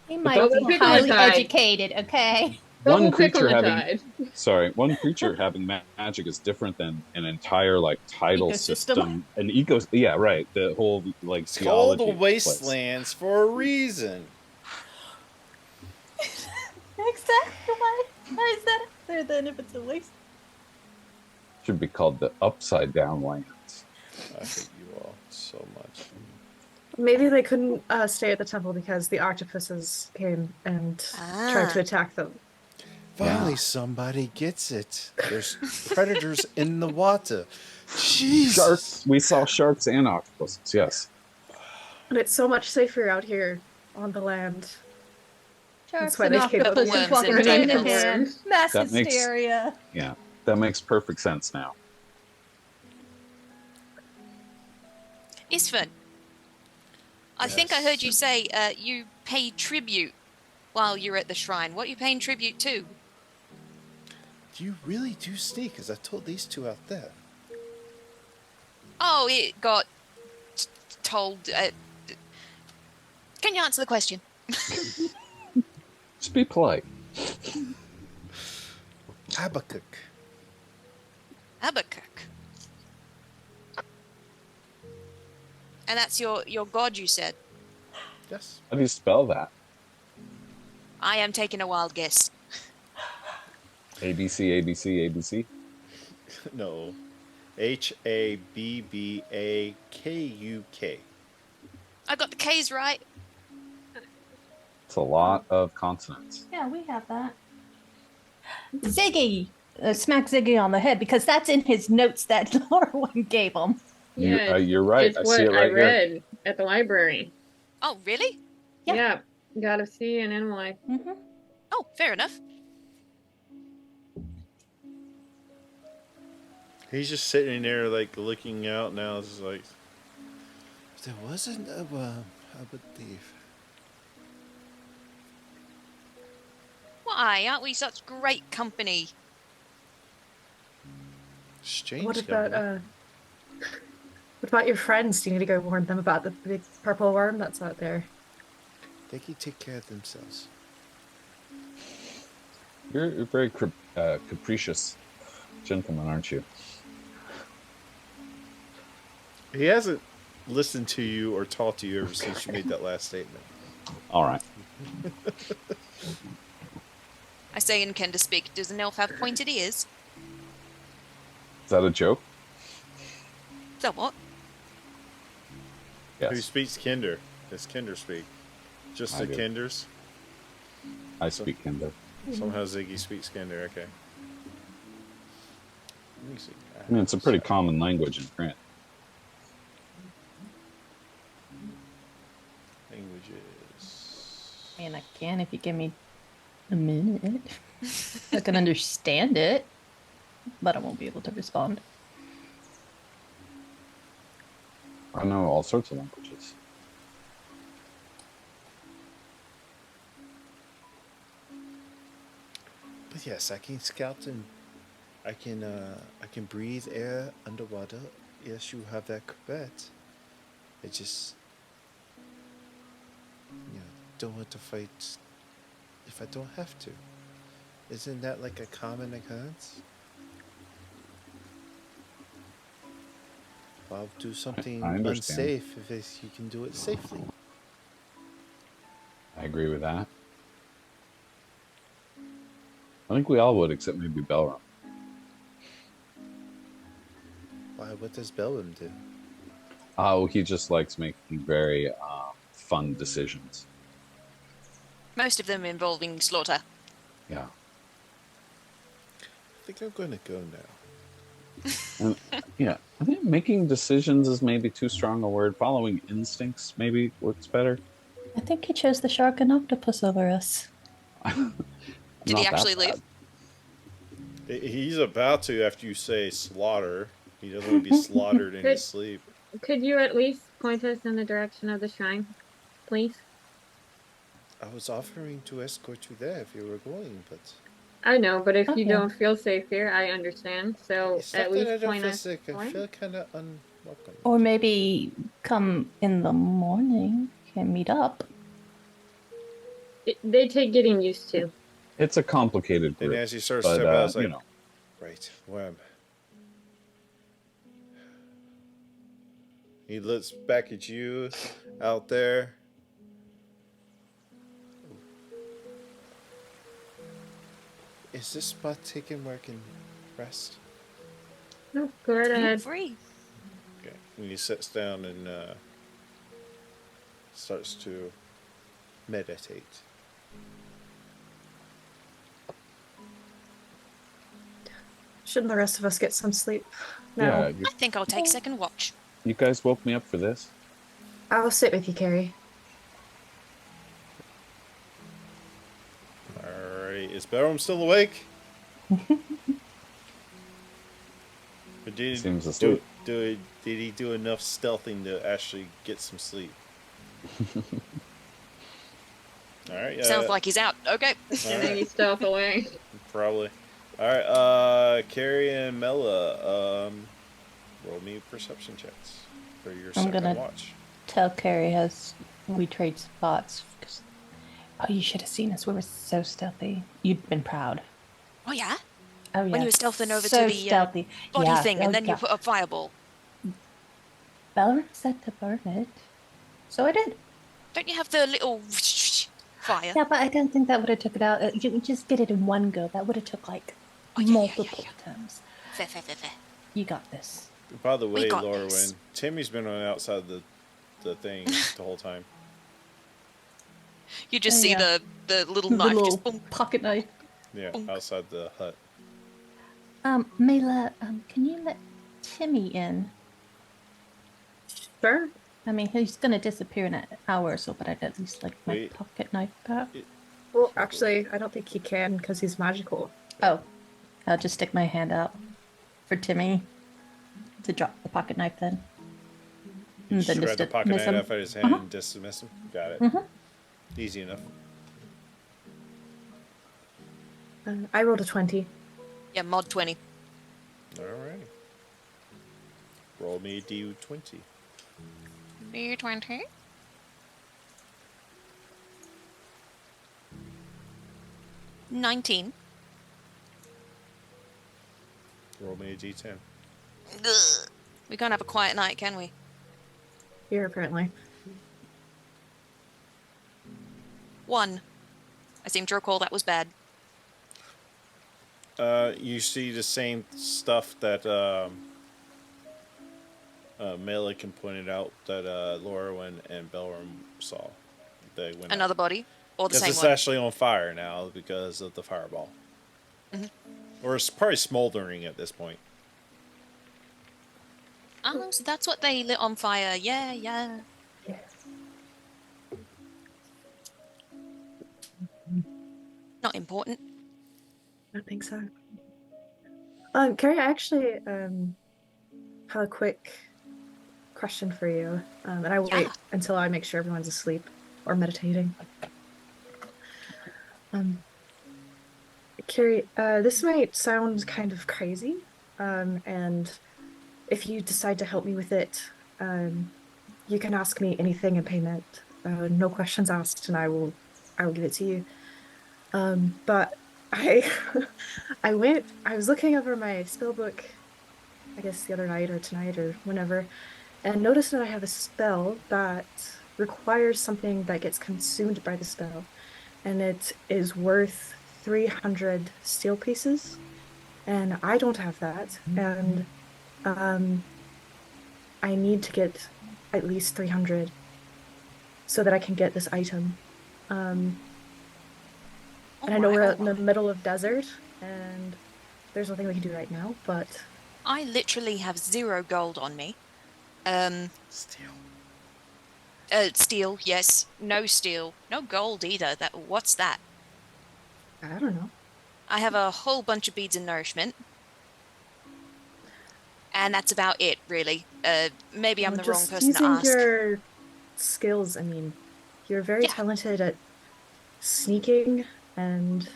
He But might double be pick on the highly tide. educated, okay? One Double pick on creature the having tide. one creature having magic is different than an entire like tidal Ecosystem. system. An yeah, right. The whole like It's called the geology of place. wastelands for a reason. Exactly. Why is that up there then if it's a waste? Should be called the upside down lands. I hate you all so much. Maybe they couldn't stay at the temple because the octopuses came and tried to attack them. Finally, somebody gets it. There's predators in the water. Jesus. Sharks. We saw sharks and octopuses. Yes. And it's so much safer out here on the land. Sharks why and they came up with octopuses worms walking and hand in tentacles. hand. Mass That makes- hysteria. Yeah. That makes perfect sense now. Isfan, I think I heard you say you pay tribute while you're at the shrine. What are you paying tribute to? You really do sneak, because I told these two out there. Oh, it got told. Can you answer the question? Just be polite. Habakkuk. Habakkuk. And that's your god, you said. Yes. How do you spell that? I am taking a wild guess. ABC, ABC, ABC. No. Habbakuk. I got the K's right. It's a lot of consonants. Yeah, we have that. Ziggy! Smack Ziggy on the head because that's in his notes that Laura one gave him. Yeah, You're right. It's I what see it I right here. read. at the library. Oh, really? Yeah. Yeah, got to see an animal life. Mm-hmm. Oh, fair enough. He's just sitting there, like, looking out now. It's like, there wasn't a thief. Why aren't we such great company? Strange. What about what about your friends? Do you need to go warn them about the big purple worm that's out there? They can take care of themselves. You're a very capricious gentleman, aren't you? He hasn't listened to you or talked to you ever since you made that last statement. All right. I say in Kender speak, does an elf have pointed ears? Is that a joke? So what? Who Yes, speaks Kinder? Does Kinder speak? Just I the do. Kinders? I speak Kinder. Somehow Ziggy speaks Kinder, okay. Let me see. I mean, it's a pretty common language in print. Languages. I mean, I can if you give me a minute. I can understand it, but I won't be able to respond. I know all sorts of languages. But yes, I can scout and I can breathe air underwater. Yes, you have that correct. I just don't want to fight if I don't have to. Isn't that like a common occurrence? I'll do something I understand. unsafe if you can do it safely. I agree with that. I think we all would, except maybe Belram. Why? What does Belram do? Oh, he just likes making very fun decisions. Most of them involving slaughter. Yeah. I think I'm going to go now. And, yeah, I think making decisions is maybe too strong a word. Following instincts maybe works better. I think he chose the shark and octopus over us. Did he actually leave? He's about to after you say slaughter. He doesn't want to be slaughtered in his sleep. Could you at least point us in the direction of the shrine, please? I was offering to escort you there if you were going, but I know, but if you Okay. don't feel safe here, I understand. So it's at not that I least don't point feel us. sick. I north. feel kind of unwelcome. Or maybe come in the morning and meet up. They take getting used to. It's a complicated And group, as he starts but to step out, it's like, you know, right, worm. He looks back at you out there. Is this spot taken where I can rest? No, go right Feel ahead. free. Okay. And he sits down and starts to meditate. Shouldn't the rest of us get some sleep? No. yeah, I think I'll take second watch. you guys woke me up for this. I'll sit with you, Carrie. Alright, is Belram still awake? Or did Seems he asleep. did he do enough stealthing to actually get some sleep? Alright, Sounds like he's out. Okay. And then you stealth away. probably. Alright, Carrie and Mela, roll me perception checks for your I'm second gonna- watch. Tell Carrie as we trade spots. 'Cause- oh, you should have seen us. We were so stealthy. You'd been proud. Oh yeah? Oh yeah. When you were stealthing over so to the stealthy. body Yeah, thing oh, and then you yeah. put a fireball. Belram said to burn it, so I did. Don't you have the little fire? Yeah, but I don't think that would have took it out. You just did it in one go. That would have took like Oh, yeah, multiple yeah. times. Fair, fair, fair, fair. You got this. By the way, got Laura, this. when Timmy's been on the outside of the thing the whole time. You just Oh, see yeah. the little The knife little just boom. pocket knife. Yeah, Bonk. outside the hut. Mela, can you let Timmy in? Sure. I mean, he's gonna disappear in an hour or so, but I'd at least like my Wait. pocket knife back. Well, actually, I don't think he can because he's magical. Oh, I'll just stick my hand out for Timmy to drop the pocket knife then. You And then shred just the pocket miss knife him. off at his hand and dismiss him. Got it. Easy enough. I rolled a 20. Yeah, mod 20. Alright. Roll me a d20. D20. $19. Roll me a d10. Ugh. We can't have a quiet night, can we? Here, apparently. 1. I seem to recall that was bad. You see the same stuff that Melican pointed out that Lorwyn and Belram saw. They went Another body? Or the because same it's one? actually on fire now because of the fireball. Or it's probably smoldering at this point. Oh, so that's what they lit on fire. Yeah, yeah. Not important. I don't think so. Carrie, I actually have a quick question for you. And I will wait Yeah. until I make sure everyone's asleep or meditating. Carrie, this might sound kind of crazy. And if you decide to help me with it, you can ask me anything in payment. No questions asked, and I will give it to you. But I I was looking over my spell book, I guess the other night or tonight or whenever, and noticed that I have a spell that requires something that gets consumed by the spell, and it is worth 300 steel pieces, and I don't have that, and I need to get at least 300 so that I can get this item. And I know we're out in the middle of desert, and there's nothing we can do right now, but... I literally have 0 gold on me. Steel. Steel, yes. No steel. No gold either. What's that? I don't know. I have a whole bunch of beads of nourishment. And that's about it, really. Maybe I'm the wrong Just person to using ask. your skills, I mean, you're very talented at sneaking and...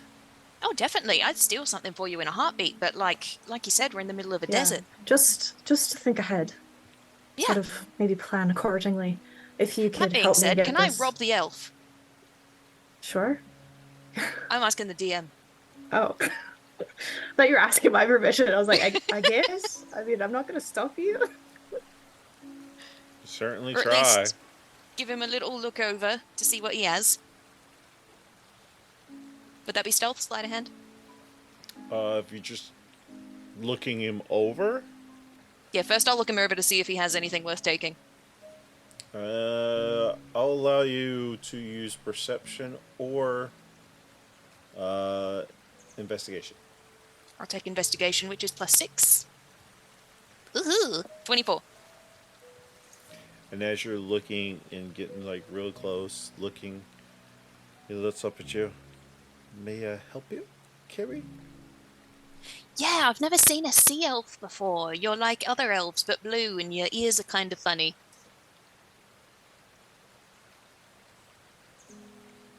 Oh, definitely. I'd steal something for you in a heartbeat, but like you said, we're in the middle of a desert. Just to think ahead. Yeah. Sort of maybe plan accordingly. If you That could being help me said, get can this... I rob the elf? Sure. I'm asking the DM. Oh. Thought you were asking my permission. I was like, I guess. I mean, I'm not going to stop you. Certainly Or at try. least give him a little look over to see what he has. Would that be stealth, sleight of hand? If you're just looking him over, Yeah, first I'll look him over to see if he has anything worth taking. I'll allow you to use perception or investigation. I'll take investigation, which is +6. Woohoo! 24. And as you're looking and getting like real close, looking, he looks up at you. May I help you, Carrie? Yeah, I've never seen a sea elf before. You're like other elves, but blue, and your ears are kind of funny.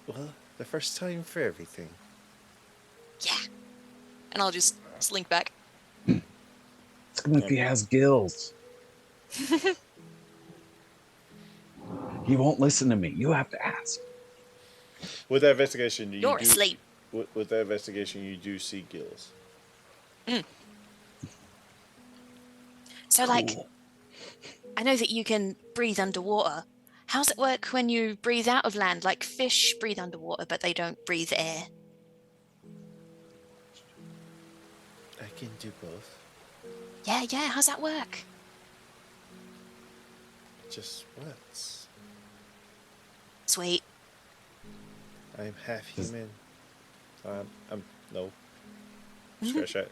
Well, the first time for everything. Yeah. And I'll just slink back. Ask him if he has gills. He won't listen to me. You have to ask. With that investigation, You're asleep. With that investigation, you do see gills. So, like, Cool. I know that you can breathe underwater. How's it work when you breathe out of land? Like, fish breathe underwater, but they don't breathe air. I can do both. Yeah, how's that work? Just once. Sweet. I'm half human. I'm no. Scratch that.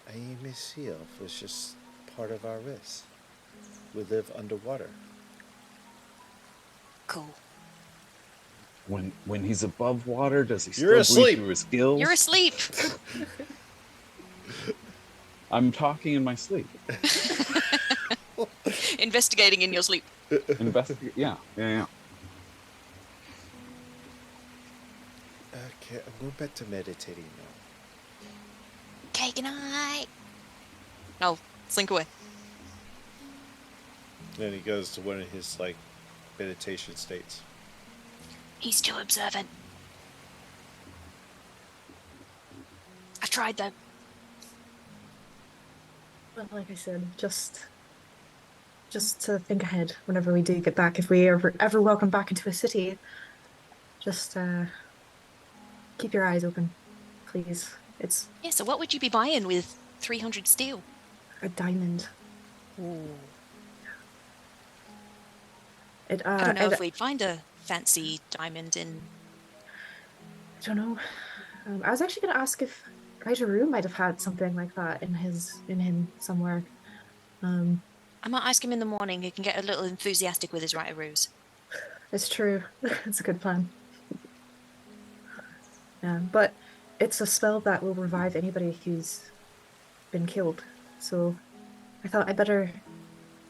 I am a sea elf. It's just part of our race. We live underwater. Cool. When he's above water, does he You're still breathe asleep. through his gills? You're asleep. I'm talking in my sleep. Investigating in your sleep. Investigate. Yeah. Okay, I'm going back to meditating now. Okay, good night. No, slink away. Then he goes to one of his like meditation states. He's too observant. I tried though. Well, like I said, just to think ahead whenever we do get back, if we are ever welcome back into a city, just keep your eyes open, please. It's Yeah, so what would you be buying with 300 steel? a diamond. Ooh. It I don't know if we'd find a fancy diamond in... I don't know. I was actually going to ask if Raijaru might have had something like that in him somewhere. I might ask him in the morning. He can get a little enthusiastic with his right-a-roos. It's true. It's a good plan. Yeah, but it's a spell that will revive anybody who's been killed. So I thought I'd better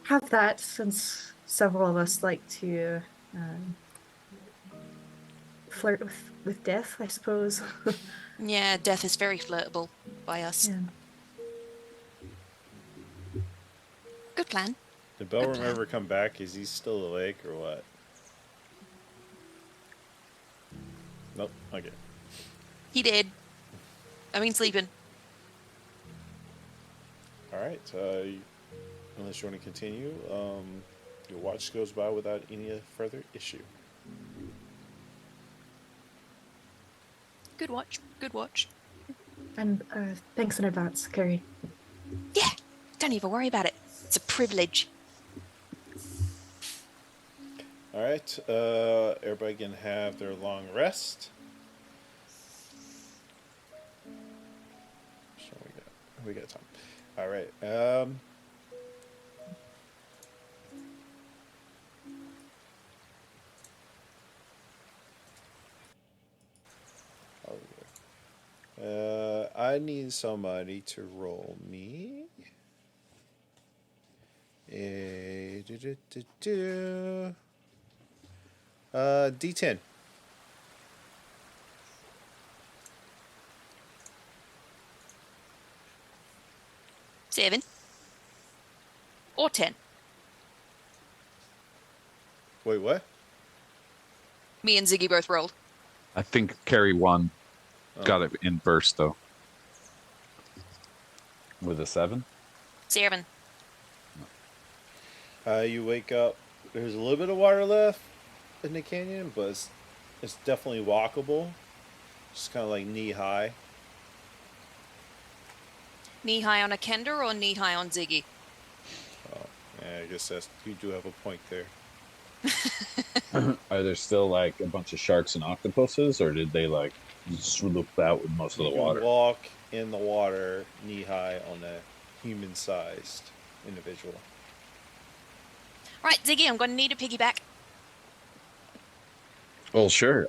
have that, since several of us like to flirt with death, I suppose. Yeah, death is very flirtable by us. Yeah. Good plan. Did Belram ever come back? Is he still awake or what? Nope. Okay. He did. I mean, sleeping. All right. Unless you want to continue, your watch goes by without any further issue. Good watch. Good watch. And thanks in advance, Carrie. Yeah, don't even worry about it. It's a privilege. All right. Everybody can have their long rest. So we got time. All right. I need somebody to roll me a D10. Seven. Or 10. Wait, what? Me and Ziggy both rolled. I think Carrie won. Got it inverse though. With a 7. 7. You wake up. There's a little bit of water left in the canyon, but it's definitely walkable. Just kind of like knee high. Knee high on a Kender or knee high on Ziggy? Oh, yeah, I guess you do have a point there. Are there still like a bunch of sharks and octopuses, or did they like swoop out with most of the You can water? walk in the water knee high on a human-sized individual. Right, Ziggy, I'm going to need a piggyback. Well, sure.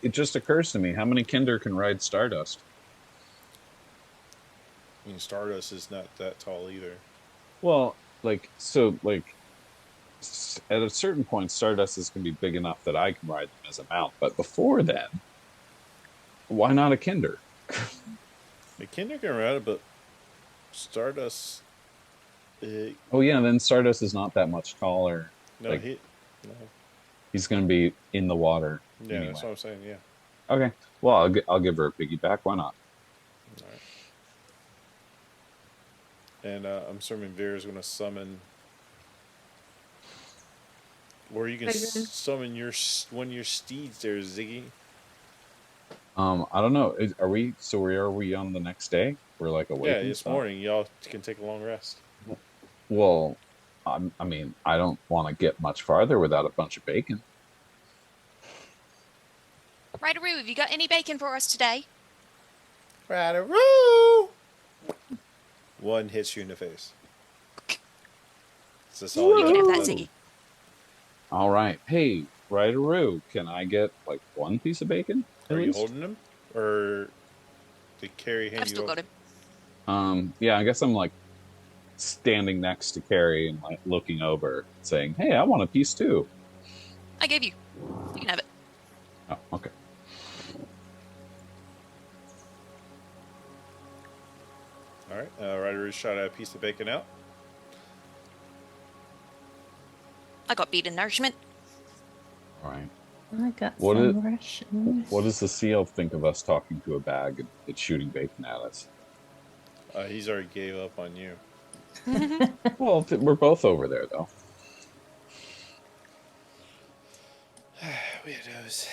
It just occurs to me, how many Kinder can ride Stardust? I mean, Stardust is not that tall either. Well, at a certain point, Stardust is going to be big enough that I can ride them as a mount. But before then, why not a Kinder? The Kinder can ride it, but Stardust. Oh yeah, then Stardust is not that much taller. No, Like- no. He's going to be in the water. Yeah, anyway. that's what I'm saying. Yeah. Okay. Well, I'll give her a piggyback. Why not? All right. And I'm assuming Vera's going to summon. Or you can summon one of your steeds there, Ziggy. I don't know. Are we on the next day? We're like awake. Yeah, this morning. Y'all can take a long rest. Well, I mean, I don't want to get much farther without a bunch of bacon. Right-a-roo, have you got any bacon for us today? Rat-a-roo! One hits you in the face. Is this all You you can got? have that, Ziggy. All right. Hey, Rideroo, can I get like one piece of bacon at Are you least? holding him, or did Carrie hand I've you still over? got him. Yeah, I guess I'm like standing next to Carrie and like looking over, saying, "Hey, I want a piece too." I gave you. You can have it. Oh, okay. All right. Ryder shot a piece of bacon out. I got beat in nourishment. All right. I got What some it- rations. What does the seal think of us talking to a bag and it's shooting bacon at us? He's already gave up on you. Well, we're both over there though. Weirdos.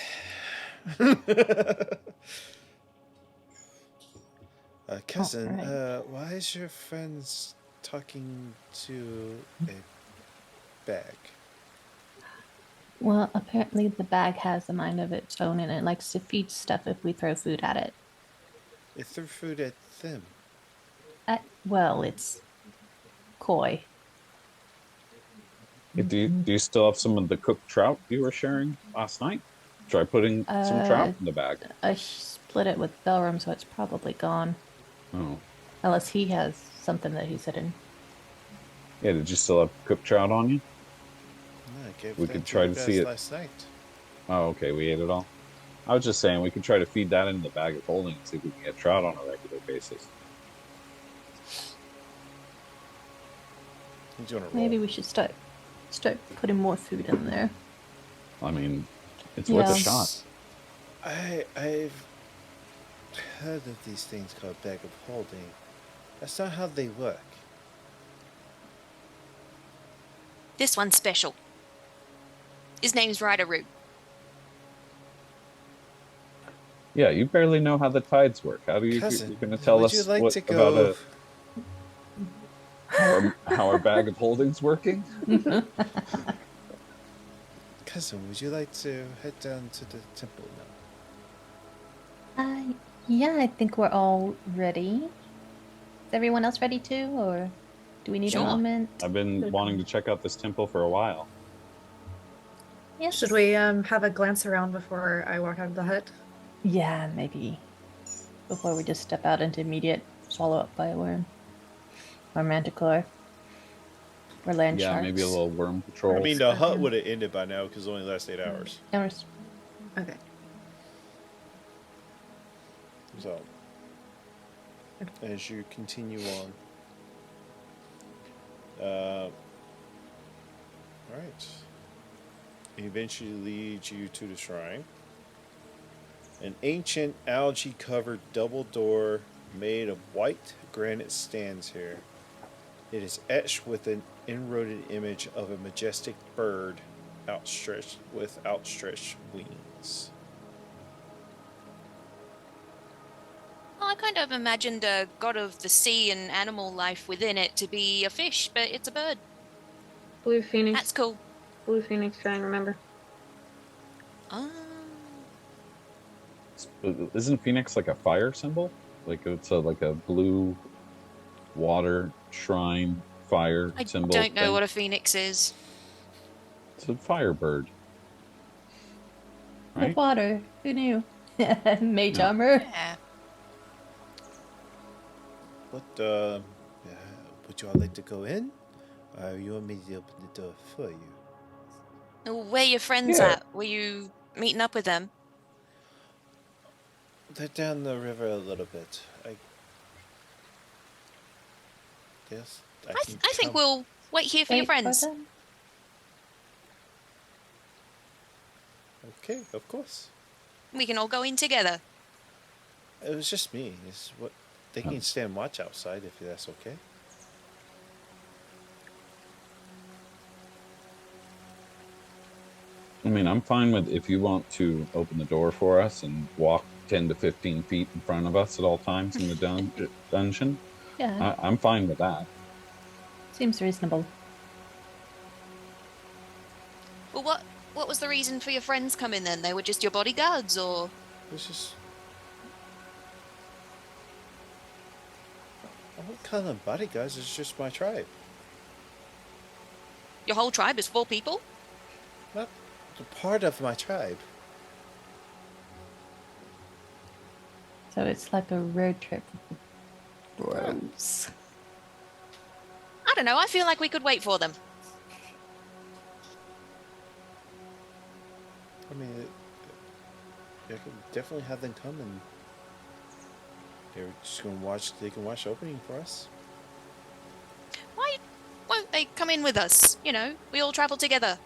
Cousin, Alright. why is your friends talking to a bag? Well, apparently the bag has a mind of its own and it likes to feed stuff if we throw food at it. It threw food at them. Well, it's coy. Hey, do you still have some of the cooked trout you were sharing last night? Try putting some trout in the bag. I split it with Belram, so it's probably gone. Oh, Unless he has something that he's hidden. yeah. Did you still have cooked trout on you? No, I gave We that could to try you to guys see it. last night. Oh, okay. We ate it all. I was just saying we could try to feed that into the bag of holding and see if we can get trout on a regular basis. He's doing a roll. Maybe we should start putting more food in there. I mean, it's worth a Yeah. shot. I've heard of these things called bag of holding. That's not how they work. This one's special. His name's Rideroo. Yeah, you barely know how the tides work. How do you Cousin, you're going to tell would us you like what to go? about how our bag of holding's working? Cousin, would you like to head down to the temple now? Yeah, I think we're all ready. Is everyone else ready too, or do we need Sure. a moment? I've been wanting to check out this temple for a while. Yes. Should we have a glance around before I walk out of the hut? Yeah, maybe before we just step out into immediate swallow up by a worm or manticore or land Yeah, sharks. maybe a little worm patrol. I mean, the hut Okay. would have ended by now because it only lasts 8 hours. Hours. Okay. So, as you continue on, all right, it eventually leads you to the shrine. An ancient algae-covered double door made of white granite stands here. It is etched with an enroded image of a majestic bird outstretched wings. I kind of imagined a god of the sea and animal life within it to be a fish, but it's a bird. Blue Phoenix. That's cool. Blue Phoenix shrine, remember? Isn't Phoenix like a fire symbol? Like it's like a blue water shrine fire I symbol. don't know thing? what a phoenix is. It's a firebird. The Right? water. Who knew? Mage Yeah. armor. Yeah. What, would you all like to go in? Or you want me to open the door for you? Where your friends Yeah. at? Were you meeting up with them? They're down the river a little bit. I guess I can I think come. we'll wait here for your Wait for friends. them. Okay, of course. We can all go in together. It was just me. It's what they can stand watch outside if that's okay. I mean, I'm fine with if you want to open the door for us and walk 10 to 15 feet in front of us at all times in the dungeon. Yeah, I'm fine with that. seems reasonable. Well, what was the reason for your friends coming then? They were just your bodyguards, or It's just. I won't call them bodyguards. It's just my tribe. your whole tribe is 4 people? Not a part of my tribe. So it's like a road trip with the bros. I don't know. I feel like we could wait for them. I mean, I could definitely have them come and they're just gonna watch. They can watch the opening for us. Why won't they come in with us? You know, we all travel together.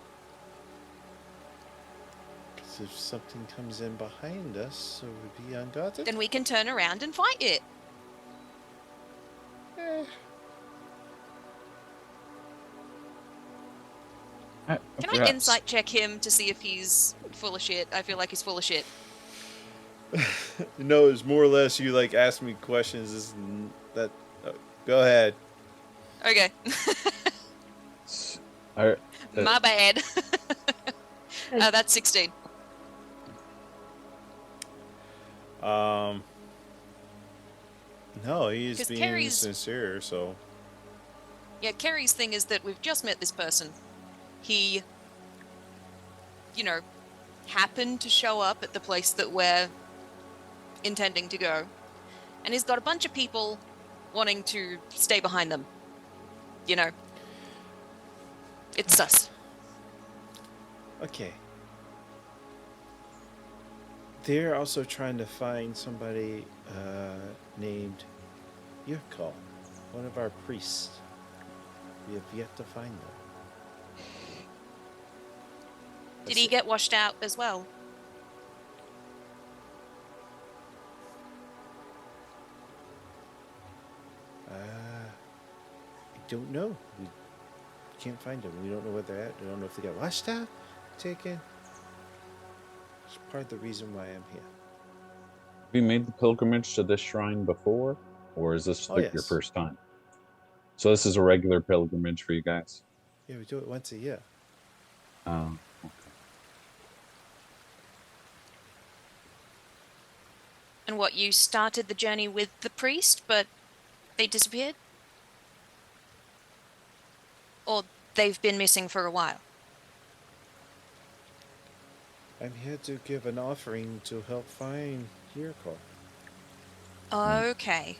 Because if something comes in behind us, it would be unguarded. Then we can turn around and fight it. Can I insight check him to see if he's full of shit? I feel like he's full of shit. No, it's more or less you like ask me questions. Go ahead. Okay. My bad. That's 16. No, he's 'Cause being Carrie's- sincere. So Yeah, Carrie's thing is that we've just met this person. He, you know, happened to show up at the place that we're intending to go. And he's got a bunch of people wanting to stay behind them. You know. It's sus. okay. They're also trying to find somebody named Yurko, one of our priests. We have yet to find them. Did he get washed out as well? I don't know. We can't find them. We don't know where they're at. We don't know if they got washed out, taken. It's part of the reason why I'm here. Have you made the pilgrimage to this shrine before, or is this your Yes. first time? So this is a regular pilgrimage for you guys. Yeah, we do it once a year. Okay. And what, you started the journey with the priest, but they disappeared? Or they've been missing for a while? I'm here to give an offering to help find Yurko. Okay.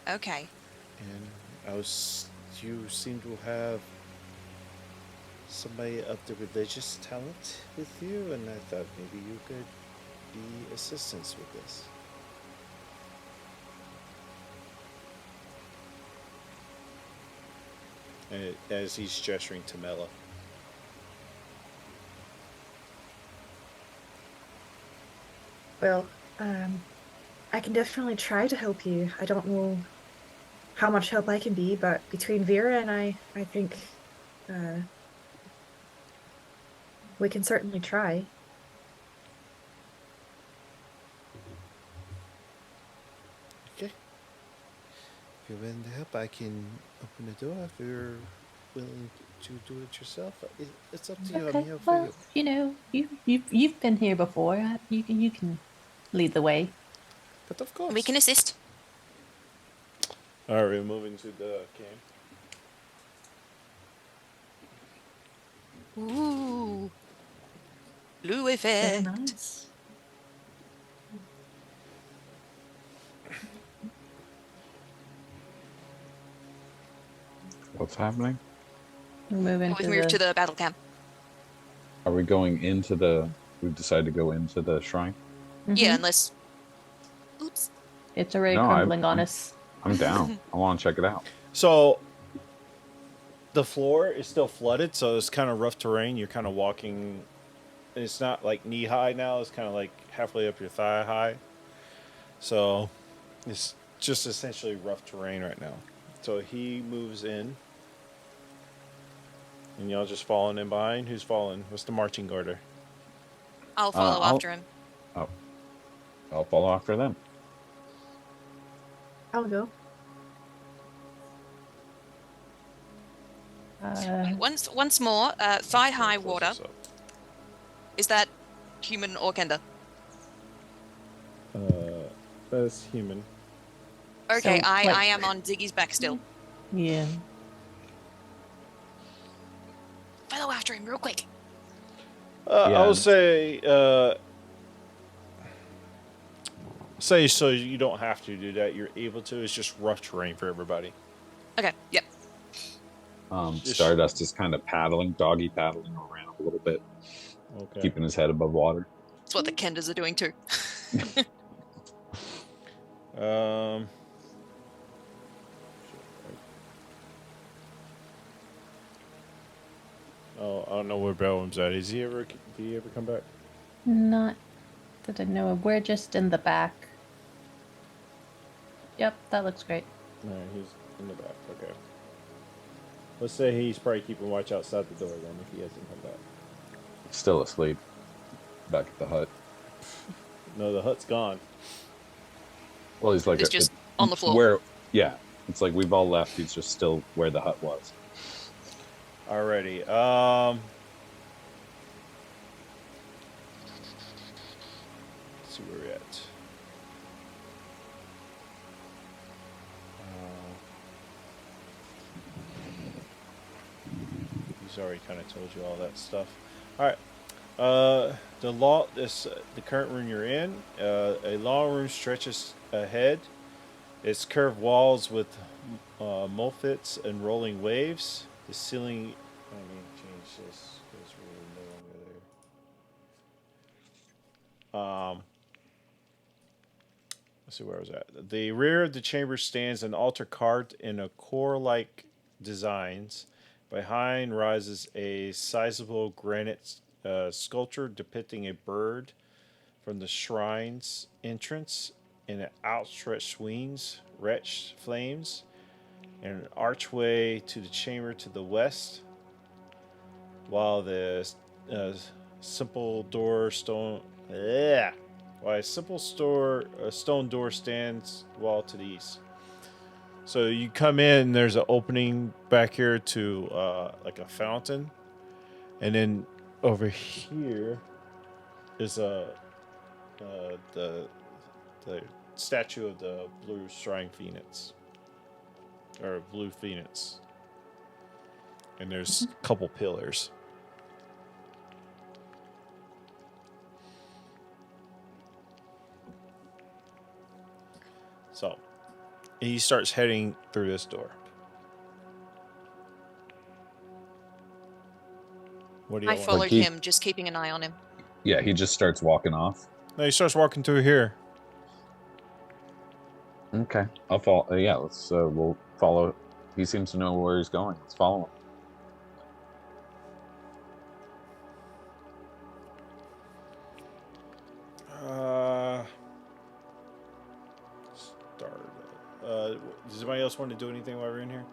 Okay. And you seem to have somebody of the religious talent with you, and I thought maybe you could be assistance with this. And as he's gesturing to Mela. Well, I can definitely try to help you. I don't know how much help I can be, but between Vera and I think we can certainly try. Okay. If you're willing to help, I can open the door. If you're willing to do it yourself, it's up to you. I'm Okay, here for well, you. you know, you've been here before. You can lead the way. But of course. We can assist. Alright, we're moving to the camp. Ooh. Blue Very effect. nice. What's happening? We're moving We've to moved to the the battle camp. Are we going into the? We've decided to go into the shrine. Yeah, Mhm. unless... Oops. It's already No, crumbling on us. I'm down. I want to check it out. So the floor is still flooded, so it's kind of rough terrain. You're kind of walking. It's not like knee high now. It's kind of like halfway up your thigh high. So it's just essentially rough terrain right now. So he moves in. And y'all just falling in behind? Who's falling? What's the marching order? I'll follow I'll- after him. I'll follow after them. I'll go. Once more, thigh high Close water. this up. Is that human or Kenda? That's human. Okay, So, I like- am on Ziggy's back still. Yeah. Follow after him real quick. I would Yeah. say so you don't have to do that. You're able to. It's just rough terrain for everybody. Okay. Yep. Stardust is kind of paddling, doggy paddling around a little bit, Okay. keeping his head above water. It's what the Kendas are doing too. Oh, I don't know where Bellum's at. Did he ever come back? Not that I know of. We're just in the back. Yep, that looks great. No, he's in the back. Okay. Let's say he's probably keeping watch outside the door then if he hasn't come back. Still asleep, back at the hut. No, the hut's gone. Well, he's like It's just on the floor. Yeah, it's like we've all left. He's just still where the hut was. Alrighty. Let's see where we're at. He's already kind of told you all that stuff. All right. The current room you're in. A long room stretches ahead. Its curved walls with moffats and rolling waves. The ceiling. I need to change this because we're no longer there. Let's see where I was at. The rear of the chamber stands an altar carved in a core-like designs. Behind rises a sizable granite sculpture depicting a bird from the shrine's entrance and an outstretched wings, wretched flames, and an archway to the chamber to the west, while the simple door stone. Yeah. Why a simple stone door stands wall to the east. So you come in, there's an opening back here to like a fountain, and then over here is the statue of the blue shrine phoenix, or blue phoenix, and there's a couple pillars. So he starts heading through this door. What do you I want? followed him, just keeping an eye on him. Yeah, he just starts walking off. No, he starts walking through here. Okay, I'll follow. Yeah, let's. We'll follow. He seems to know where he's going. Let's follow him. Does anybody else want to do anything while we're in here?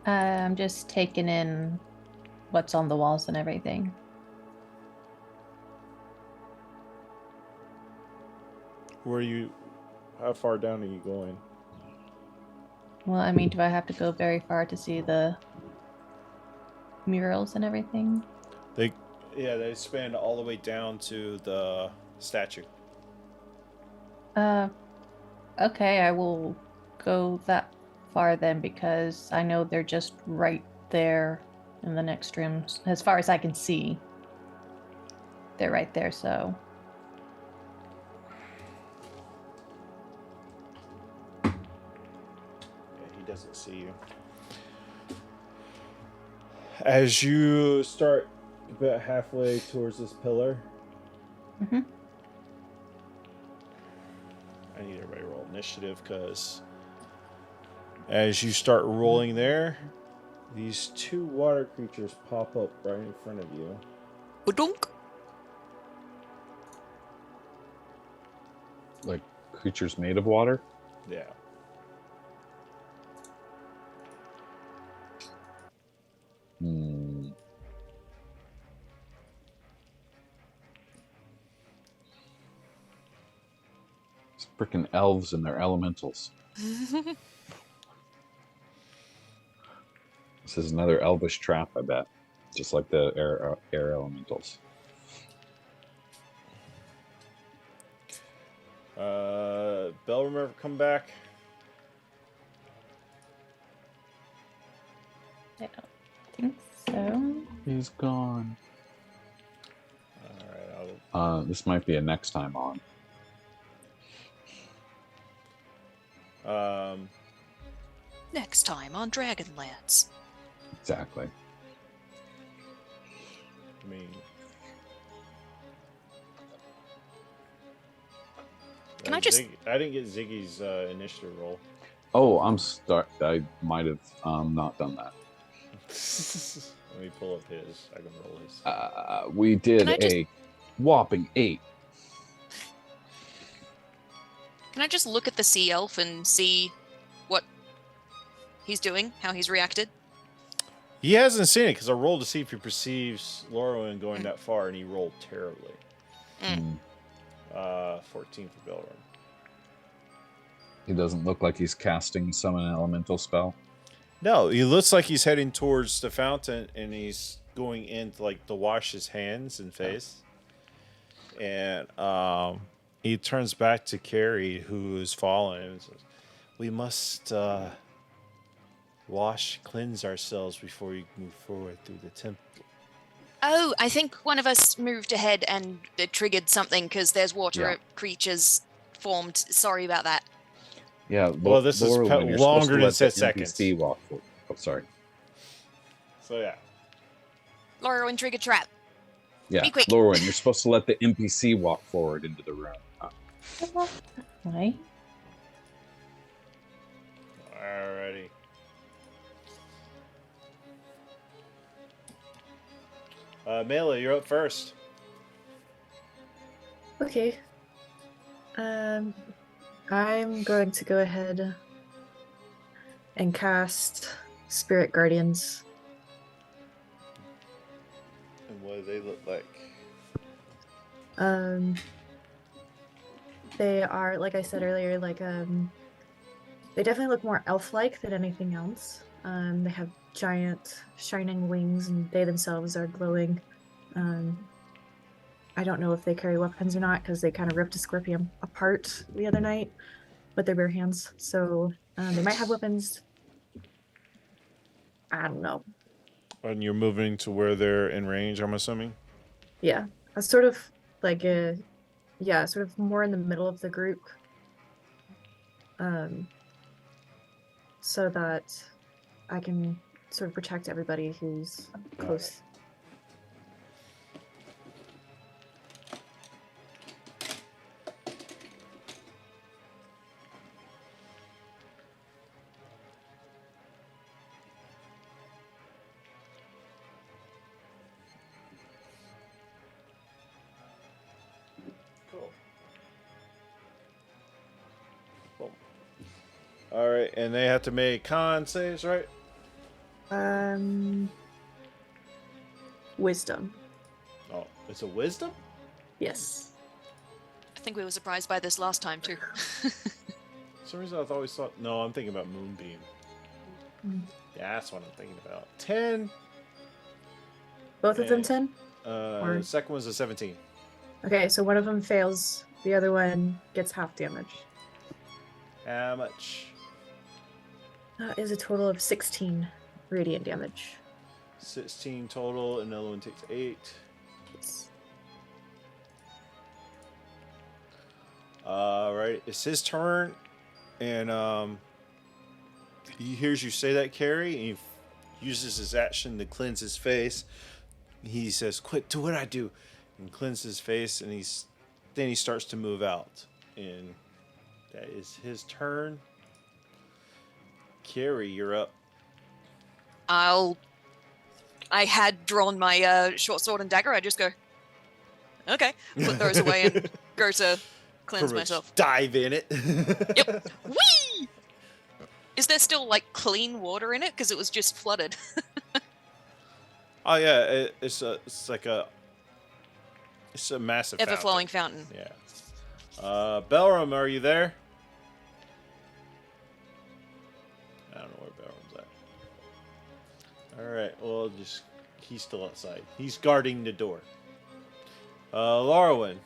I'm just taking in what's on the walls and everything. How far down are you going? Well, I mean, do I have to go very far to see the murals and everything? They span all the way down to the statue. Okay, I will go that far then, because I know they're just right there in the next rooms. As far as I can see, they're right there, so. Yeah, he doesn't see you. As you start about halfway towards this pillar, Mm-hmm. I need everybody to roll initiative, because as you start rolling there, these two water creatures pop up right in front of you. Badunk. Like creatures made of water. Yeah. It's freaking elves and their elementals. This is another elvish trap, I bet. Just like the air elementals. Bell, remember come back? I don't think so. He's gone. This might be a next time on. Next time on Dragonlance. Exactly. I mean, Can I just- I didn't get Ziggy's initiative roll. Oh, I might have not done that. Let me pull up his. I can roll his. We did Can I just- a whopping 8. Can I just look at the sea elf and see what he's doing, how he's reacted? He hasn't seen it because I rolled to see if he perceives Lorwyn going that far, and he rolled terribly. 14 for Belram. He doesn't look like he's casting summon an elemental spell. No, he looks like he's heading towards the fountain, and he's going in to wash his hands and face. And he turns back to Carrie, who is fallen, and says, "We must cleanse ourselves before we move forward through the temple." Oh, I think one of us moved ahead and it triggered something because there's water Yeah. creatures formed. Sorry about that. Yeah. Well, this is Lorwyn, you're longer supposed to than let the 6 seconds. NPC walk forward. Oh, sorry. So yeah. Laura and trigger trap. Yeah, Be quick. Lorwyn, you're supposed to let the NPC walk forward into the room. Right. Alrighty. Mela, you're up first. Okay. I'm going to go ahead and cast Spirit Guardians. And what do they look like? They are, like I said earlier, they definitely look more elf-like than anything else. They have giant shining wings, and they themselves are glowing. I don't know if they carry weapons or not because they kind of ripped a scorpion apart the other night with their bare hands. So they might have weapons. I don't know. And you're moving to where they're in range, I'm assuming? Yeah, a sort of sort of more in the middle of the group. So that I can sort of protect everybody who's close. All right, and they have to make con saves, right? Wisdom. Oh, it's a wisdom? Yes. I think we were surprised by this last time too. For some reason I always thought. No, I'm thinking about Moonbeam. Yeah, that's what I'm thinking about. 10. Both of them And, 10? The second one's a 17. Okay, so one of them fails. The other one gets half damage. How much? That is a total of 16 radiant damage. 16 total, and another one takes 8. Right, it's his turn, and he hears you say that, Carrie, and he uses his action to cleanse his face. He says, "Quick, do what I do," and cleanses his face, and then he starts to move out, and that is his turn. Carrie, you're up. I had drawn my short sword and dagger. I just go, okay, put those away and go to cleanse Pretty much myself. dive in it. Yep. Whee! Is there still clean water in it? Because it was just flooded. Oh yeah, it's a massive Ever-flowing fountain. Yeah. Belram, are you there? I don't know where Belram's at. All right. Well, he's still outside. He's guarding the door. Lorwyn,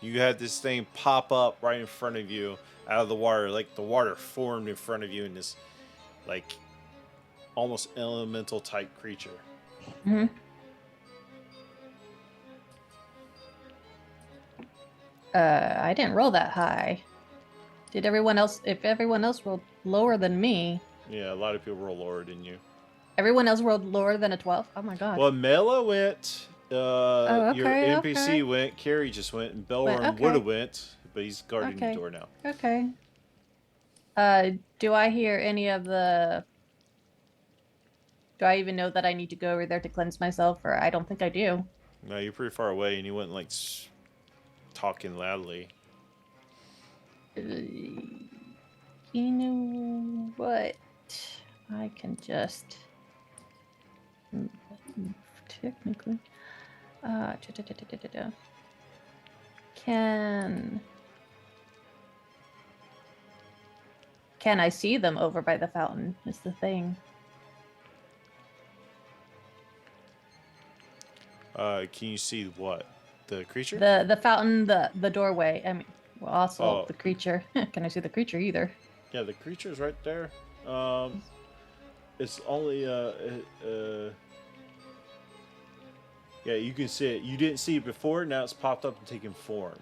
you had this thing pop up right in front of you out of the water. Like the water formed in front of you in this, almost elemental type creature. Mm-hmm. I didn't roll that high. Did everyone else? If everyone else rolled lower than me, Yeah, a lot of people roll lower than you. everyone else rolled lower than a 12. Oh my god. Well, Mela went. Your okay, NPC okay. went. Carrie just went, and Belworm Went, would okay. have went, but he's guarding the Okay. door now. Okay. Do I hear any of the? Do I even know that I need to go over there to cleanse myself, or I don't think I do. No, you're pretty far away, and you went like talking loudly. You know what? I can just technically. Can I see them over by the fountain? Is the thing. Can you see what? The creature? The fountain, the doorway. I mean, well, also Oh. the creature. Can I see the creature either? Yeah, the creature's right there. It's only yeah, you can see it. You didn't see it before. Now it's popped up and taken form.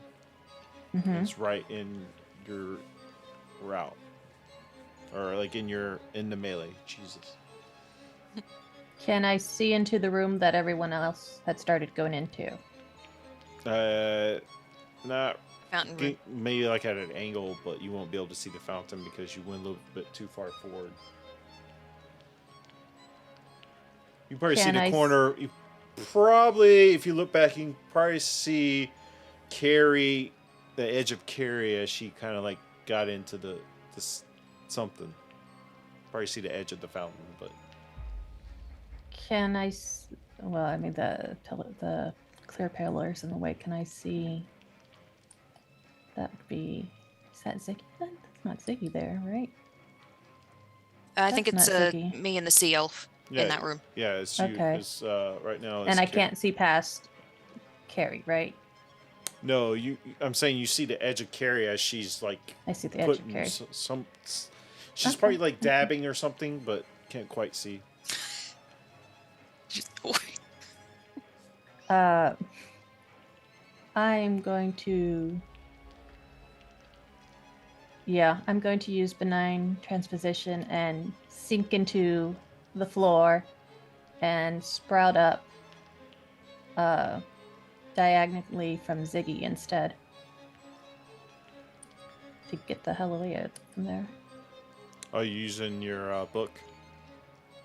Mm-hmm. It's right in your route, or like in the melee. Jesus. Can I see into the room that everyone else had started going into? Not Fountain room. maybe like at an angle, but you won't be able to see the fountain because you went a little bit too far forward. You probably see Can the I corner. You probably, if you look back, you can probably see Carrie, the edge of Carrie as she kind of like got into the something. Probably see the edge of the fountain, but Can I? Well, I mean the clear pillars in the way. Can I see? That would be. Is that Ziggy? Then? That's not Ziggy there, right? I think That's it's not Ziggy. me and the sea elf in that room. Yeah, it's you. Okay. It's, right now. It's And I Carrie. can't see past Carrie, right? No, you. I'm saying you see the edge of Carrie as she's like I see the edge of putting Carrie. some. She's Okay, probably like dabbing or something, but can't quite see. I'm going to. Yeah, I'm going to use benign transposition and sink into the floor and sprout up diagonally from Ziggy instead. To get the hell away from there. Are you using your book?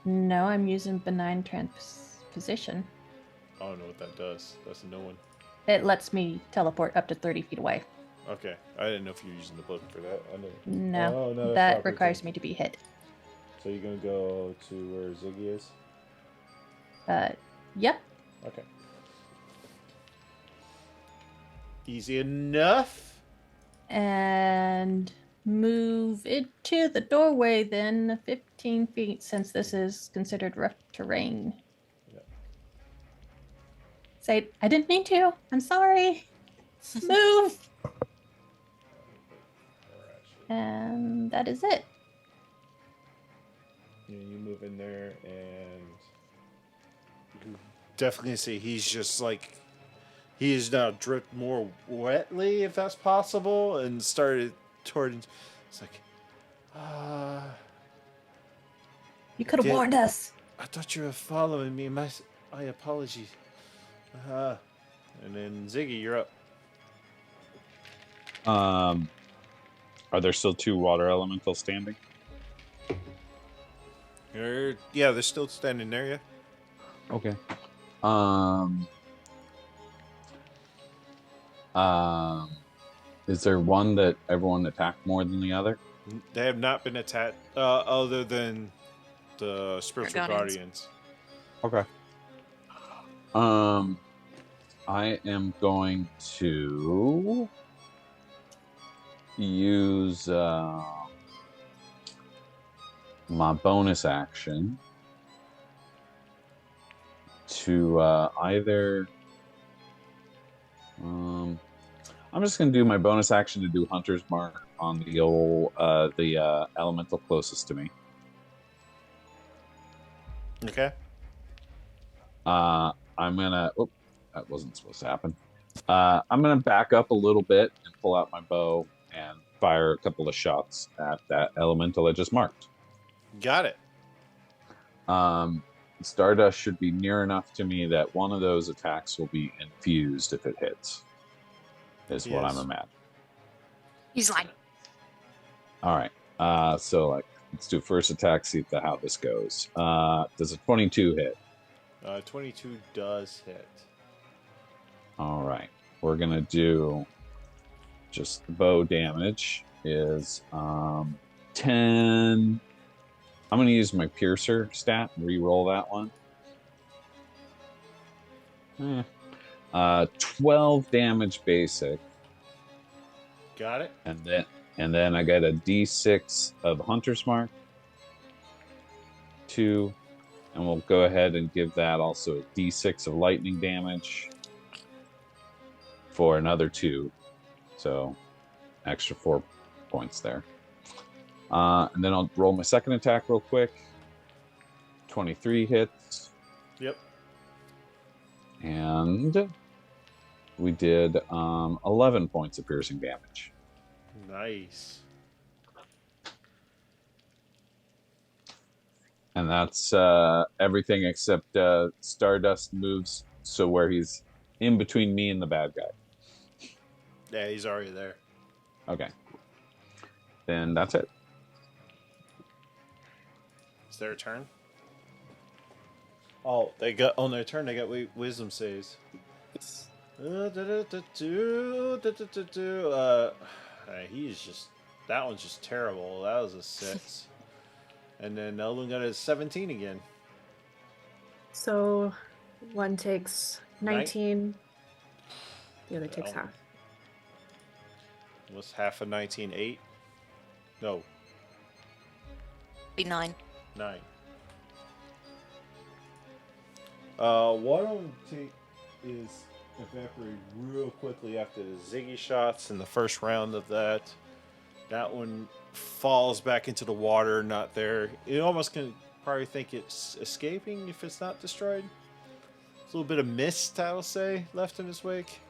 No, I'm using benign transposition. I don't know what that does. That's a no one. It lets me teleport up to 30 feet away. Okay, I didn't know if you were using the book for that. I didn't. No, Oh, no, that's that proper requires thing. me to be hit. So you're gonna go to where Ziggy is? Yep. Okay. Easy enough. And move into the doorway then 15 feet since this is considered rough terrain. Yep. Say, I didn't mean to. I'm sorry. Move. And that is it. Yeah, you move in there, and you definitely see he's just like he is now dripped more wetly, if that's possible, and started toward. It's like, You could have Yeah. warned us. I thought you were following me. My apologies. And then Ziggy, you're up. Are there still 2 water elementals standing? Yeah, they're still standing there. Yeah. Okay. Is there one that everyone attacked more than the other? They have not been attacked, other than the spiritual Guardians. guardians. Okay. I am going to use my bonus action to either. I'm just going to do my bonus action to do Hunter's Mark on the old the elemental closest to me. Okay. I'm gonna. Oh, that wasn't supposed to happen. I'm gonna back up a little bit and pull out my bow and fire a couple of shots at that elemental I just marked. Got it. Stardust should be near enough to me that one of those attacks will be infused if it hits. Is what I'm Yes. imagining. He's like, All right. So like, let's do first attack. See how this goes. Does a 22 hit? 22 does hit. All right. We're gonna do just the bow damage is 10. I'm gonna use my piercer stat and re-roll that one. 12 damage basic, Got it. and then I get a D6 of Hunter's Mark, 2, and we'll go ahead and give that also a D6 of lightning damage for another 2, so extra 4 points there. And then I'll roll my second attack real quick. 23 hits. Yep. And we did 11 points of piercing damage. Nice. And that's everything except Stardust moves so where he's in between me and the bad guy. Yeah, he's already there. Okay. Then that's it. It's their turn. Oh, they got on their turn. They got wisdom saves. He's just that one's just terrible. That was a 6, and then Eldon got a 17 again. So one takes 19. The other takes Oh. half. What's half of 19? 8? No, be 9. 9. What I'll take is evaporate real quickly after the Ziggy shots in the first round of that. That one falls back into the water, not there. You almost can probably think it's escaping if it's not destroyed. There's a little bit of mist, I will say, left in its wake.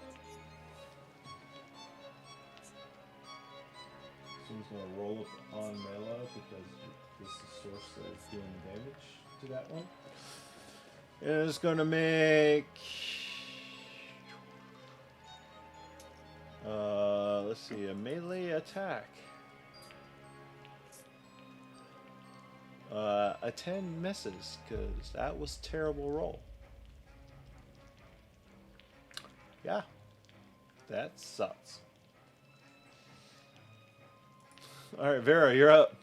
So he's going to roll up on Mela because this is the source that is doing damage to that one. And it's going to make... let's see, a melee attack. A 10 misses, because that was a terrible roll. Yeah, that sucks. Alright, Vera, you're up.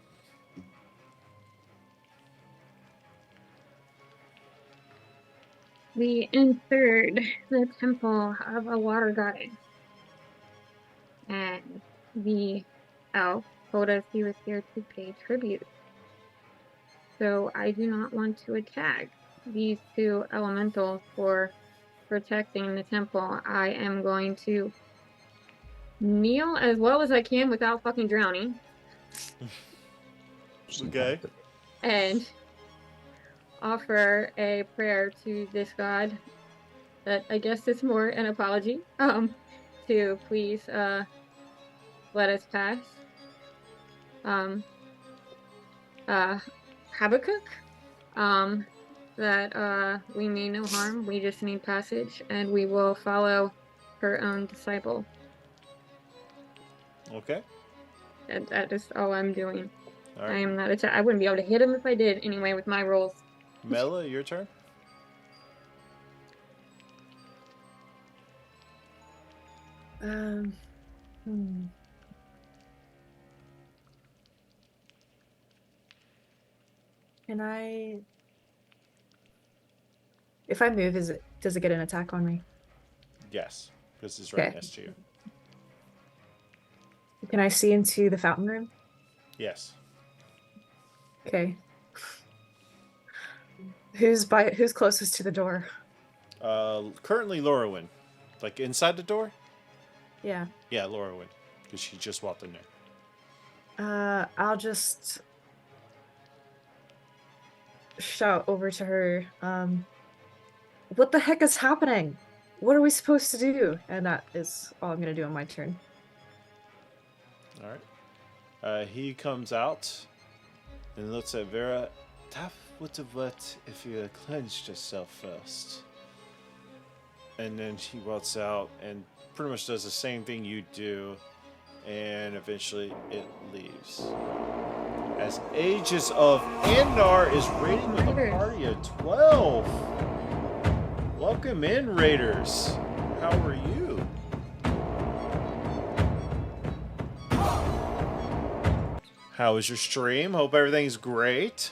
We entered the temple of a water god. And the elf told us he was here to pay tribute. So I do not want to attack these two elementals for protecting the temple. I am going to kneel as well as I can without fucking drowning. Okay. And offer a prayer to this god that I guess is more an apology to please let us pass. Habakkuk, that we mean no harm, we just need passage, and we will follow her own disciple. Okay. And that is all I'm doing. All I right. am not I wouldn't be able to hit him if I did anyway with my rolls. Mela, your turn. Can I... If I move, does it get an attack on me? Yes, this is right Okay. next to you. Can I see into the fountain room? Yes. Okay. Who's closest to the door? Currently Lorwyn. Like inside the door? Yeah. Yeah, Lorwyn. Because she just walked in there. I'll just shout over to her. What the heck is happening? what are we supposed to do? And that is all I'm gonna do on my turn. All right. He comes out and looks at Vera. That would have worked if you had cleansed yourself first. And then he walks out and pretty much does the same thing you do, and eventually it leaves. As Ages of Andar is raiding with a party of 12. Welcome in, Raiders. How are you? How was your stream? Hope everything's great.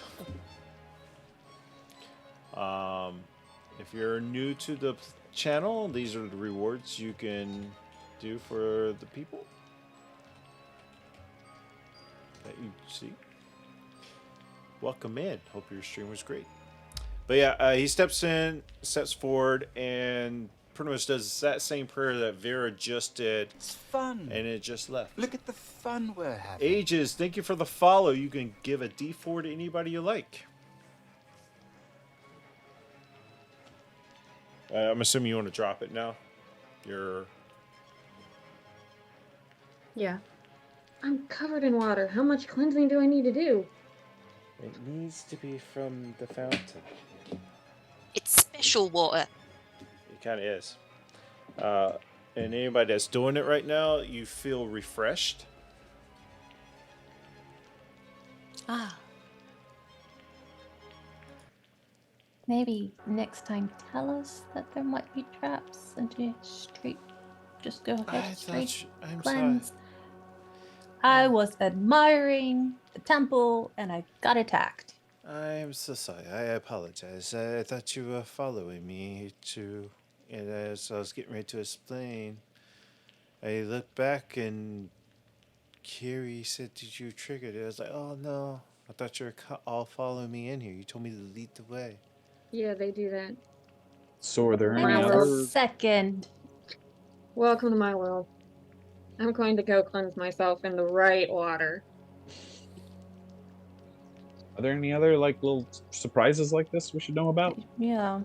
If you're new to the channel, these are the rewards you can do for the people that you see. Welcome in. Hope your stream was great. But yeah, he steps forward, and pretty much does that same prayer that Vera just did. It's fun. And it just left. Look at the fun we're having. Ages, thank you for the follow. You can give a D4 to anybody you like. I'm assuming you want to drop it now. Yeah. I'm covered in water. How much cleansing do I need to do? It needs to be from the fountain. It's special water. It kind of is. And anybody that's doing it right now, you feel refreshed. Ah. Maybe next time tell us that there might be traps and just go ahead straight I'm cleanse. sorry. I was admiring the temple and I got attacked. I'm so sorry. I apologize. I thought you were following me too. And as I was getting ready to explain, I looked back and Kiri said, "Did you trigger it?" I was like, "Oh no. I thought you were all following me in here. You told me to lead the way." Yeah, they do that. So are there any Maybe Wow. other? a second. Welcome to my world. I'm going to go cleanse myself in the right water. Are there any other like little surprises like this we should know about? Yeah.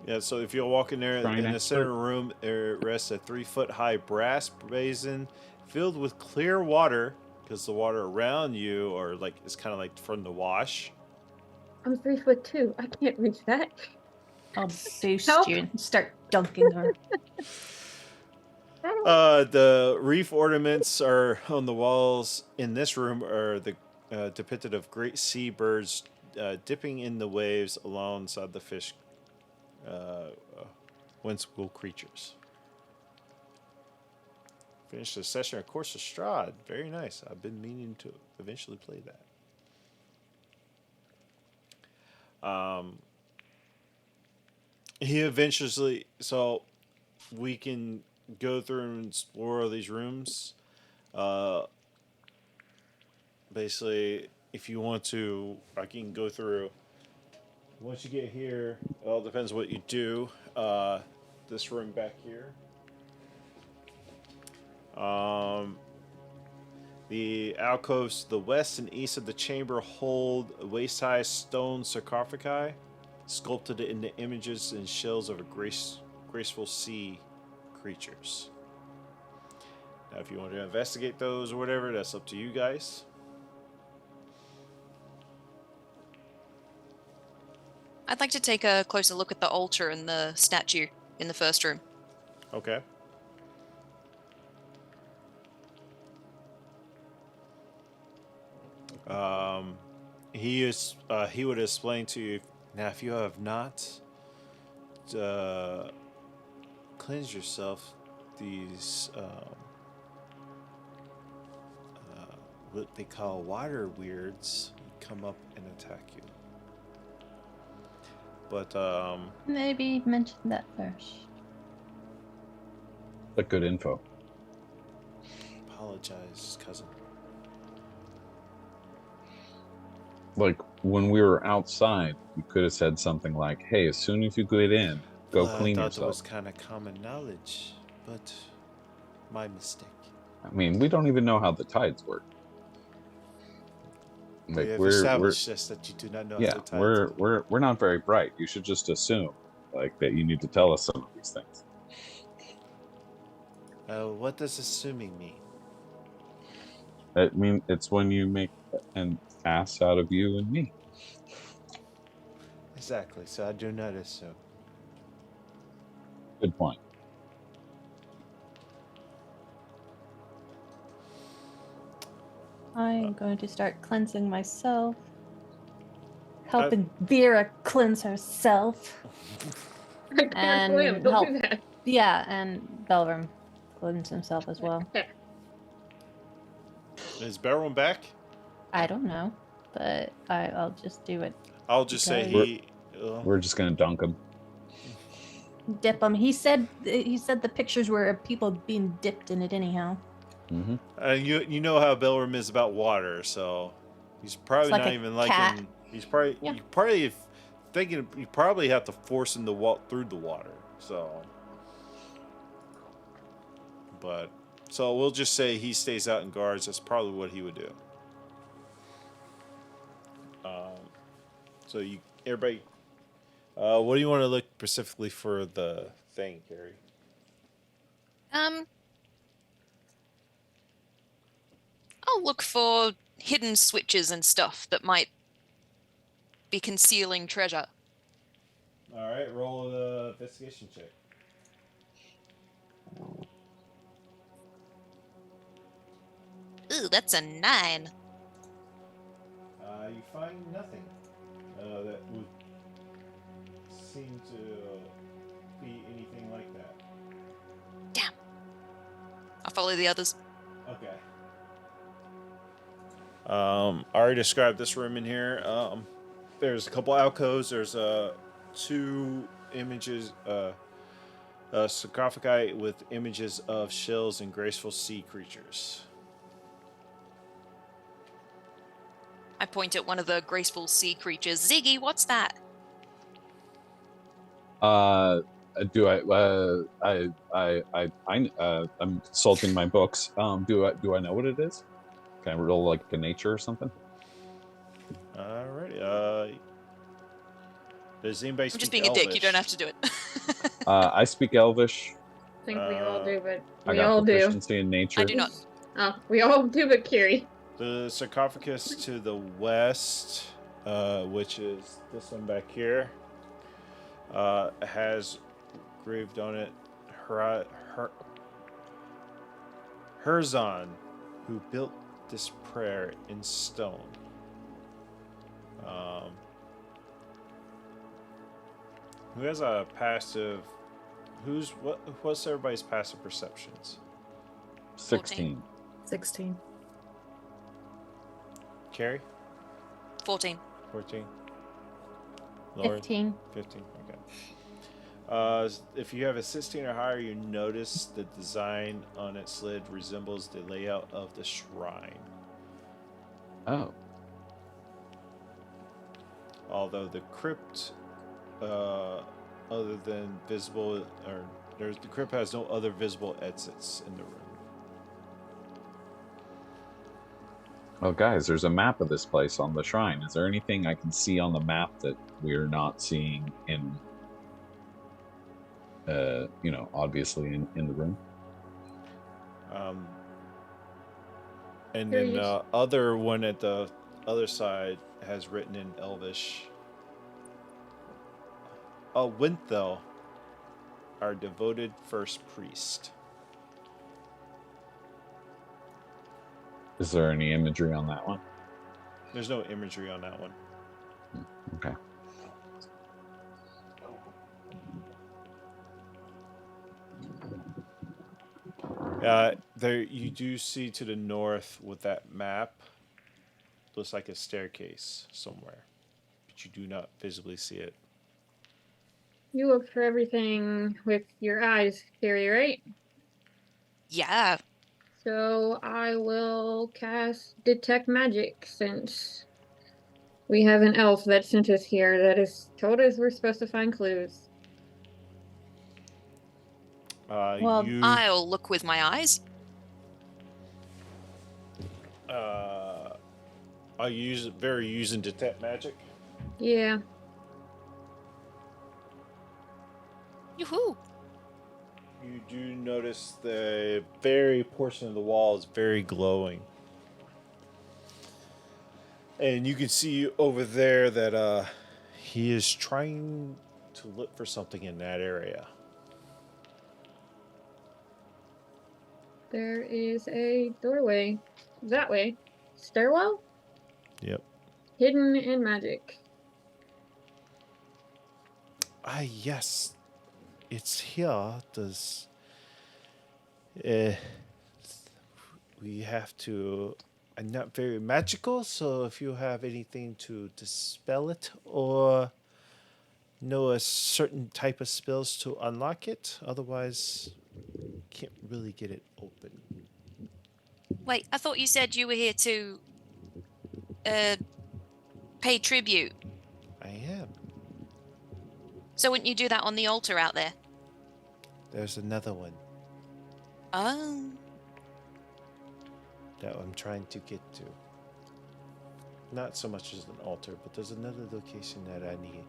Yeah, so if you'll walk in there, Shrine in the expert. center room, there rests a 3-foot-high brass basin filled with clear water, because the water around you are like it's kind of like from the wash. I'm 3'2". I can't reach that. I'll boost Help. you and start dunking her. The reef ornaments are on the walls in this room are the depicted of great seabirds dipping in the waves alongside the fish, whimsical creatures. Finish the session, of course, of Strahd. Very nice. I've been meaning to eventually play that. He eventually, so we can go through and explore these rooms. Basically, if you want to, I can go through. Once you get here, it all depends what you do. This room back here. The alcoves to the west and east of the chamber hold waist-high stone sarcophagi, sculpted into images and shells of a graceful sea creatures. Now, if you want to investigate those or whatever, that's up to you guys. I'd like to take a closer look at the altar and the statue in the first room. Okay. He would explain to you now, if you have not cleansed yourself, these what they call water weirds come up and attack you. But Maybe mention that first. But good info. apologize, cousin. Like when we were outside, you could have said something like, "Hey, as soon as you get in, go clean I thought yourself." it was kind of common knowledge, but my mistake. I mean, we don't even know how the tides work. We Like have established this that you do not know how yeah, the tides work. we're not very bright. You should just assume like that you need to tell us some of these things. What does assuming mean? I mean, it's when you make an ass out of you and me. Exactly. So I do not assume. Good point. I'm going to start cleansing myself. Helping Vera cleanse herself. I can't swim. And Don't do that. Yeah, and Belram cleanse himself as well. Is Barrow back? I don't know, but I'll just do it. I'll just say because- he. We're just gonna dunk him. Dip him. He said the pictures were of people being dipped in it anyhow. Mm-hmm. You know how Belram is about water, so he's probably like not a even cat. liking. He's probably thinking you probably have to force him to walk through the water. So, so we'll just say he stays out and guards. That's probably what he would do. So everybody, what do you want to look specifically for the thing, Carrie? I'll look for hidden switches and stuff that might be concealing treasure. All right, roll the investigation check. Ooh, that's a 9. You find nothing that would seem to be anything like that. Damn. I'll follow the others. Okay. I already described this room in here. There's a couple alcoves. There's 2 images, a sarcophagi with images of shells and graceful sea creatures. I point at one of the graceful sea creatures. Ziggy, what's that? Do I'm consulting my books. Do I know what it is? Can I roll like a nature or something? Alrighty. Does anybody I'm speak just being Elvish? a dick. You don't have to do it. I speak Elvish. I think we all do, but I we got all do. proficiency in nature. I do not. Oh, we all do, but Kiri. The sarcophagus to the west, which is this one back here, has graved on it Herzon, who built this prayer in stone. Who has a passive? What's everybody's passive perceptions? 16. 16. Carrie? 14. 14. Lauren? 15. 15. Okay. If you have a 16 or higher, you notice the design on its lid resembles the layout of the shrine. Oh. Although the crypt, other than visible, the crypt has no other visible exits in the room. Oh, guys, there's a map of this place on the shrine. Is there anything I can see on the map that we're not seeing in, obviously in the room? And then the other one at the other side has written in Elvish. Winthel, our devoted first priest. Is there any imagery on that one? There's no imagery on that one. Okay. There you do see to the north with that map, looks like a staircase somewhere, but you do not visibly see it. You look for everything with your eyes, Kiri, right? Yeah. So I will cast Detect Magic since we have an elf that sent us here that has told us we're supposed to find clues. Well, I'll look with my eyes. Are you using Detect Magic? Yeah. Yoo-hoo! You do notice the very portion of the wall is very glowing. And you can see over there that he is trying to look for something in that area. There is a doorway that way. Stairwell? Yep. Hidden in magic. Ah, yes. It's here. Does... we have to... I'm not very magical, so if you have anything to dispel it or know a certain type of spells to unlock it, otherwise can't really get it open. Wait, I thought you said you were here to pay tribute. I am. So wouldn't you do that on the altar out there? There's another one Oh. that I'm trying to get to. Not so much as an altar, but there's another location that I need.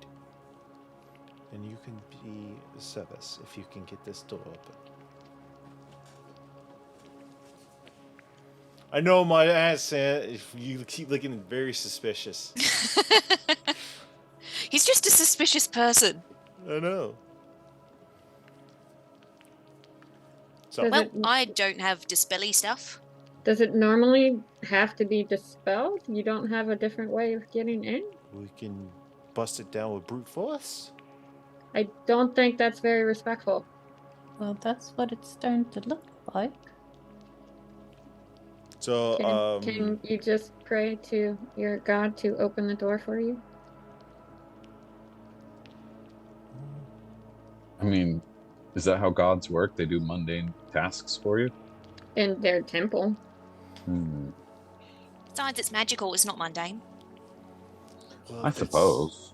And you can be a service if you can get this door open. I know my accent, if you keep looking very suspicious. He's just a suspicious person. I know. So, Does Well, it, I don't have dispelly stuff. does it normally have to be dispelled? You don't have a different way of getting in? we can bust it down with brute force. I don't think that's very respectful. Well, that's what it's starting to look like. So, Can you just pray to your god to open the door for you? I mean, is that how gods work? They do mundane tasks for you? In their temple. Hmm. Besides, it's magical, it's not mundane. well, I suppose.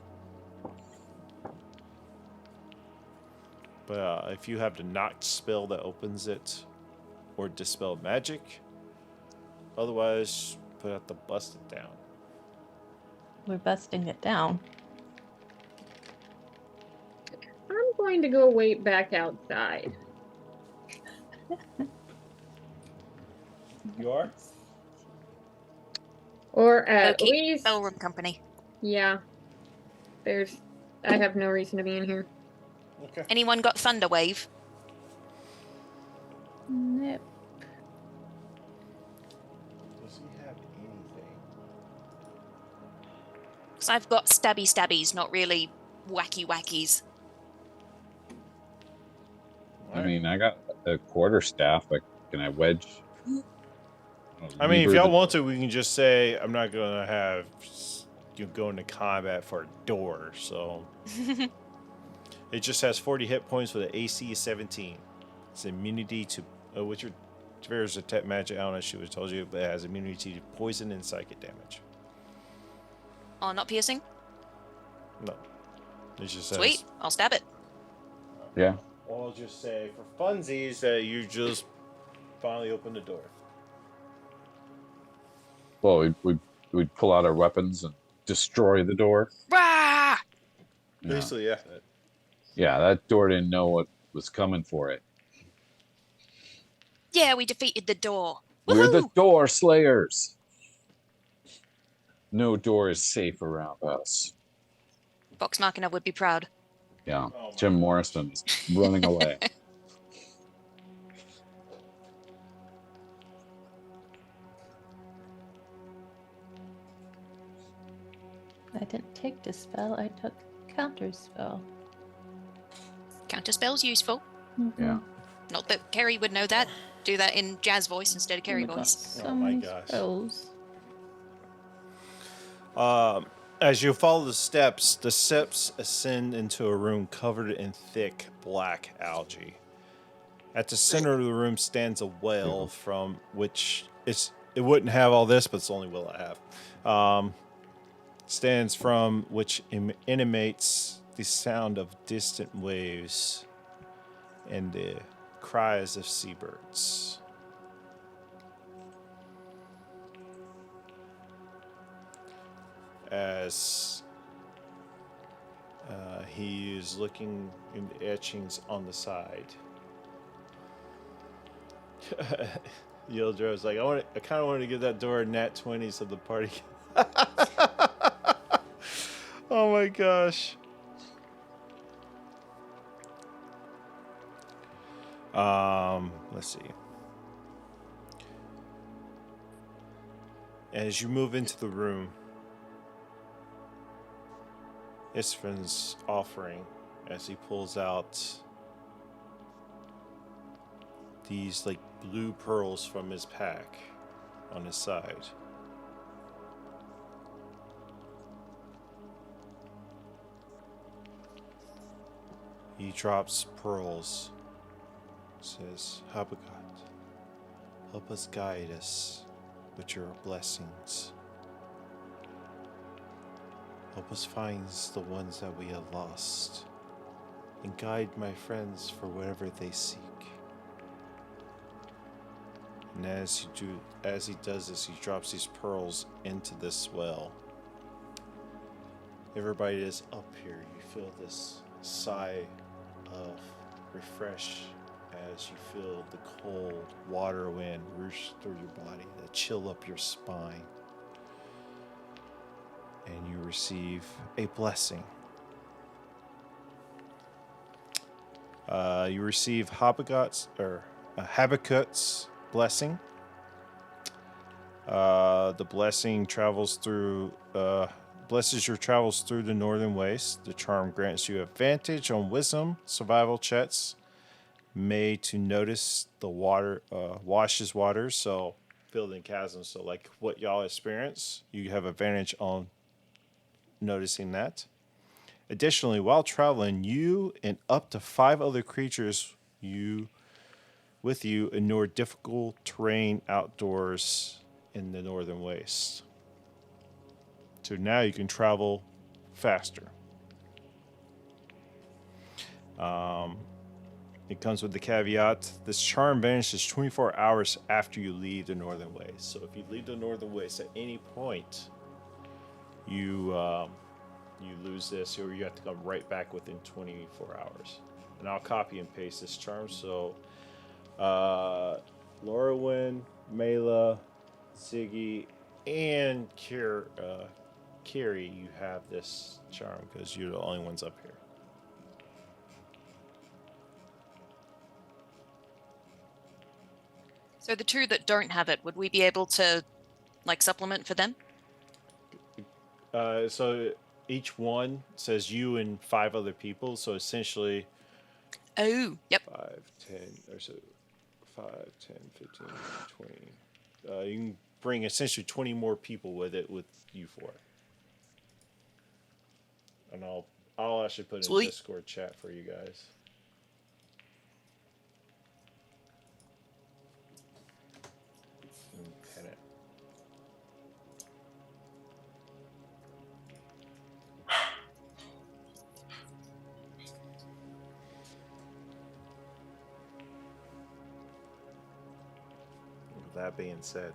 But if you have the knocked spell that opens it, or dispel magic, otherwise put out the bust it down. We're busting it down. I'm going to go wait back outside. You are? Or at Okay, least, Bellroom Company. yeah. I have no reason to be in here. Okay. Anyone got Thunderwave? Nope. Does he have anything? Because I've got stabby stabbies, not really wacky wackies. I mean, I got a quarterstaff, but can I wedge? I mean, if lever y'all the- want to, we can just say I'm not gonna have you go into combat for a door. So it just has 40 hit points with an AC of 17. It's immunity to which your Tavera's attack magic. I don't know if she would have told you, but it has immunity to poison and psychic damage. Oh, not piercing? No, it just says. Sweet, I'll stab it. Yeah. I'll just say for funsies that you just finally open the door. Well, we'd pull out our weapons and destroy the door. Rah! Yeah. Basically, yeah. Yeah, that door didn't know what was coming for it. Yeah, we defeated the door. We're the Woohoo! door slayers. No door is safe around us. Vox Machina would be proud. Yeah. Oh my Jim gosh. Morrison is running away. I didn't take dispel, I took counterspell. Counterspell's useful. Yeah. Not that Kerry would know that. Do that in jazz voice instead of Kerry Oh my voice. God, so Oh my many gosh. spells. As you follow the steps ascend into a room covered in thick black algae. At the center of the room stands a well from which it wouldn't have all this, but it's the only well I have. Stands from which emanates the sound of distant waves and the cries of seabirds. As He is looking in the etchings on the side. Yildrow's like, I kind of wanted to give that door a nat 20 so the party. Oh my gosh. Let's see. As you move into the room, Isfan's offering as he pulls out these like blue pearls from his pack on his side. He drops pearls. Says, Habagat, help us guide us with your blessings. Help us find the ones that we have lost, and guide my friends for whatever they seek. And as he does this, he drops these pearls into this well. Everybody is up here. You feel this sigh of refresh as you feel the cold water wind rush through your body, that chill up your spine. And you receive a blessing. You receive Habakkuk's blessing. The blessing blesses your travels through the northern waste. The charm grants you advantage on wisdom survival checks made to notice the water, washes waters, so filled in chasms. So like what y'all experience, you have advantage on noticing that. Additionally, while traveling, you and up to 5 other creatures with you endure difficult terrain outdoors in the northern waste. So now you can travel faster. It comes with the caveat, this charm vanishes 24 hours after you leave the northern waste. So if you leave the northern waste at any point, you lose this, or you have to come right back within 24 hours. And I'll copy and paste this charm. So Lorwyn, Mela, Ziggy, and Carrie, you have this charm because you're the only ones up here. So the 2 that don't have it, would we be able to, like, supplement for them? So each one says you and 5 other people. So essentially, Oh, yep. 5, 10, or so 5, 10, 15, 20. You can bring essentially 20 more people with it with you 4. And I'll actually put in Discord chat for you guys. And pin it. With that being said,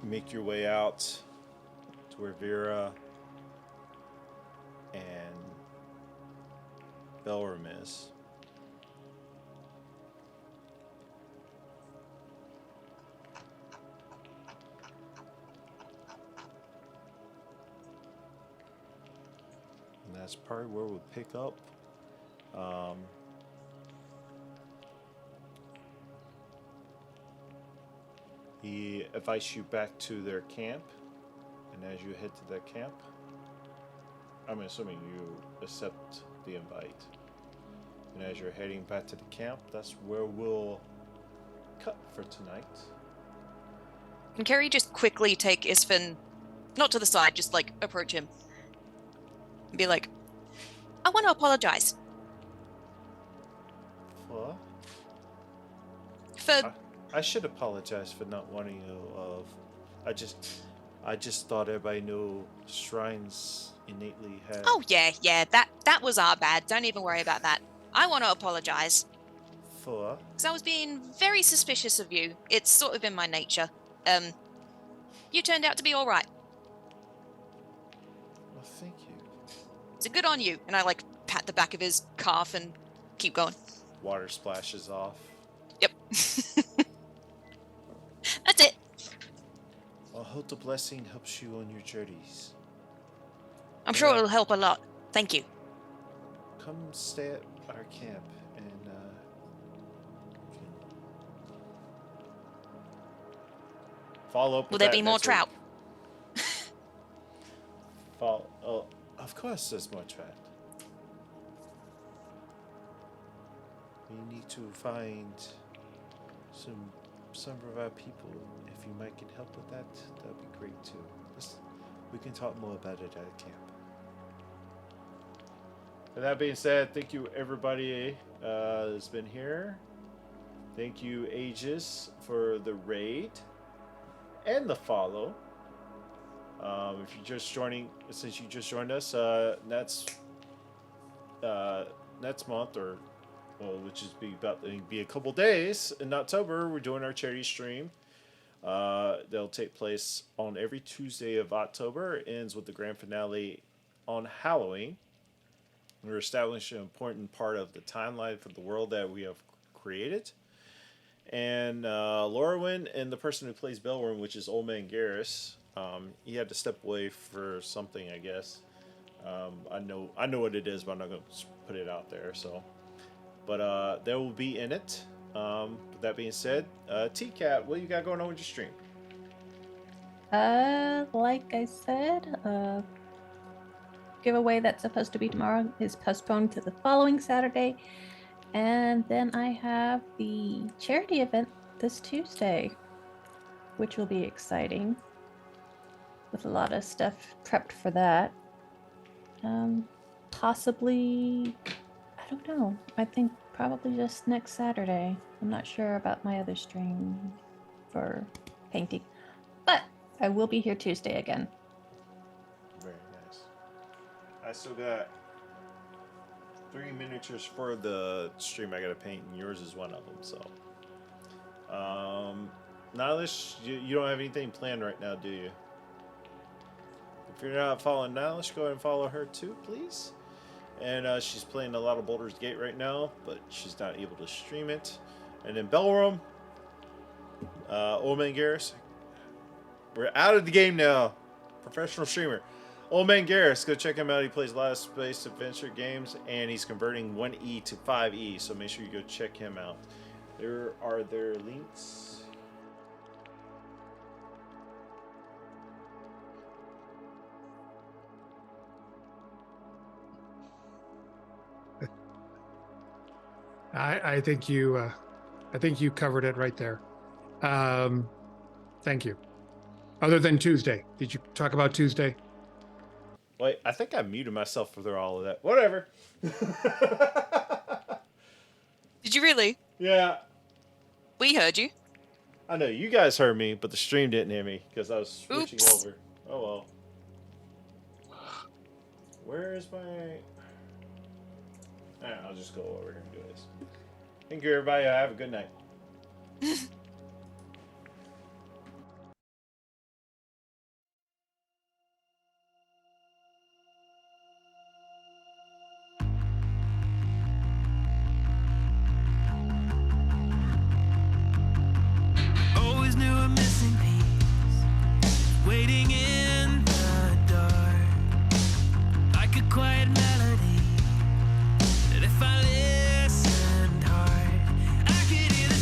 make your way out to where Vera and Belram is. And that's probably where we'll pick up. He invites you back to their camp, and as you head to that camp, I'm assuming you accept the invite. And as you're heading back to the camp, that's where we'll cut for tonight. Can Kerry just quickly take Isfin, not to the side, just like approach him and be like, I want to apologize. What? For I should apologize for not wanting you. I just thought everybody knew shrines innately have. Oh yeah, that was our bad. Don't even worry about that. I want to apologize. For? Because I was being very suspicious of you. It's sort of in my nature. You turned out to be all right. Well, thank you. So good on you. And I like pat the back of his calf and keep going. Water splashes off. Yep. That's it. Well, I hope the blessing helps you on your journeys. I'm sure it'll help a lot. Thank you. Come stay at our camp and follow up. Will there be more trout? Oh, of course there's more trout. We need to find some of our people. If you might can help with that, that'd be great too. We can talk more about it at camp. With that being said, thank you everybody that's been here. Thank you Aegis for the raid and the follow. If you're just joining, since you just joined us, next month, or which is be a couple days in October, we're doing our charity stream. They'll take place on every Tuesday of October. It ends with the grand finale on Halloween. We're establishing an important part of the timeline for the world that we have created. And Lorwyn and the person who plays Belwyn, which is Old Man Garrus, he had to step away for something, I guess. I know what it is, but I'm not going to put it out there. So, but they will be in it. With that being said, T-Cat, what you got going on with your stream? Like I said, giveaway that's supposed to be tomorrow is postponed to the following Saturday. And then I have the charity event this Tuesday, which will be exciting, with a lot of stuff prepped for that. Possibly, I don't know. I think probably just next Saturday. I'm not sure about my other stream for painting, but I will be here Tuesday again. Very nice. I still got 3 miniatures for the stream I gotta paint, and yours is one of them. So, Nihilish, you don't have anything planned right now, do you? If you're not following Nihilish, go ahead and follow her too, please. And she's playing a lot of Baldur's Gate right now, but she's not able to stream it. And then Belrum, Old Man Garrus. We're out of the game now. Professional streamer. Old Man Garrus, go check him out. He plays a lot of space adventure games, and he's converting 1E to 5E, so make sure you go check him out. There are their links. I think you covered it right there. Thank you. Other than Tuesday, did you talk about Tuesday? Wait, I think I muted myself for all of that. Whatever. Did you really? Yeah. We heard you. I know you guys heard me, but the stream didn't hear me because I was switching Oops. over. Oh well. Where is my... I'll just go over here and do this. Thank you, everybody. Have a good night. Always knew a missing piece, waiting in the dark, like a quiet melody. That if I listened hard, I could hear the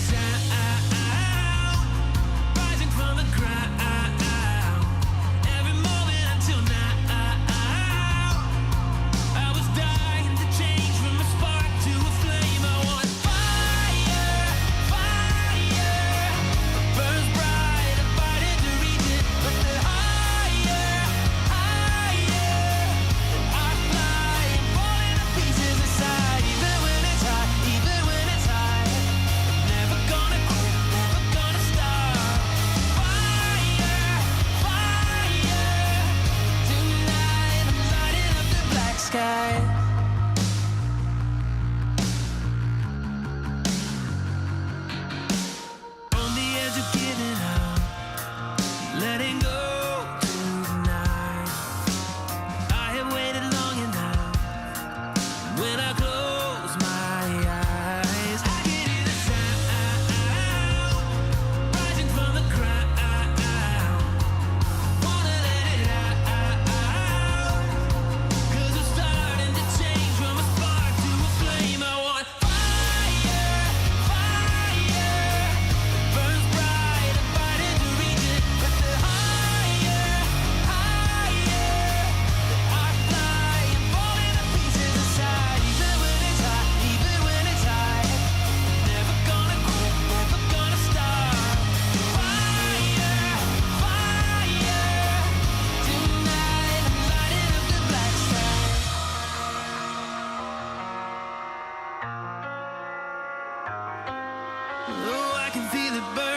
can feel it burn.